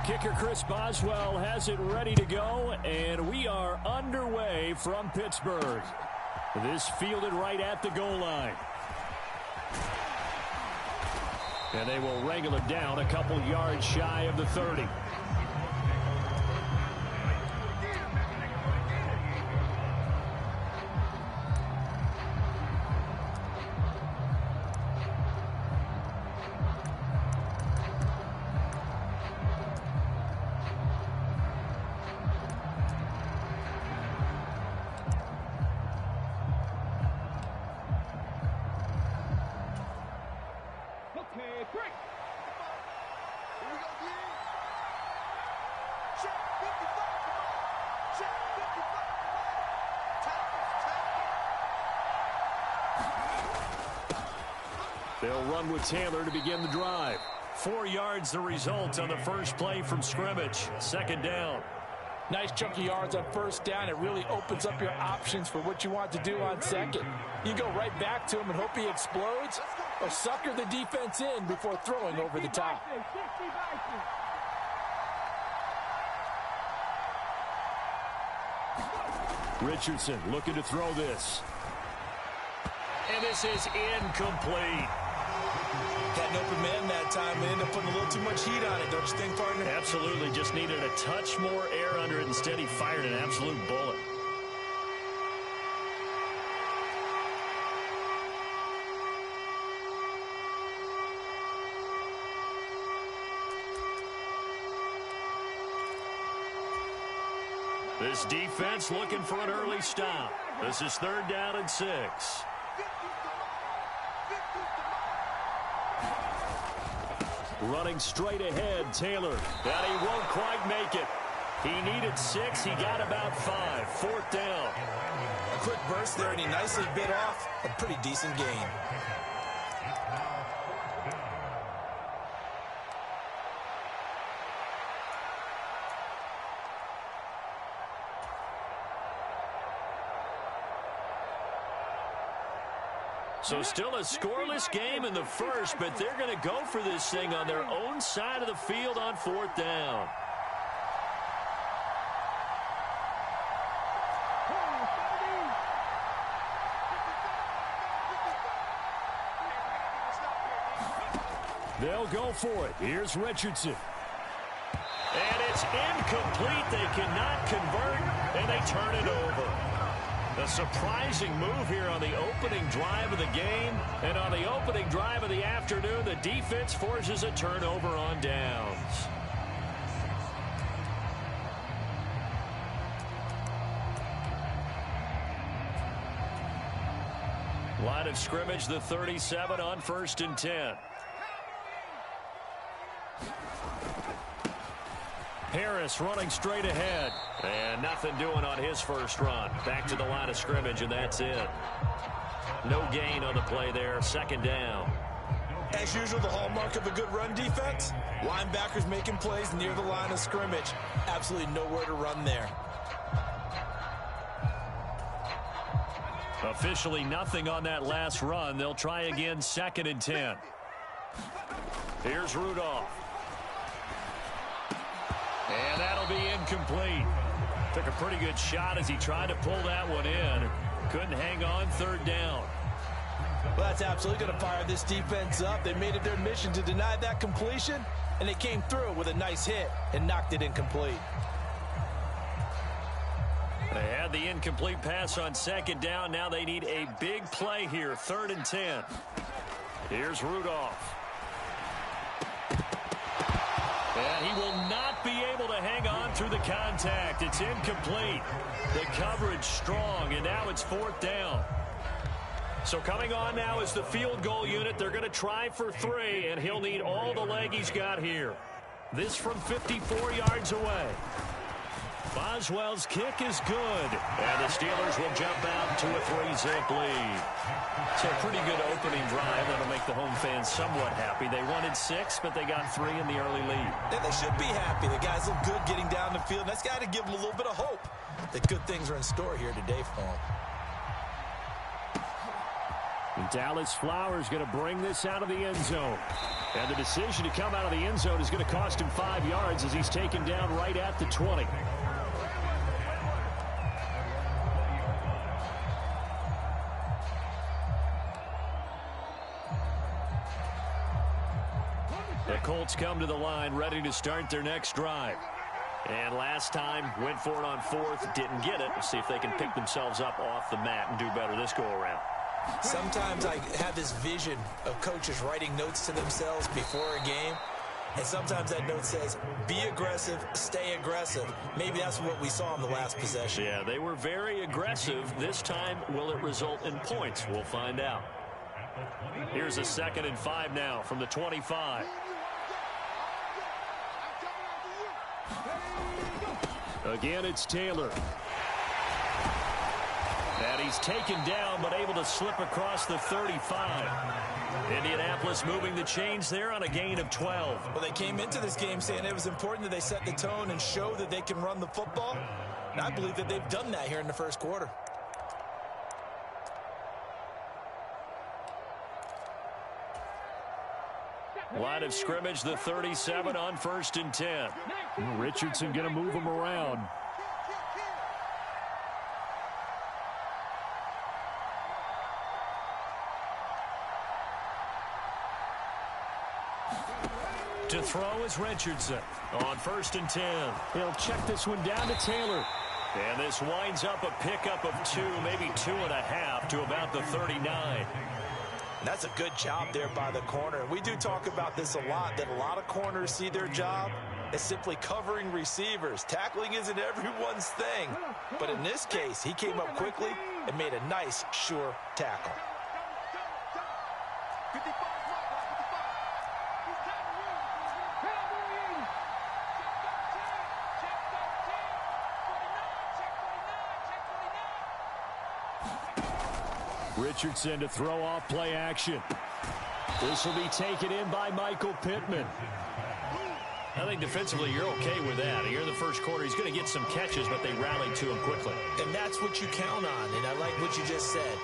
Kicker Chris Boswell has it ready to go, and we are underway from Pittsburgh. This fielded right at the goal line. And they will wrangle it down a couple yards shy of the 30. They'll run with Taylor to begin the drive. 4 yards the result on the first play from scrimmage. Second down. Nice chunky yards on first down. It really opens up your options for what you want to do on second. You go right back to him and hope he explodes, or sucker the defense in before throwing over the top. Richardson looking to throw this. And this is incomplete. Had an open man that time. They ended up putting a little too much heat on it, don't you think, partner? Absolutely. Just needed a touch more air under it. Instead, he fired an absolute bullet. This defense looking for an early stop. This is 3rd down and 6. Running straight ahead, Taylor. And he won't quite make it. He needed 6. He got about 5. 4th down. A quick burst there, and he nicely bit off a pretty decent gain. So still a scoreless game in the first, but they're going to go for this thing on their own side of the field on 4th down. They'll go for it. Here's Richardson. And it's incomplete. They cannot convert, and they turn it over. A surprising move here on the opening drive of the game. And on the opening drive of the afternoon, the defense forces a turnover on downs. Line of scrimmage, the 37 on 1st and 10. Harris running straight ahead. And nothing doing on his first run. Back to the line of scrimmage, and that's it. No gain on the play there. 2nd down. As usual, the hallmark of a good run defense, linebackers making plays near the line of scrimmage. Absolutely nowhere to run there. Officially nothing on that last run. They'll try again 2nd and 10. Here's Rudolph. And that'll be incomplete. Took a pretty good shot as he tried to pull that one in. Couldn't hang on. 3rd down. Well, that's absolutely going to fire this defense up. They made it their mission to deny that completion, and they came through with a nice hit and knocked it incomplete. They had the incomplete pass on 2nd down. Now they need a big play here. 3rd and 10. Here's Rudolph. And he will not be able to hang on through the contact. It's incomplete. The coverage strong, and now it's 4th down. So coming on now is the field goal unit. They're going to try for 3, and he'll need all the leg he's got here. This from 54 yards away. Boswell's kick is good, and the Steelers will jump out to a 3-zip lead. So a pretty good opening drive. That'll make the home fans somewhat happy. They wanted 6, but they got 3 in the early lead. Yeah, they should be happy. The guys look good getting down the field. That's got to give them a little bit of hope that good things are in store here today for them. And Dallas Flowers going to bring this out of the end zone. And the decision to come out of the end zone is going to cost him 5 yards as he's taken down right at the 20. The Colts come to the line ready to start their next drive. And last time, went for it on 4th, didn't get it. We'll see if they can pick themselves up off the mat and do better this go-around. Sometimes I have this vision of coaches writing notes to themselves before a game. And sometimes that note says, be aggressive, stay aggressive. Maybe that's what we saw in the last possession. Yeah, they were very aggressive. This time, will it result in points? We'll find out. Here's a 2nd and 5 now from the 25. Again, it's Taylor. And he's taken down, but able to slip across the 35. Indianapolis moving the chains there on a gain of 12. Well, they came into this game saying it was important that they set the tone and show that they can run the football. And I believe that they've done that here in the first quarter. Line of scrimmage, the 37 on 1st and 10. Richardson going to move him around. To throw is Richardson on 1st and 10. He'll check this one down to Taylor. And this winds up a pickup of 2, maybe 2.5 to about the 39. And that's a good job there by the corner. We do talk about this a lot, that a lot of corners see their job as simply covering receivers. Tackling isn't everyone's thing. But in this case, he came up quickly and made a nice, sure tackle. Richardson to throw off play action. This will be taken in by Michael Pittman. I think defensively you're okay with that. Here in the first quarter, he's going to get some catches, but they rallied to him quickly. And that's what you count on, and I like what you just said.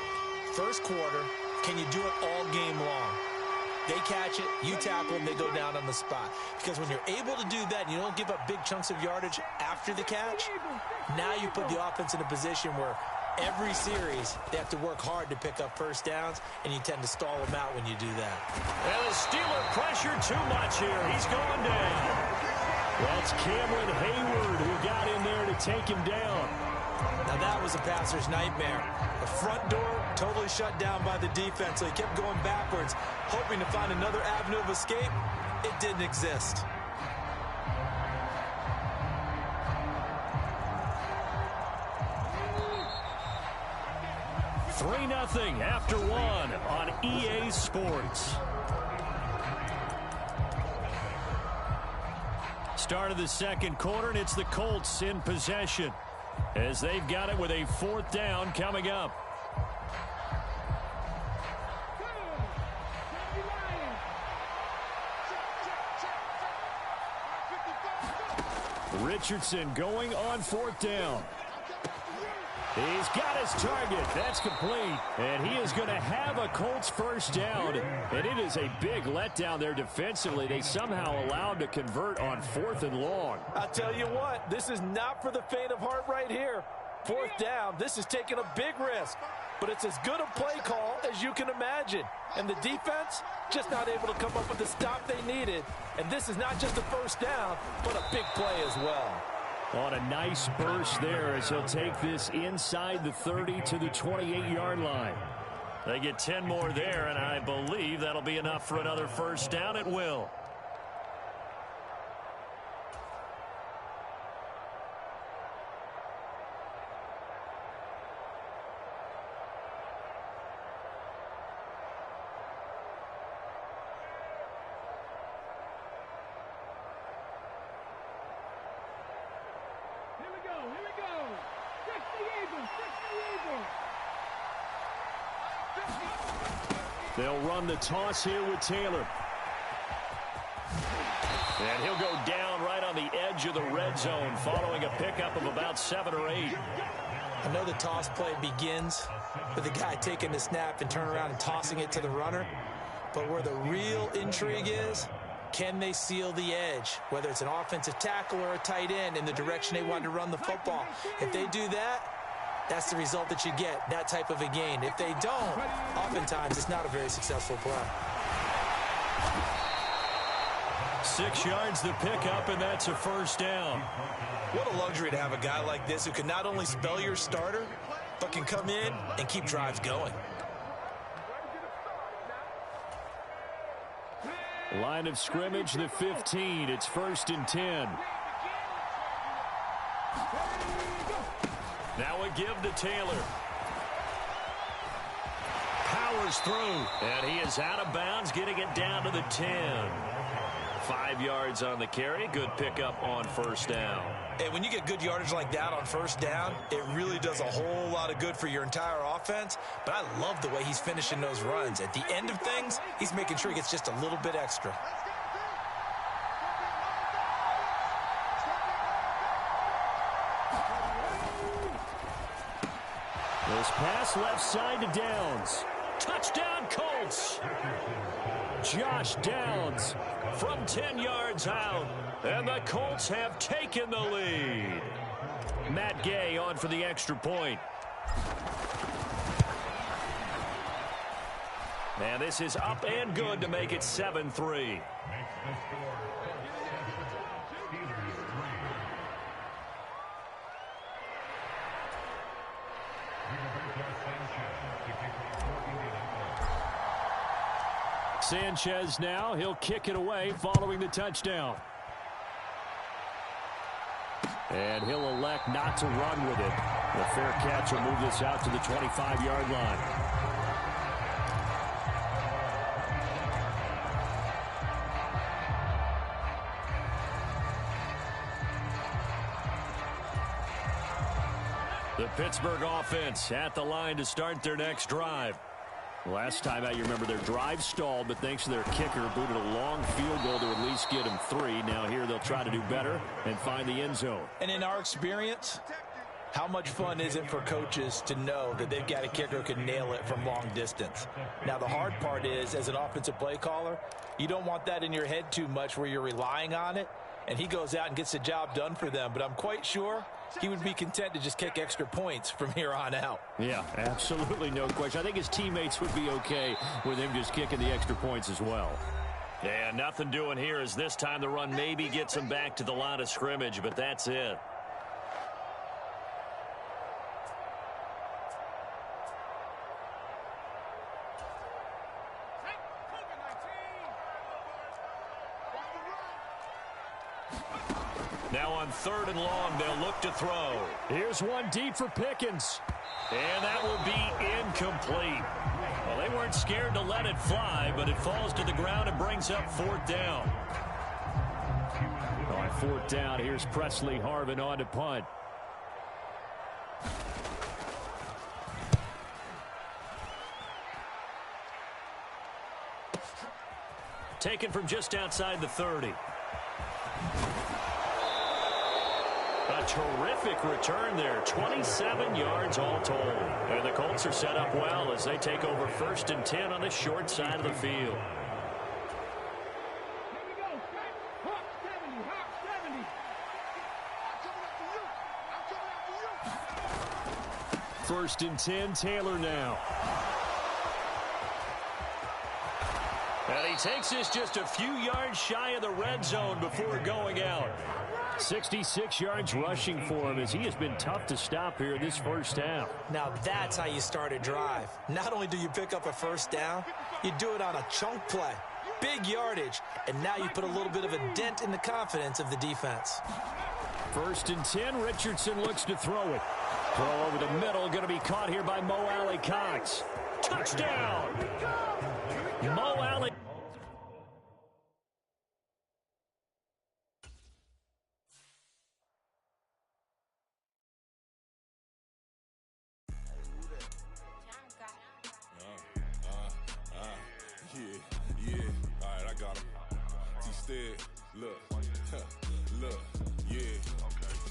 First quarter, can you do it all game long? They catch it, you tackle them, they go down on the spot. Because when you're able to do that and you don't give up big chunks of yardage after the catch, now you put the offense in a position where every series they have to work hard to pick up first downs, and you tend to stall them out when you do that. And the Steeler pressure too much here. He's going down. That's Cameron Hayward who got in there to take him down. Now that was a passer's nightmare. The front door totally shut down by the defense, so he kept going backwards, hoping to find another avenue of escape. It didn't exist. Three 3-0 after one on EA Sports. Start of the second quarter, and it's the Colts in possession as they've got it with a 4th down coming up. Richardson going on 4th down. He's got his target. That's complete. And he is going to have a Colts first down. And it is a big letdown there defensively. They somehow allowed to convert on 4th and long. I'll tell you what, this is not for the faint of heart right here. 4th down, this is taking a big risk. But it's as good a play call as you can imagine. And the defense just not able to come up with the stop they needed. And this is not just a first down, but a big play as well. On a nice burst there as he'll take this inside the 30 to the 28-yard line. They get 10 more there, and I believe that'll be enough for another first down. It will. They'll run the toss here with Taylor. And he'll go down right on the edge of the red zone following a pickup of about 7 or 8. I know the toss play begins with the guy taking the snap and turning around and tossing it to the runner. But where the real intrigue is, can they seal the edge? Whether it's an offensive tackle or a tight end in the direction they want to run the football. If they do that, that's the result that you get, that type of a gain. If they don't, oftentimes it's not a very successful play. 6 yards the pickup, and that's a first down. What a luxury to have a guy like this who can not only spell your starter, but can come in and keep drives going. Line of scrimmage, the 15. It's 1st and 10. Now a give to Taylor. Powers through. And he is out of bounds, getting it down to the 10. 5 yards on the carry. Good pickup on first down. And when you get good yardage like that on first down, it really does a whole lot of good for your entire offense. But I love the way he's finishing those runs. At the end of things, he's making sure he gets just a little bit extra. This pass left side to Downs. Touchdown Colts. Josh Downs from 10 yards out. And the Colts have taken the lead. Matt Gay on for the extra point. And this is up and good to make it 7-3. Sanchez now, he'll kick it away following the touchdown. And he'll elect not to run with it. The fair catch will move this out to the 25-yard line. The Pittsburgh offense at the line to start their next drive. Last time out, you remember their drive stalled, but thanks to their kicker, booted a long field goal to at least get them 3. Now here they'll try to do better and find the end zone. And in our experience, how much fun is it for coaches to know that they've got a kicker who can nail it from long distance? Now, the hard part is, as an offensive play caller, you don't want that in your head too much where you're relying on it, and he goes out and gets the job done for them. But I'm quite sure he would be content to just kick extra points from here on out. Yeah, absolutely no question. I think his teammates would be okay with him just kicking the extra points as well. Yeah, nothing doing here as this time the run maybe gets him back to the line of scrimmage, but that's it. Now on 3rd and long, they'll look to throw. Here's one deep for Pickens. And that will be incomplete. Well, they weren't scared to let it fly, but it falls to the ground and brings up 4th down. On 4th down, here's Presley Harvin on to punt. Taken from just outside the 30. A terrific return there. 27 yards all told. And the Colts are set up well as they take over 1st and 10 on the short side of the field. First and 10, Taylor now. And he takes this just a few yards shy of the red zone before going out. 66 yards rushing for him as he has been tough to stop here in this first half. Now that's how you start a drive. Not only do you pick up a 1st down, you do it on a chunk play. Big yardage, and now you put a little bit of a dent in the confidence of the defense. 1st and 10, Richardson looks to throw it. Throw over the middle, going to be caught here by Mo Alley Cox. Touchdown! Mo Alley. Yeah, all right, I got him. T-Stead, look, yeah.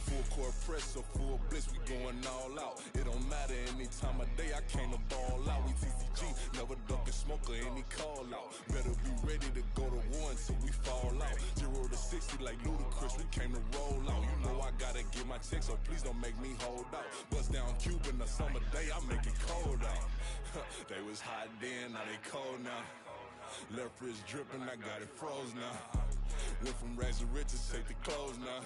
Full court press, so full blitz, we going all out. It don't matter any time of day, I came to ball out. We TCG, never ducking smoke or any call out. Better be ready to go to war until we fall out. 0 to 60 like Ludacris, we came to roll out. You know I gotta get my check, so please don't make me hold out. Bust down Cuban a summer day, I make it cold out. They was hot then, now they cold now. Left wrist dripping, I got it froze now. Went from rags to riches, take the clothes now.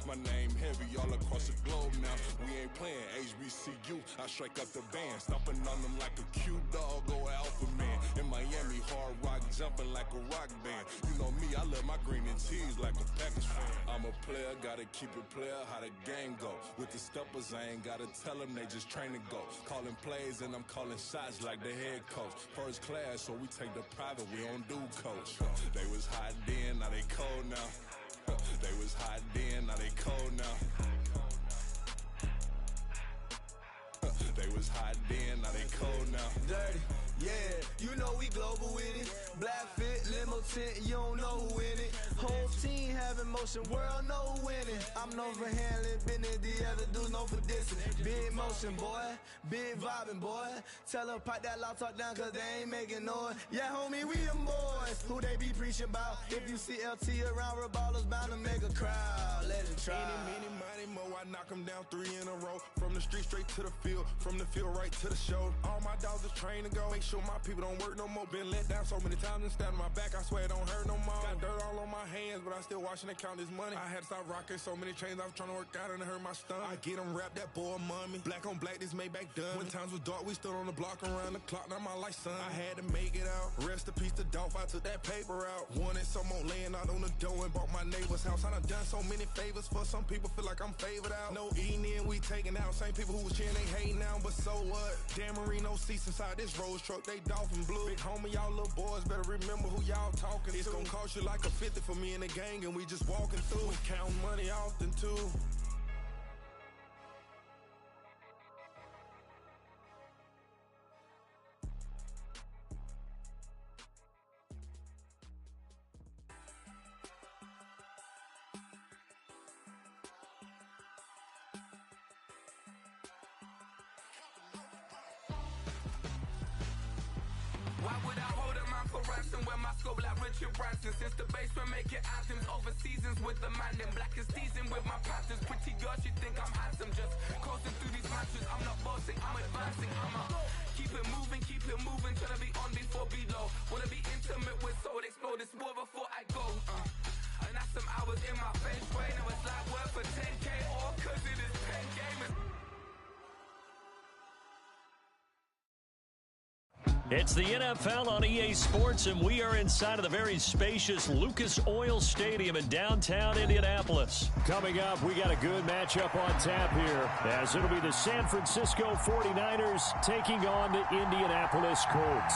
My name heavy all across the globe now. We ain't playing HBCU, I strike up the band. Stomping on them like a cute dog or alpha man. In Miami, hard rock jumping like a rock band. You know me, I love my green and cheese like a Packers fan. I'm a player, gotta keep it player, how the game go. With the steppers, I ain't gotta tell them, they just train to go. Calling plays and I'm calling shots like the head coach. First class, so we take the private, we don't do coach. They was hot then, now they cold now. They was hot then, now they cold now. They was hot then, now they cold now. Dirty, yeah, you know we global with it. Black fit, limo tint, you don't know who in it. Whole team having motion, world know who winning. I'm known for handling business, the other dudes known for dissing. Big motion, boy, big vibing, boy. Tell her pipe that loud talk down, cause they ain't making noise. Yeah, homie, we them boys, who they be preaching about. If you see LT around, Reballers bound to make a crowd. Let it try. Many, mo, I knock them down 3 in a row. From the street straight to the field, from the field right to the show. All my dogs is trained to go. Make sure my people don't work no more. Been let down so many times and stand on my back, I swear it don't hurt no more. Got dirt all on my hands, but I still watching and count this money. I had to stop rocking so many chains, I was trying to work out and it hurt my stomach. I get them wrapped, that boy mommy. Black on black, this Maybach done. When times was dark, we stood on the block around the clock, now my life son. I had to make it out. Rest in peace to Dolph, I took that paper out. Wanted some more laying out on the dough and bought my neighbor's house. I done so many favors for some people, feel like I'm favored out. No eating in, we taking out. Same people who was cheering, they hating now, but so what? Dan Marino seats inside this Rolls truck, they dolphin blue. Big homie, y'all little boys better remember who y'all talking to. It's gonna cost you like a 50 for me and the gang, and we just walking through. We count money often too. dancing with my scope like Richard Branson. Since the basement making anthems over seasons with the man. Them black is seasoned with my patterns. Pretty girls, you think I'm handsome. Just coasting through these matches. I'm not bossing, I'm advancing. Keep it moving, tryna be on before below. Wanna be intimate with soul, explode this war before I go. And that's some hours in my face. Way now it's like work for 10K, all cause it is pen gamers. It's the NFL on EA Sports, and we are inside of the very spacious Lucas Oil Stadium in downtown Indianapolis. Coming up, we got a good matchup on tap here, as it'll be the San Francisco 49ers taking on the Indianapolis Colts.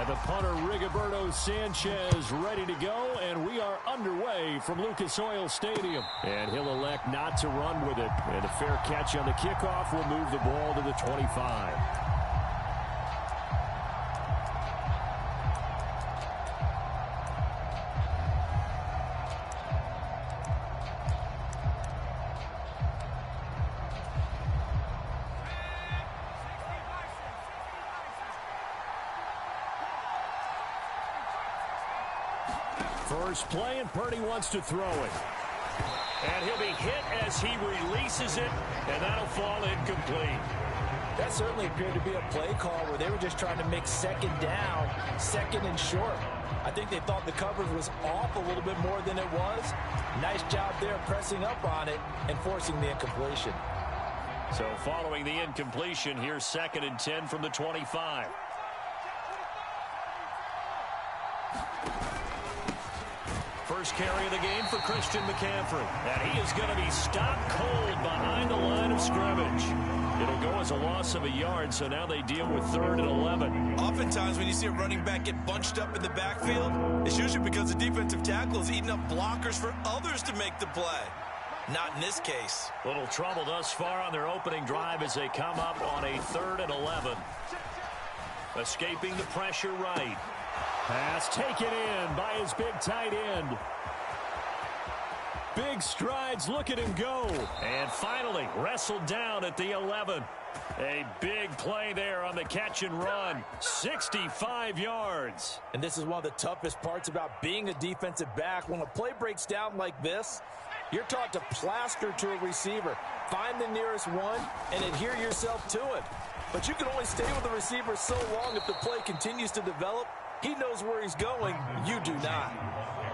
The punter, Rigoberto Sanchez, ready to go, and we are underway from Lucas Oil Stadium. And he'll elect not to run with it. And a fair catch on the kickoff will move the ball to the 25. First play, and Purdy wants to throw it. And he'll be hit as he releases it, and that'll fall incomplete. That certainly appeared to be a play call where they were just trying to make second down, second and short. I think they thought the coverage was off a little bit more than it was. Nice job there pressing up on it and forcing the incompletion. So following the incompletion, here's 2nd and 10 from the 25. First carry of the game for Christian McCaffrey. And he is going to be stopped cold behind the line of scrimmage. It'll go as a loss of a yard, so now they deal with 3rd and 11. Oftentimes when you see a running back get bunched up in the backfield, it's usually because the defensive tackle is eating up blockers for others to make the play. Not in this case. Little trouble thus far on their opening drive as they come up on a 3rd and 11. Escaping the pressure right. Pass taken in by his big tight end. Big strides, look at him go. And finally wrestled down at the 11. A big play there on the catch and run. 65 yards. And this is one of the toughest parts about being a defensive back. When a play breaks down like this, you're taught to plaster to a receiver. Find the nearest one and adhere yourself to it. But you can only stay with the receiver so long if the play continues to develop. He knows where he's going. You do not.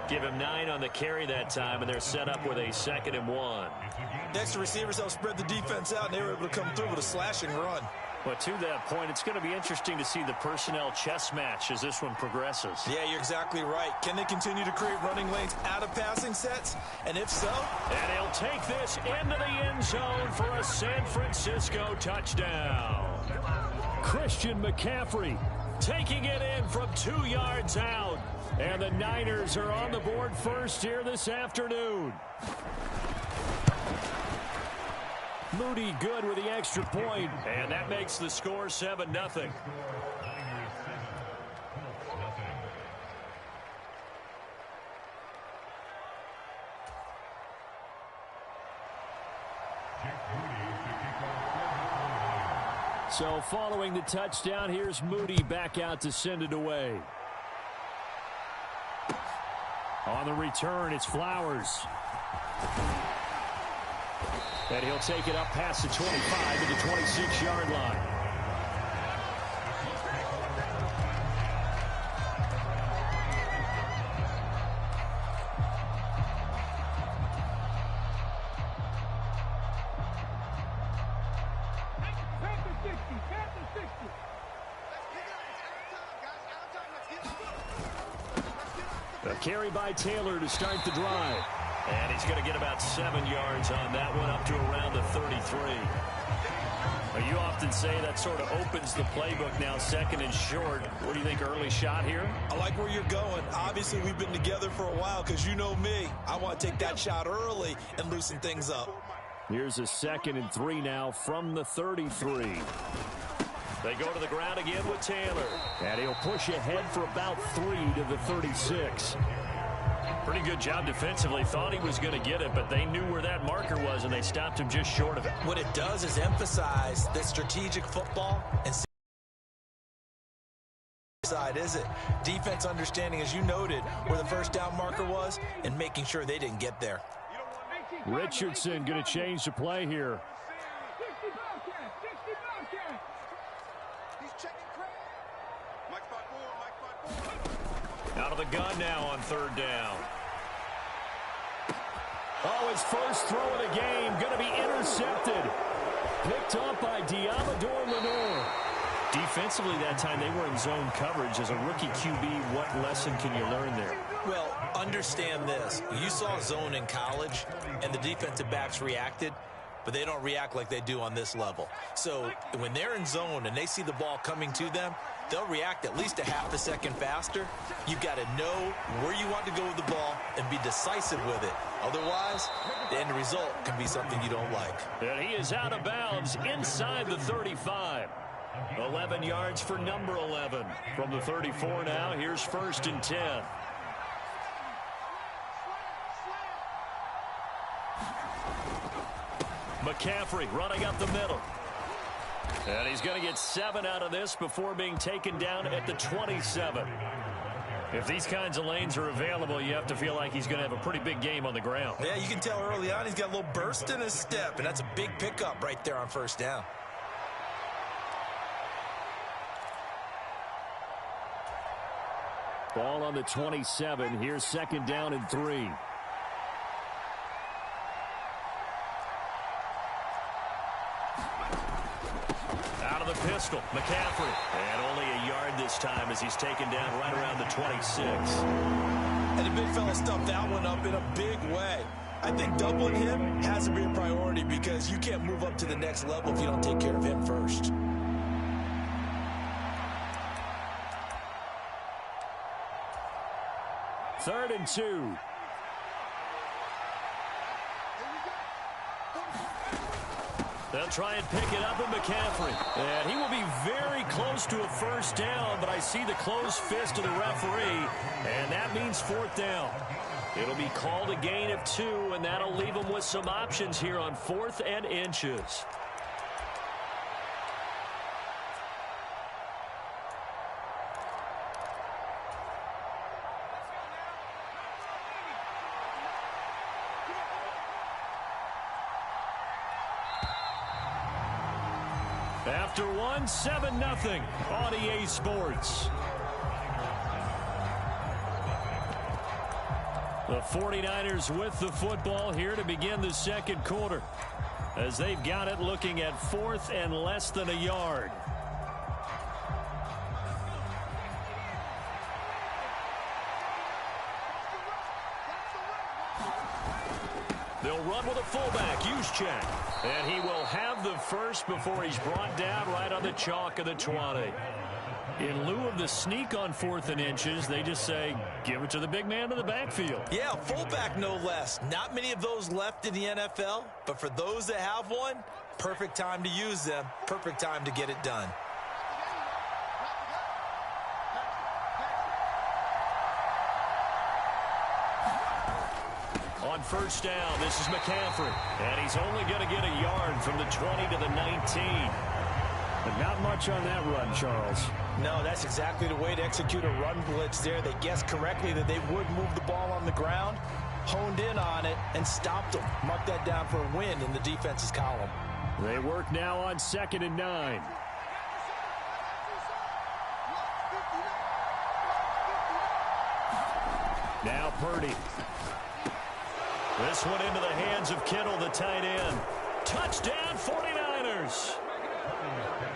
Give him 9 on the carry that time, and they're set up with a 2nd and 1. Next, the receivers help spread the defense out, and they were able to come through with a slashing run. But to that point, it's going to be interesting to see the personnel chess match as this one progresses. Yeah, you're exactly right. Can they continue to create running lanes out of passing sets? And if so? And he'll take this into the end zone for a San Francisco touchdown. Christian McCaffrey taking it in from 2 yards out. And the Niners are on the board first here this afternoon. Moody good with the extra point. And that makes the score 7-0. So following the touchdown, here's Moody back out to send it away. On the return, it's Flowers. And he'll take it up past the 25 to the 26-yard line. A carry by Taylor to start the drive. And he's going to get about 7 yards on that one, up to around the 33. You often say that sort of opens the playbook now, 2nd and short. What do you think, early shot here? I like where you're going. Obviously, we've been together for a while because you know me. I want to take that shot early and loosen things up. Here's a 2nd and 3 now from the 33. They go to the ground again with Taylor. And he'll push ahead for about 3 to the 36. Pretty good job defensively. Thought he was going to get it, but they knew where that marker was, and they stopped him just short of it. What it does is emphasize that strategic football and side is it. Defense understanding, as you noted, where the first down marker was and making sure they didn't get there. Richardson going to change the play here. Out of the gun now on third down. Oh, his first throw of the game going to be intercepted. Picked up by Diamador Lenore. Defensively that time, they were in zone coverage. As a rookie QB, what lesson can you learn there? Well, understand this. You saw zone in college, and the defensive backs reacted, but they don't react like they do on this level. So when they're in zone and they see the ball coming to them, they'll react at least a half a second faster. You've got to know where you want to go with the ball and be decisive with it. Otherwise, the end result can be something you don't like. And he is out of bounds inside the 35. 11 yards for number 11. From the 34 now, here's 1st and 10. McCaffrey running up the middle. And he's going to get 7 out of this before being taken down at the 27. If these kinds of lanes are available, you have to feel like he's going to have a pretty big game on the ground. Yeah, you can tell early on he's got a little burst in his step, and that's a big pickup right there on first down. Ball on the 27. Here's 2nd down and 3. Out of the pistol, McCaffrey. And only a yard this time as he's taken down right around the 26. And the big fella stuffed that one up in a big way. I think doubling him has to be a priority because you can't move up to the next level if you don't take care of him first. Third and 2. They'll try and pick it up with McCaffrey. And he will be very close to a first down, but I see the closed fist of the referee, and that means 4th down. It'll be called a gain of 2, and that'll leave them with some options here on 4th and inches. After 1, 7-0 on EA Sports. The 49ers with the football here to begin the second quarter, as they've got it looking at 4th and less than a yard. They'll run with a fullback, Juszczyk. And he will have the first before he's brought down right on the chalk of the 20. In lieu of the sneak on 4th and inches, they just say, give it to the big man in the backfield. Yeah, fullback no less. Not many of those left in the NFL, but for those that have one, perfect time to use them, perfect time to get it done. On first down, this is McCaffrey. And he's only going to get a yard from the 20 to the 19. But not much on that run, Charles. No, that's exactly the way to execute a run blitz there. They guessed correctly that they would move the ball on the ground, honed in on it, and stopped them. Mark that down for a win in the defense's column. They work now on 2nd and 9. Now Purdy. This one into the hands of Kittle, the tight end. Touchdown, 49ers.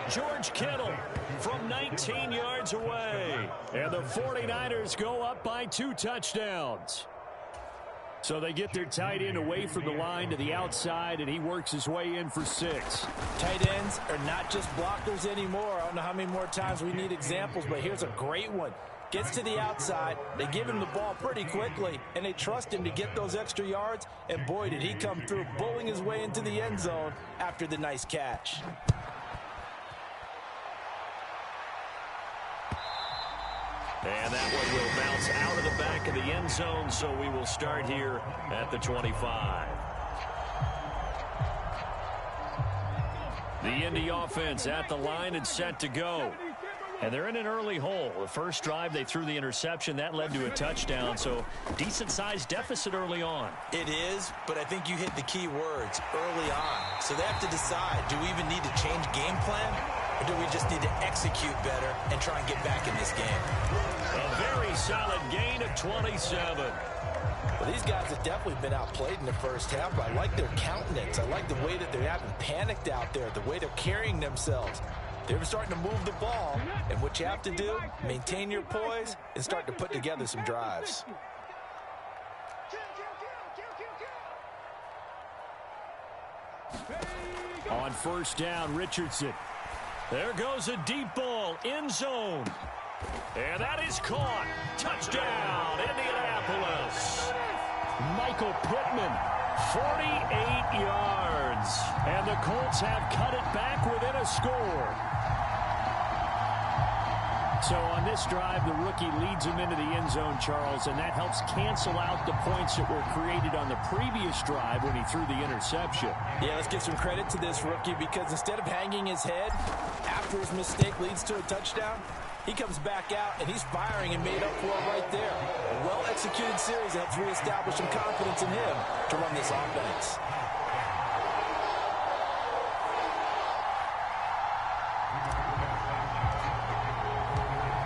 George Kittle from 19 yards away. And the 49ers go up by 2 touchdowns. So they get their tight end away from the line to the outside, and he works his way in for 6. Tight ends are not just blockers anymore. I don't know how many more times we need examples, but here's a great one. Gets to the outside, they give him the ball pretty quickly, and they trust him to get those extra yards, and boy, did he come through, bowling his way into the end zone after the nice catch. And that one will bounce out of the back of the end zone, so we will start here at the 25. The Indy offense at the line and set to go. And they're in an early hole. The first drive, they threw the interception. That led to a touchdown, so decent-sized deficit early on. It is, but I think you hit the key words, early on. So they have to decide, do we even need to change game plan, or do we just need to execute better and try and get back in this game? A very solid gain of 27. Well, these guys have definitely been outplayed in the first half, but I like their countenance. I like the way that they haven't panicked out there, the way they're carrying themselves. They're starting to move the ball, and what you have to do, maintain your poise and start to put together some drives. On first down, Richardson. There goes a deep ball, end zone. And that is caught. Touchdown, Indianapolis. Michael Pittman, 48 yards. And the Colts have cut it back within a score. So on this drive, the rookie leads him into the end zone, Charles, and that helps cancel out the points that were created on the previous drive when he threw the interception. Yeah, let's give some credit to this rookie because instead of hanging his head after his mistake leads to a touchdown, he comes back out and he's firing and made up for it right there. A well-executed series that helps reestablish some confidence in him to run this offense.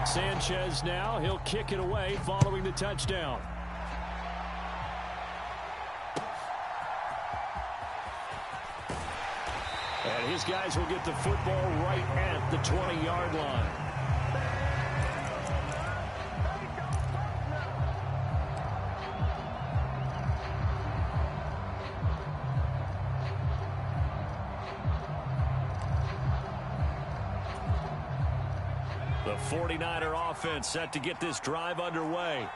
Sanchez now, he'll kick it away following the touchdown. And his guys will get the football right at the 20-yard line. The 49er offense set to get this drive underway.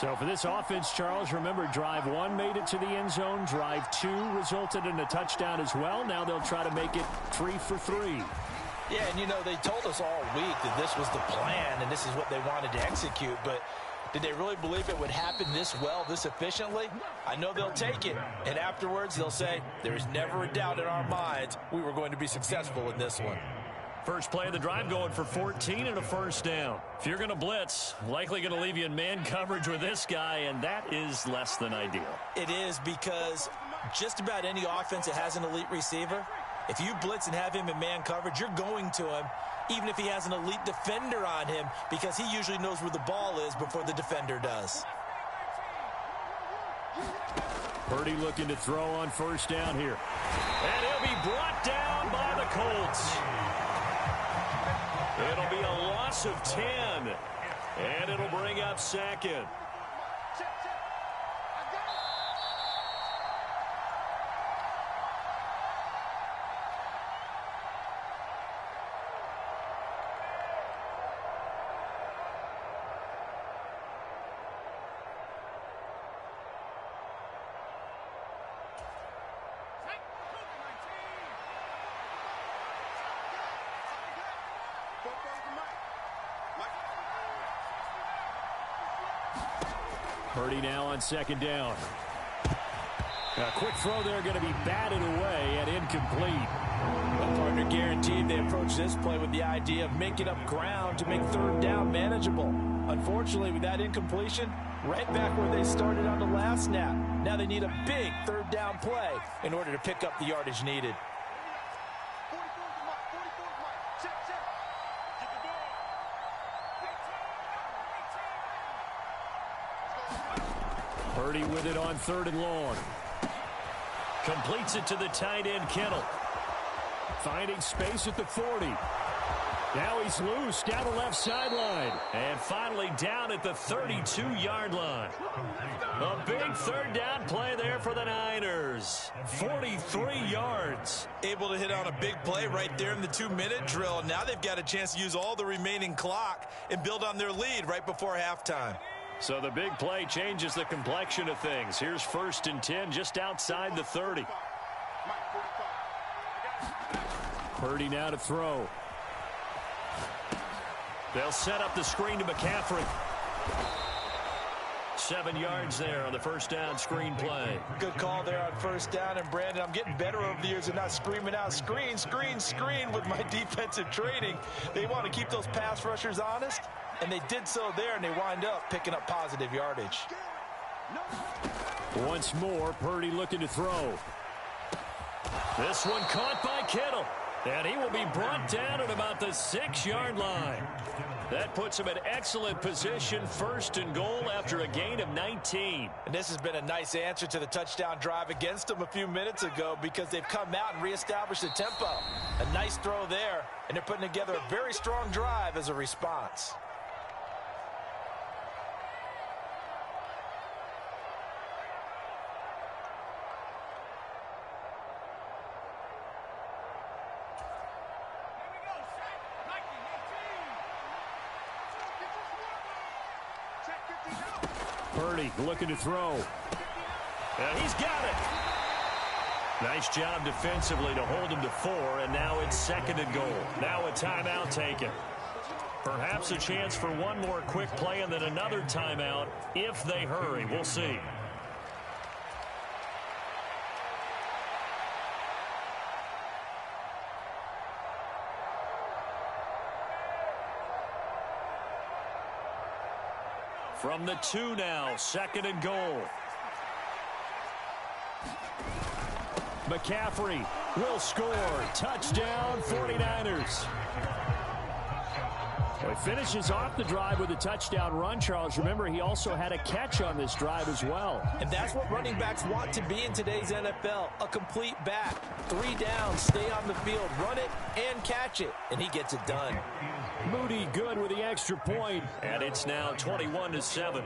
So for this offense, Charles, remember, drive 1 made it to the end zone. Drive 2 resulted in a touchdown as well. Now they'll try to make it 3 for 3. Yeah, and you know, they told us all week that this was the plan and this is what they wanted to execute, but did they really believe it would happen this well, this efficiently? I know they'll take it, and afterwards they'll say, there is never a doubt in our minds we were going to be successful in this one. First play of the drive going for 14 and a first down. If you're going to blitz, likely going to leave you in man coverage with this guy, and that is less than ideal. It is because just about any offense that has an elite receiver, if you blitz and have him in man coverage, you're going to him, even if he has an elite defender on him, because he usually knows where the ball is before the defender does. Purdy looking to throw on first down here. And he'll be brought down by the Colts. It'll be a loss of 10, and it'll bring up second. Purdy now on second down. A quick throw there going to be batted away and incomplete. Well, partner guaranteed they approach this play with the idea of making up ground to make third down manageable. Unfortunately, with that incompletion, right back where they started on the last snap. Now they need a big third down play in order to pick up the yardage needed. Purdy with it on third and long. Completes it to the tight end, Kittle. Finding space at the 40. Now he's loose down the left sideline. And finally down at the 32-yard line. A big third down play there for the Niners. 43 yards. Able to hit on a big play right there in the 2-minute drill. Now they've got a chance to use all the remaining clock and build on their lead right before halftime. So the big play changes the complexion of things. Here's 1st and 10 just outside the 30. Purdy now to throw. They'll set up the screen to McCaffrey. 7 yards there on the first down screen play. Good call there on first down. And, Brandon, I'm getting better over the years and not screaming out, screen, screen, screen with my defensive training. They want to keep those pass rushers honest, and they did so there, and they wind up picking up positive yardage. Once more, Purdy looking to throw. This one caught by Kittle. And he will be brought down at about the 6-yard line. That puts him in excellent position, 1st and goal after a gain of 19. And this has been a nice answer to the touchdown drive against them a few minutes ago because they've come out and reestablished the tempo. A nice throw there, and they're putting together a very strong drive as a response. Purdy looking to throw. And he's got it. Nice job defensively to hold him to 4, and now it's 2nd and goal. Now a timeout taken. Perhaps a chance for one more quick play and then another timeout if they hurry. We'll see. From the 2 now, 2nd and goal. McCaffrey will score. Touchdown, 49ers. Well, he finishes off the drive with a touchdown run, Charles. Remember, he also had a catch on this drive as well. And that's what running backs want to be in today's NFL, a complete back. 3 downs, stay on the field, run it, and catch it. And he gets it done. Moody good with the extra point, and it's now 21-7.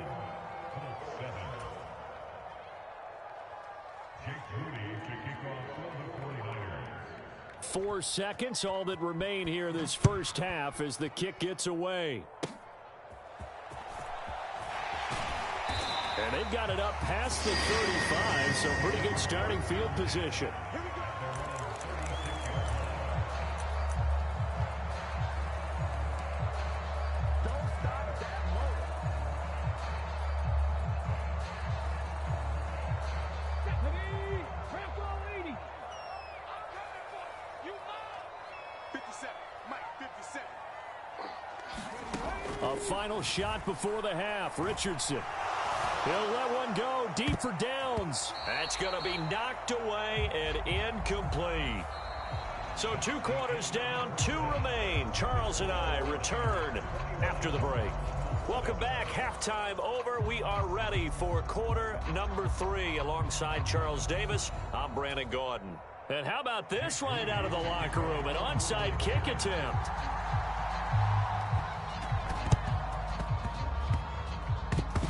4 seconds, all that remain here this first half as the kick gets away. And they've got it up past the 35, so pretty good starting field position. A final shot before the half. Richardson. He'll let one go deep for downs. That's going to be knocked away and incomplete. So 2 quarters down, 2 remain. Charles and I return after the break. Welcome back. Halftime over. We are ready for quarter number 3. Alongside Charles Davis, I'm Brandon Gordon. And how about this line out of the locker room? An onside kick attempt.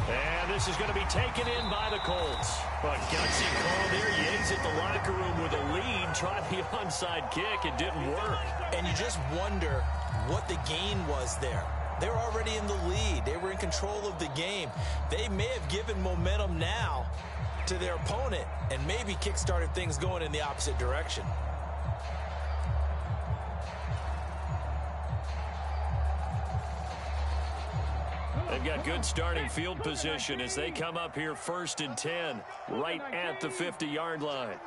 And this is going to be taken in by the Colts. But gutsy call there. You exit the locker room with a lead. Try the onside kick. It didn't work. And you just wonder what the gain was there. They're already in the lead. They were in control of the game. They may have given momentum now to their opponent and maybe kick-started things going in the opposite direction. They've got good starting field position as they come up here 1st and 10, right at the 50-yard line.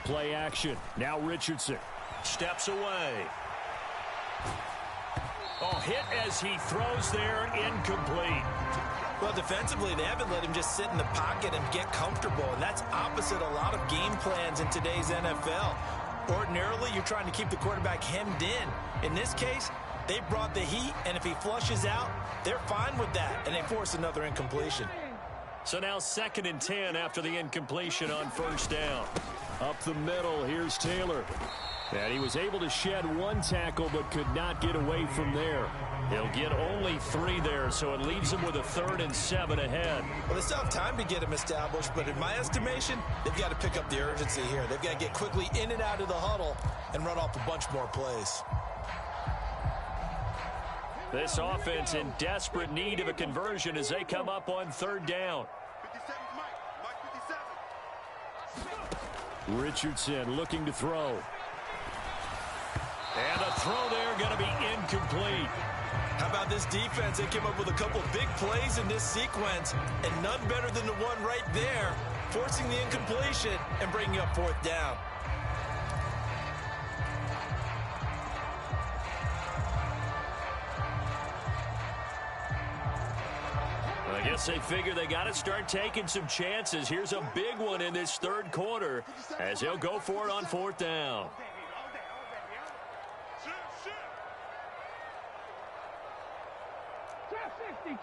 Play action. Now Richardson steps away. Oh, hit as he throws there, incomplete. Well, defensively, they haven't let him just sit in the pocket and get comfortable, and that's opposite a lot of game plans in today's NFL. Ordinarily, you're trying to keep the quarterback hemmed in. In this case, they brought the heat, and if he flushes out, they're fine with that, and they force another incompletion. So now 2nd and 10 after the incompletion on 1st down. Up the middle, here's Taylor. And he was able to shed 1 tackle but could not get away from there. He'll get only 3 there, so it leaves him with a 3rd and 7 ahead. Well, they still have time to get him established, but in my estimation, they've got to pick up the urgency here. They've got to get quickly in and out of the huddle and run off a bunch more plays. This offense in desperate need of a conversion as they come up on 3rd down. Richardson looking to throw. And the throw there going to be incomplete. How about this defense? They came up with a couple big plays in this sequence, and none better than the one right there, forcing the incompletion and bringing up 4th down. I guess they figure they got to start taking some chances. Here's a big one in this 3rd quarter as he'll go for it on 4th down.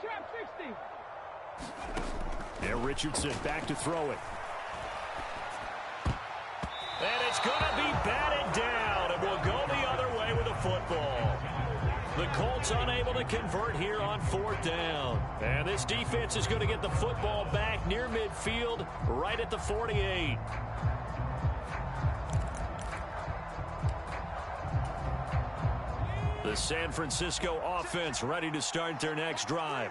Trap 60. And Richardson back to throw it. And it's going to be batted down, and we'll go the other way with the football. The Colts unable to convert here on 4th down. And this defense is going to get the football back near midfield, right at the 48. The San Francisco offense ready to start their next drive.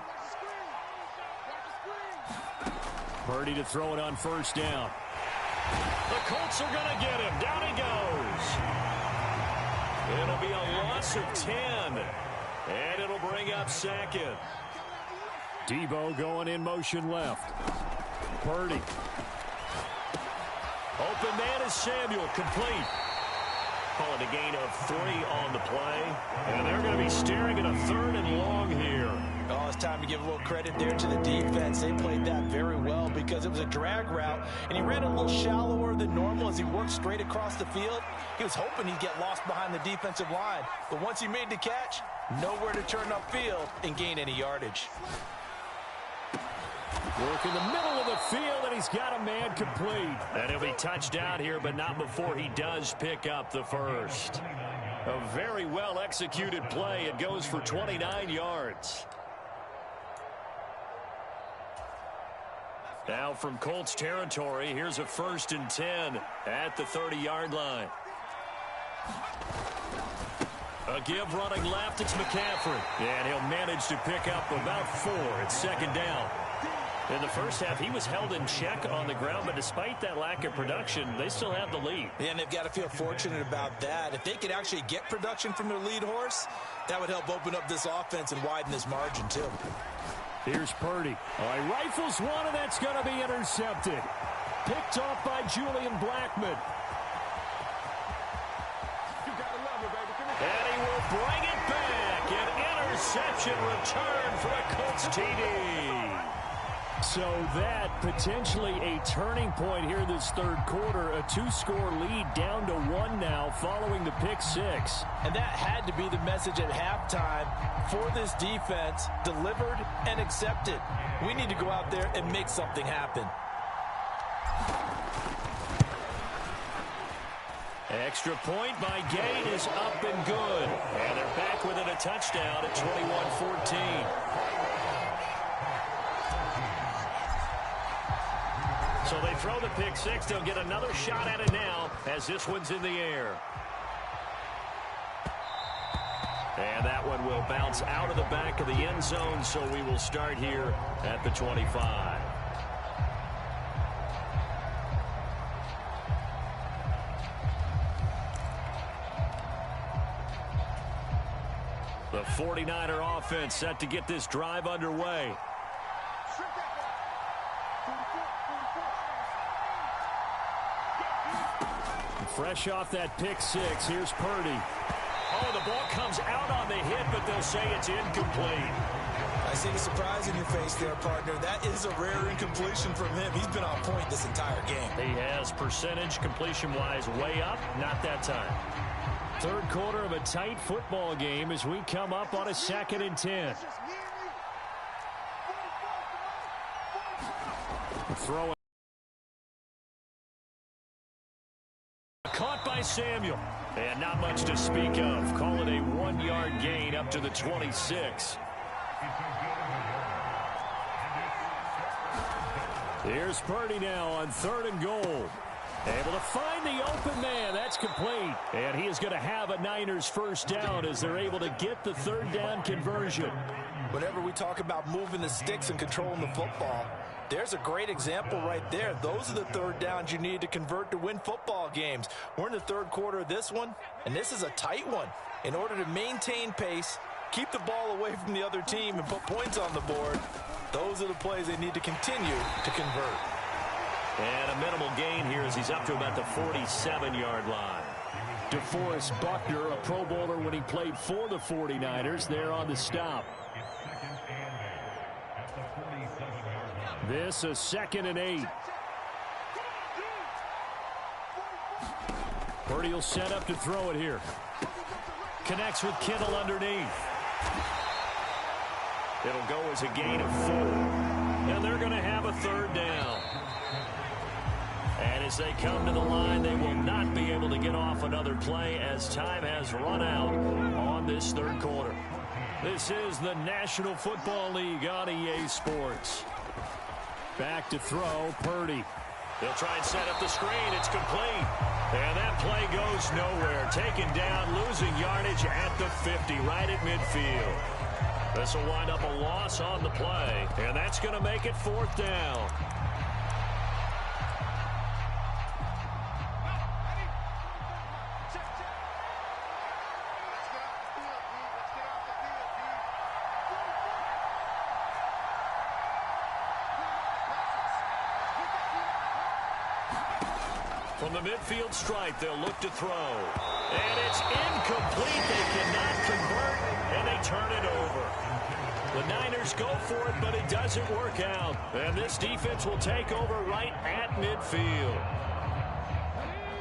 Purdy to throw it on 1st down. The Colts are going to get him. Down he goes. It'll be a loss of 10. And it'll bring up 2nd. Debo going in motion left. Purdy. Open man is Samuel. Complete. Call it a gain of 3 on the play. And they're going to be staring at a 3rd and long here. Oh, it's time to give a little credit there to the defense. They played that very well because it was a drag route, and he ran a little shallower than normal as he worked straight across the field. He was hoping he'd get lost behind the defensive line. But once he made the catch, nowhere to turn upfield and gain any yardage. Work in the middle of the field, and he's got a man complete. And he'll be touched down here, but not before he does pick up the 1st. A very well-executed play. It goes for 29 yards. Now from Colts territory, here's a 1st and 10 at the 30-yard line. A give running left, it's McCaffrey. And he'll manage to pick up about 4 at 2nd down. In the first half, he was held in check on the ground, but despite that lack of production, they still have the lead. Yeah, and they've got to feel fortunate about that. If they could actually get production from their lead horse, that would help open up this offense and widen this margin, too. Here's Purdy. He rifles one, and that's going to be intercepted. Picked off by Julian Blackmon. And he will bring it back. An interception return for a Colts TD. So that potentially a turning point here this 3rd quarter. A 2-score lead down to 1 now following the pick 6. And that had to be the message at halftime for this defense. Delivered and accepted. We need to go out there and make something happen. Extra point by Gain is up and good. And they're back within a touchdown at 21-14. So they throw the pick 6. They'll get another shot at it now as this one's in the air. And that one will bounce out of the back of the end zone, so we will start here at the 25. The 49er offense set to get this drive underway. Fresh off that pick 6, here's Purdy. Oh, the ball comes out on the hit, but they'll say it's incomplete. I see the surprise in your face there, partner. That is a rare incompletion from him. He's been on point this entire game. He has percentage completion-wise way up, not that time. 3rd quarter of a tight football game as we come up on a 2nd and 10. Throw. Caught by Samuel. And not much to speak of. Call it a 1-yard gain up to the 26. Here's Purdy now on 3rd and goal. Able to find the open man. That's complete. And he is going to have a Niners 1st down as they're able to get the 3rd down conversion. Whenever we talk about moving the sticks and controlling the football, There's a great example right there. Those are the third downs you need to convert to win football games. We're in the third quarter of this one, and this is a tight one. In order to maintain pace, keep the ball away from the other team, and put points on the board, those are the plays they need to continue to convert. And a minimal gain here as he's up to about the 47-yard line. DeForest Buckner, a Pro Bowler when he played for the 49ers, there on the stop. This a 2nd and 8. Purdy will set up to throw it here. Connects with Kittle underneath. It'll go as a gain of 4. And they're going to have a third down. And as they come to the line, they will not be able to get off another play as time has run out on this third quarter. This is the National Football League on EA Sports. Back to throw, Purdy. They'll try and set up the screen. It's complete. And that play goes nowhere. Taken down, losing yardage at the 50, right at midfield. This will wind up a loss on the play, and that's going to make it 4th down. From the midfield stripe, they'll look to throw. And it's incomplete. They cannot convert, and they turn it over. The Niners go for it, but it doesn't work out. And this defense will take over right at midfield.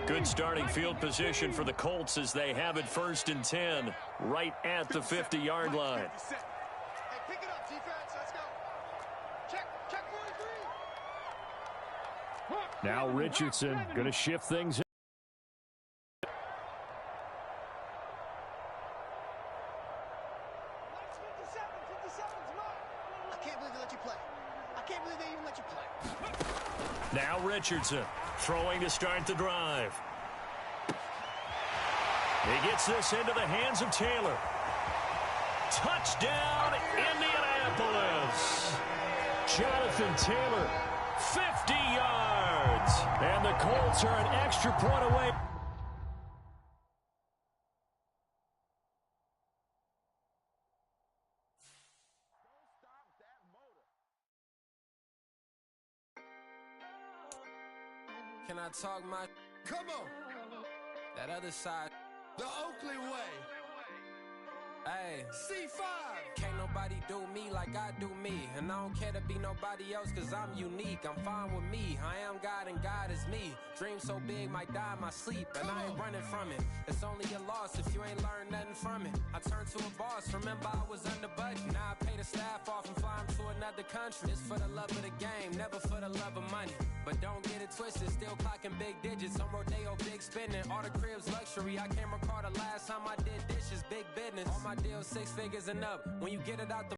Good starting field position for the Colts as they have it 1st and 10, right at the 50-yard line. Now Richardson going to shift things up. I can't believe they let you play. I can't believe they even let you play. Now Richardson throwing to start the drive. He gets this into the hands of Taylor. Touchdown, Indianapolis. Jonathan Taylor, 50 yards. And the Colts are an extra point away. Can I talk my... Come on. That other side. The Oakley way. Hey. C5. Can't nobody do me like I do me. And I don't care to be nobody else cause I'm unique. I'm fine with me. I am God and God is me. Dream so big might die in my sleep. And I ain't running from it. It's only a loss if you ain't learned nothing from it. I turned to a boss. Remember I was under budget. Now I pay the staff off and fly them to another country. It's for the love of the game, never for the love of money. But don't get it twisted, still clocking big digits. On Rodeo, big spending, all the cribs luxury. I can't recall the last time I did dishes, big business. All my deals 6 figures and up. When you get it out the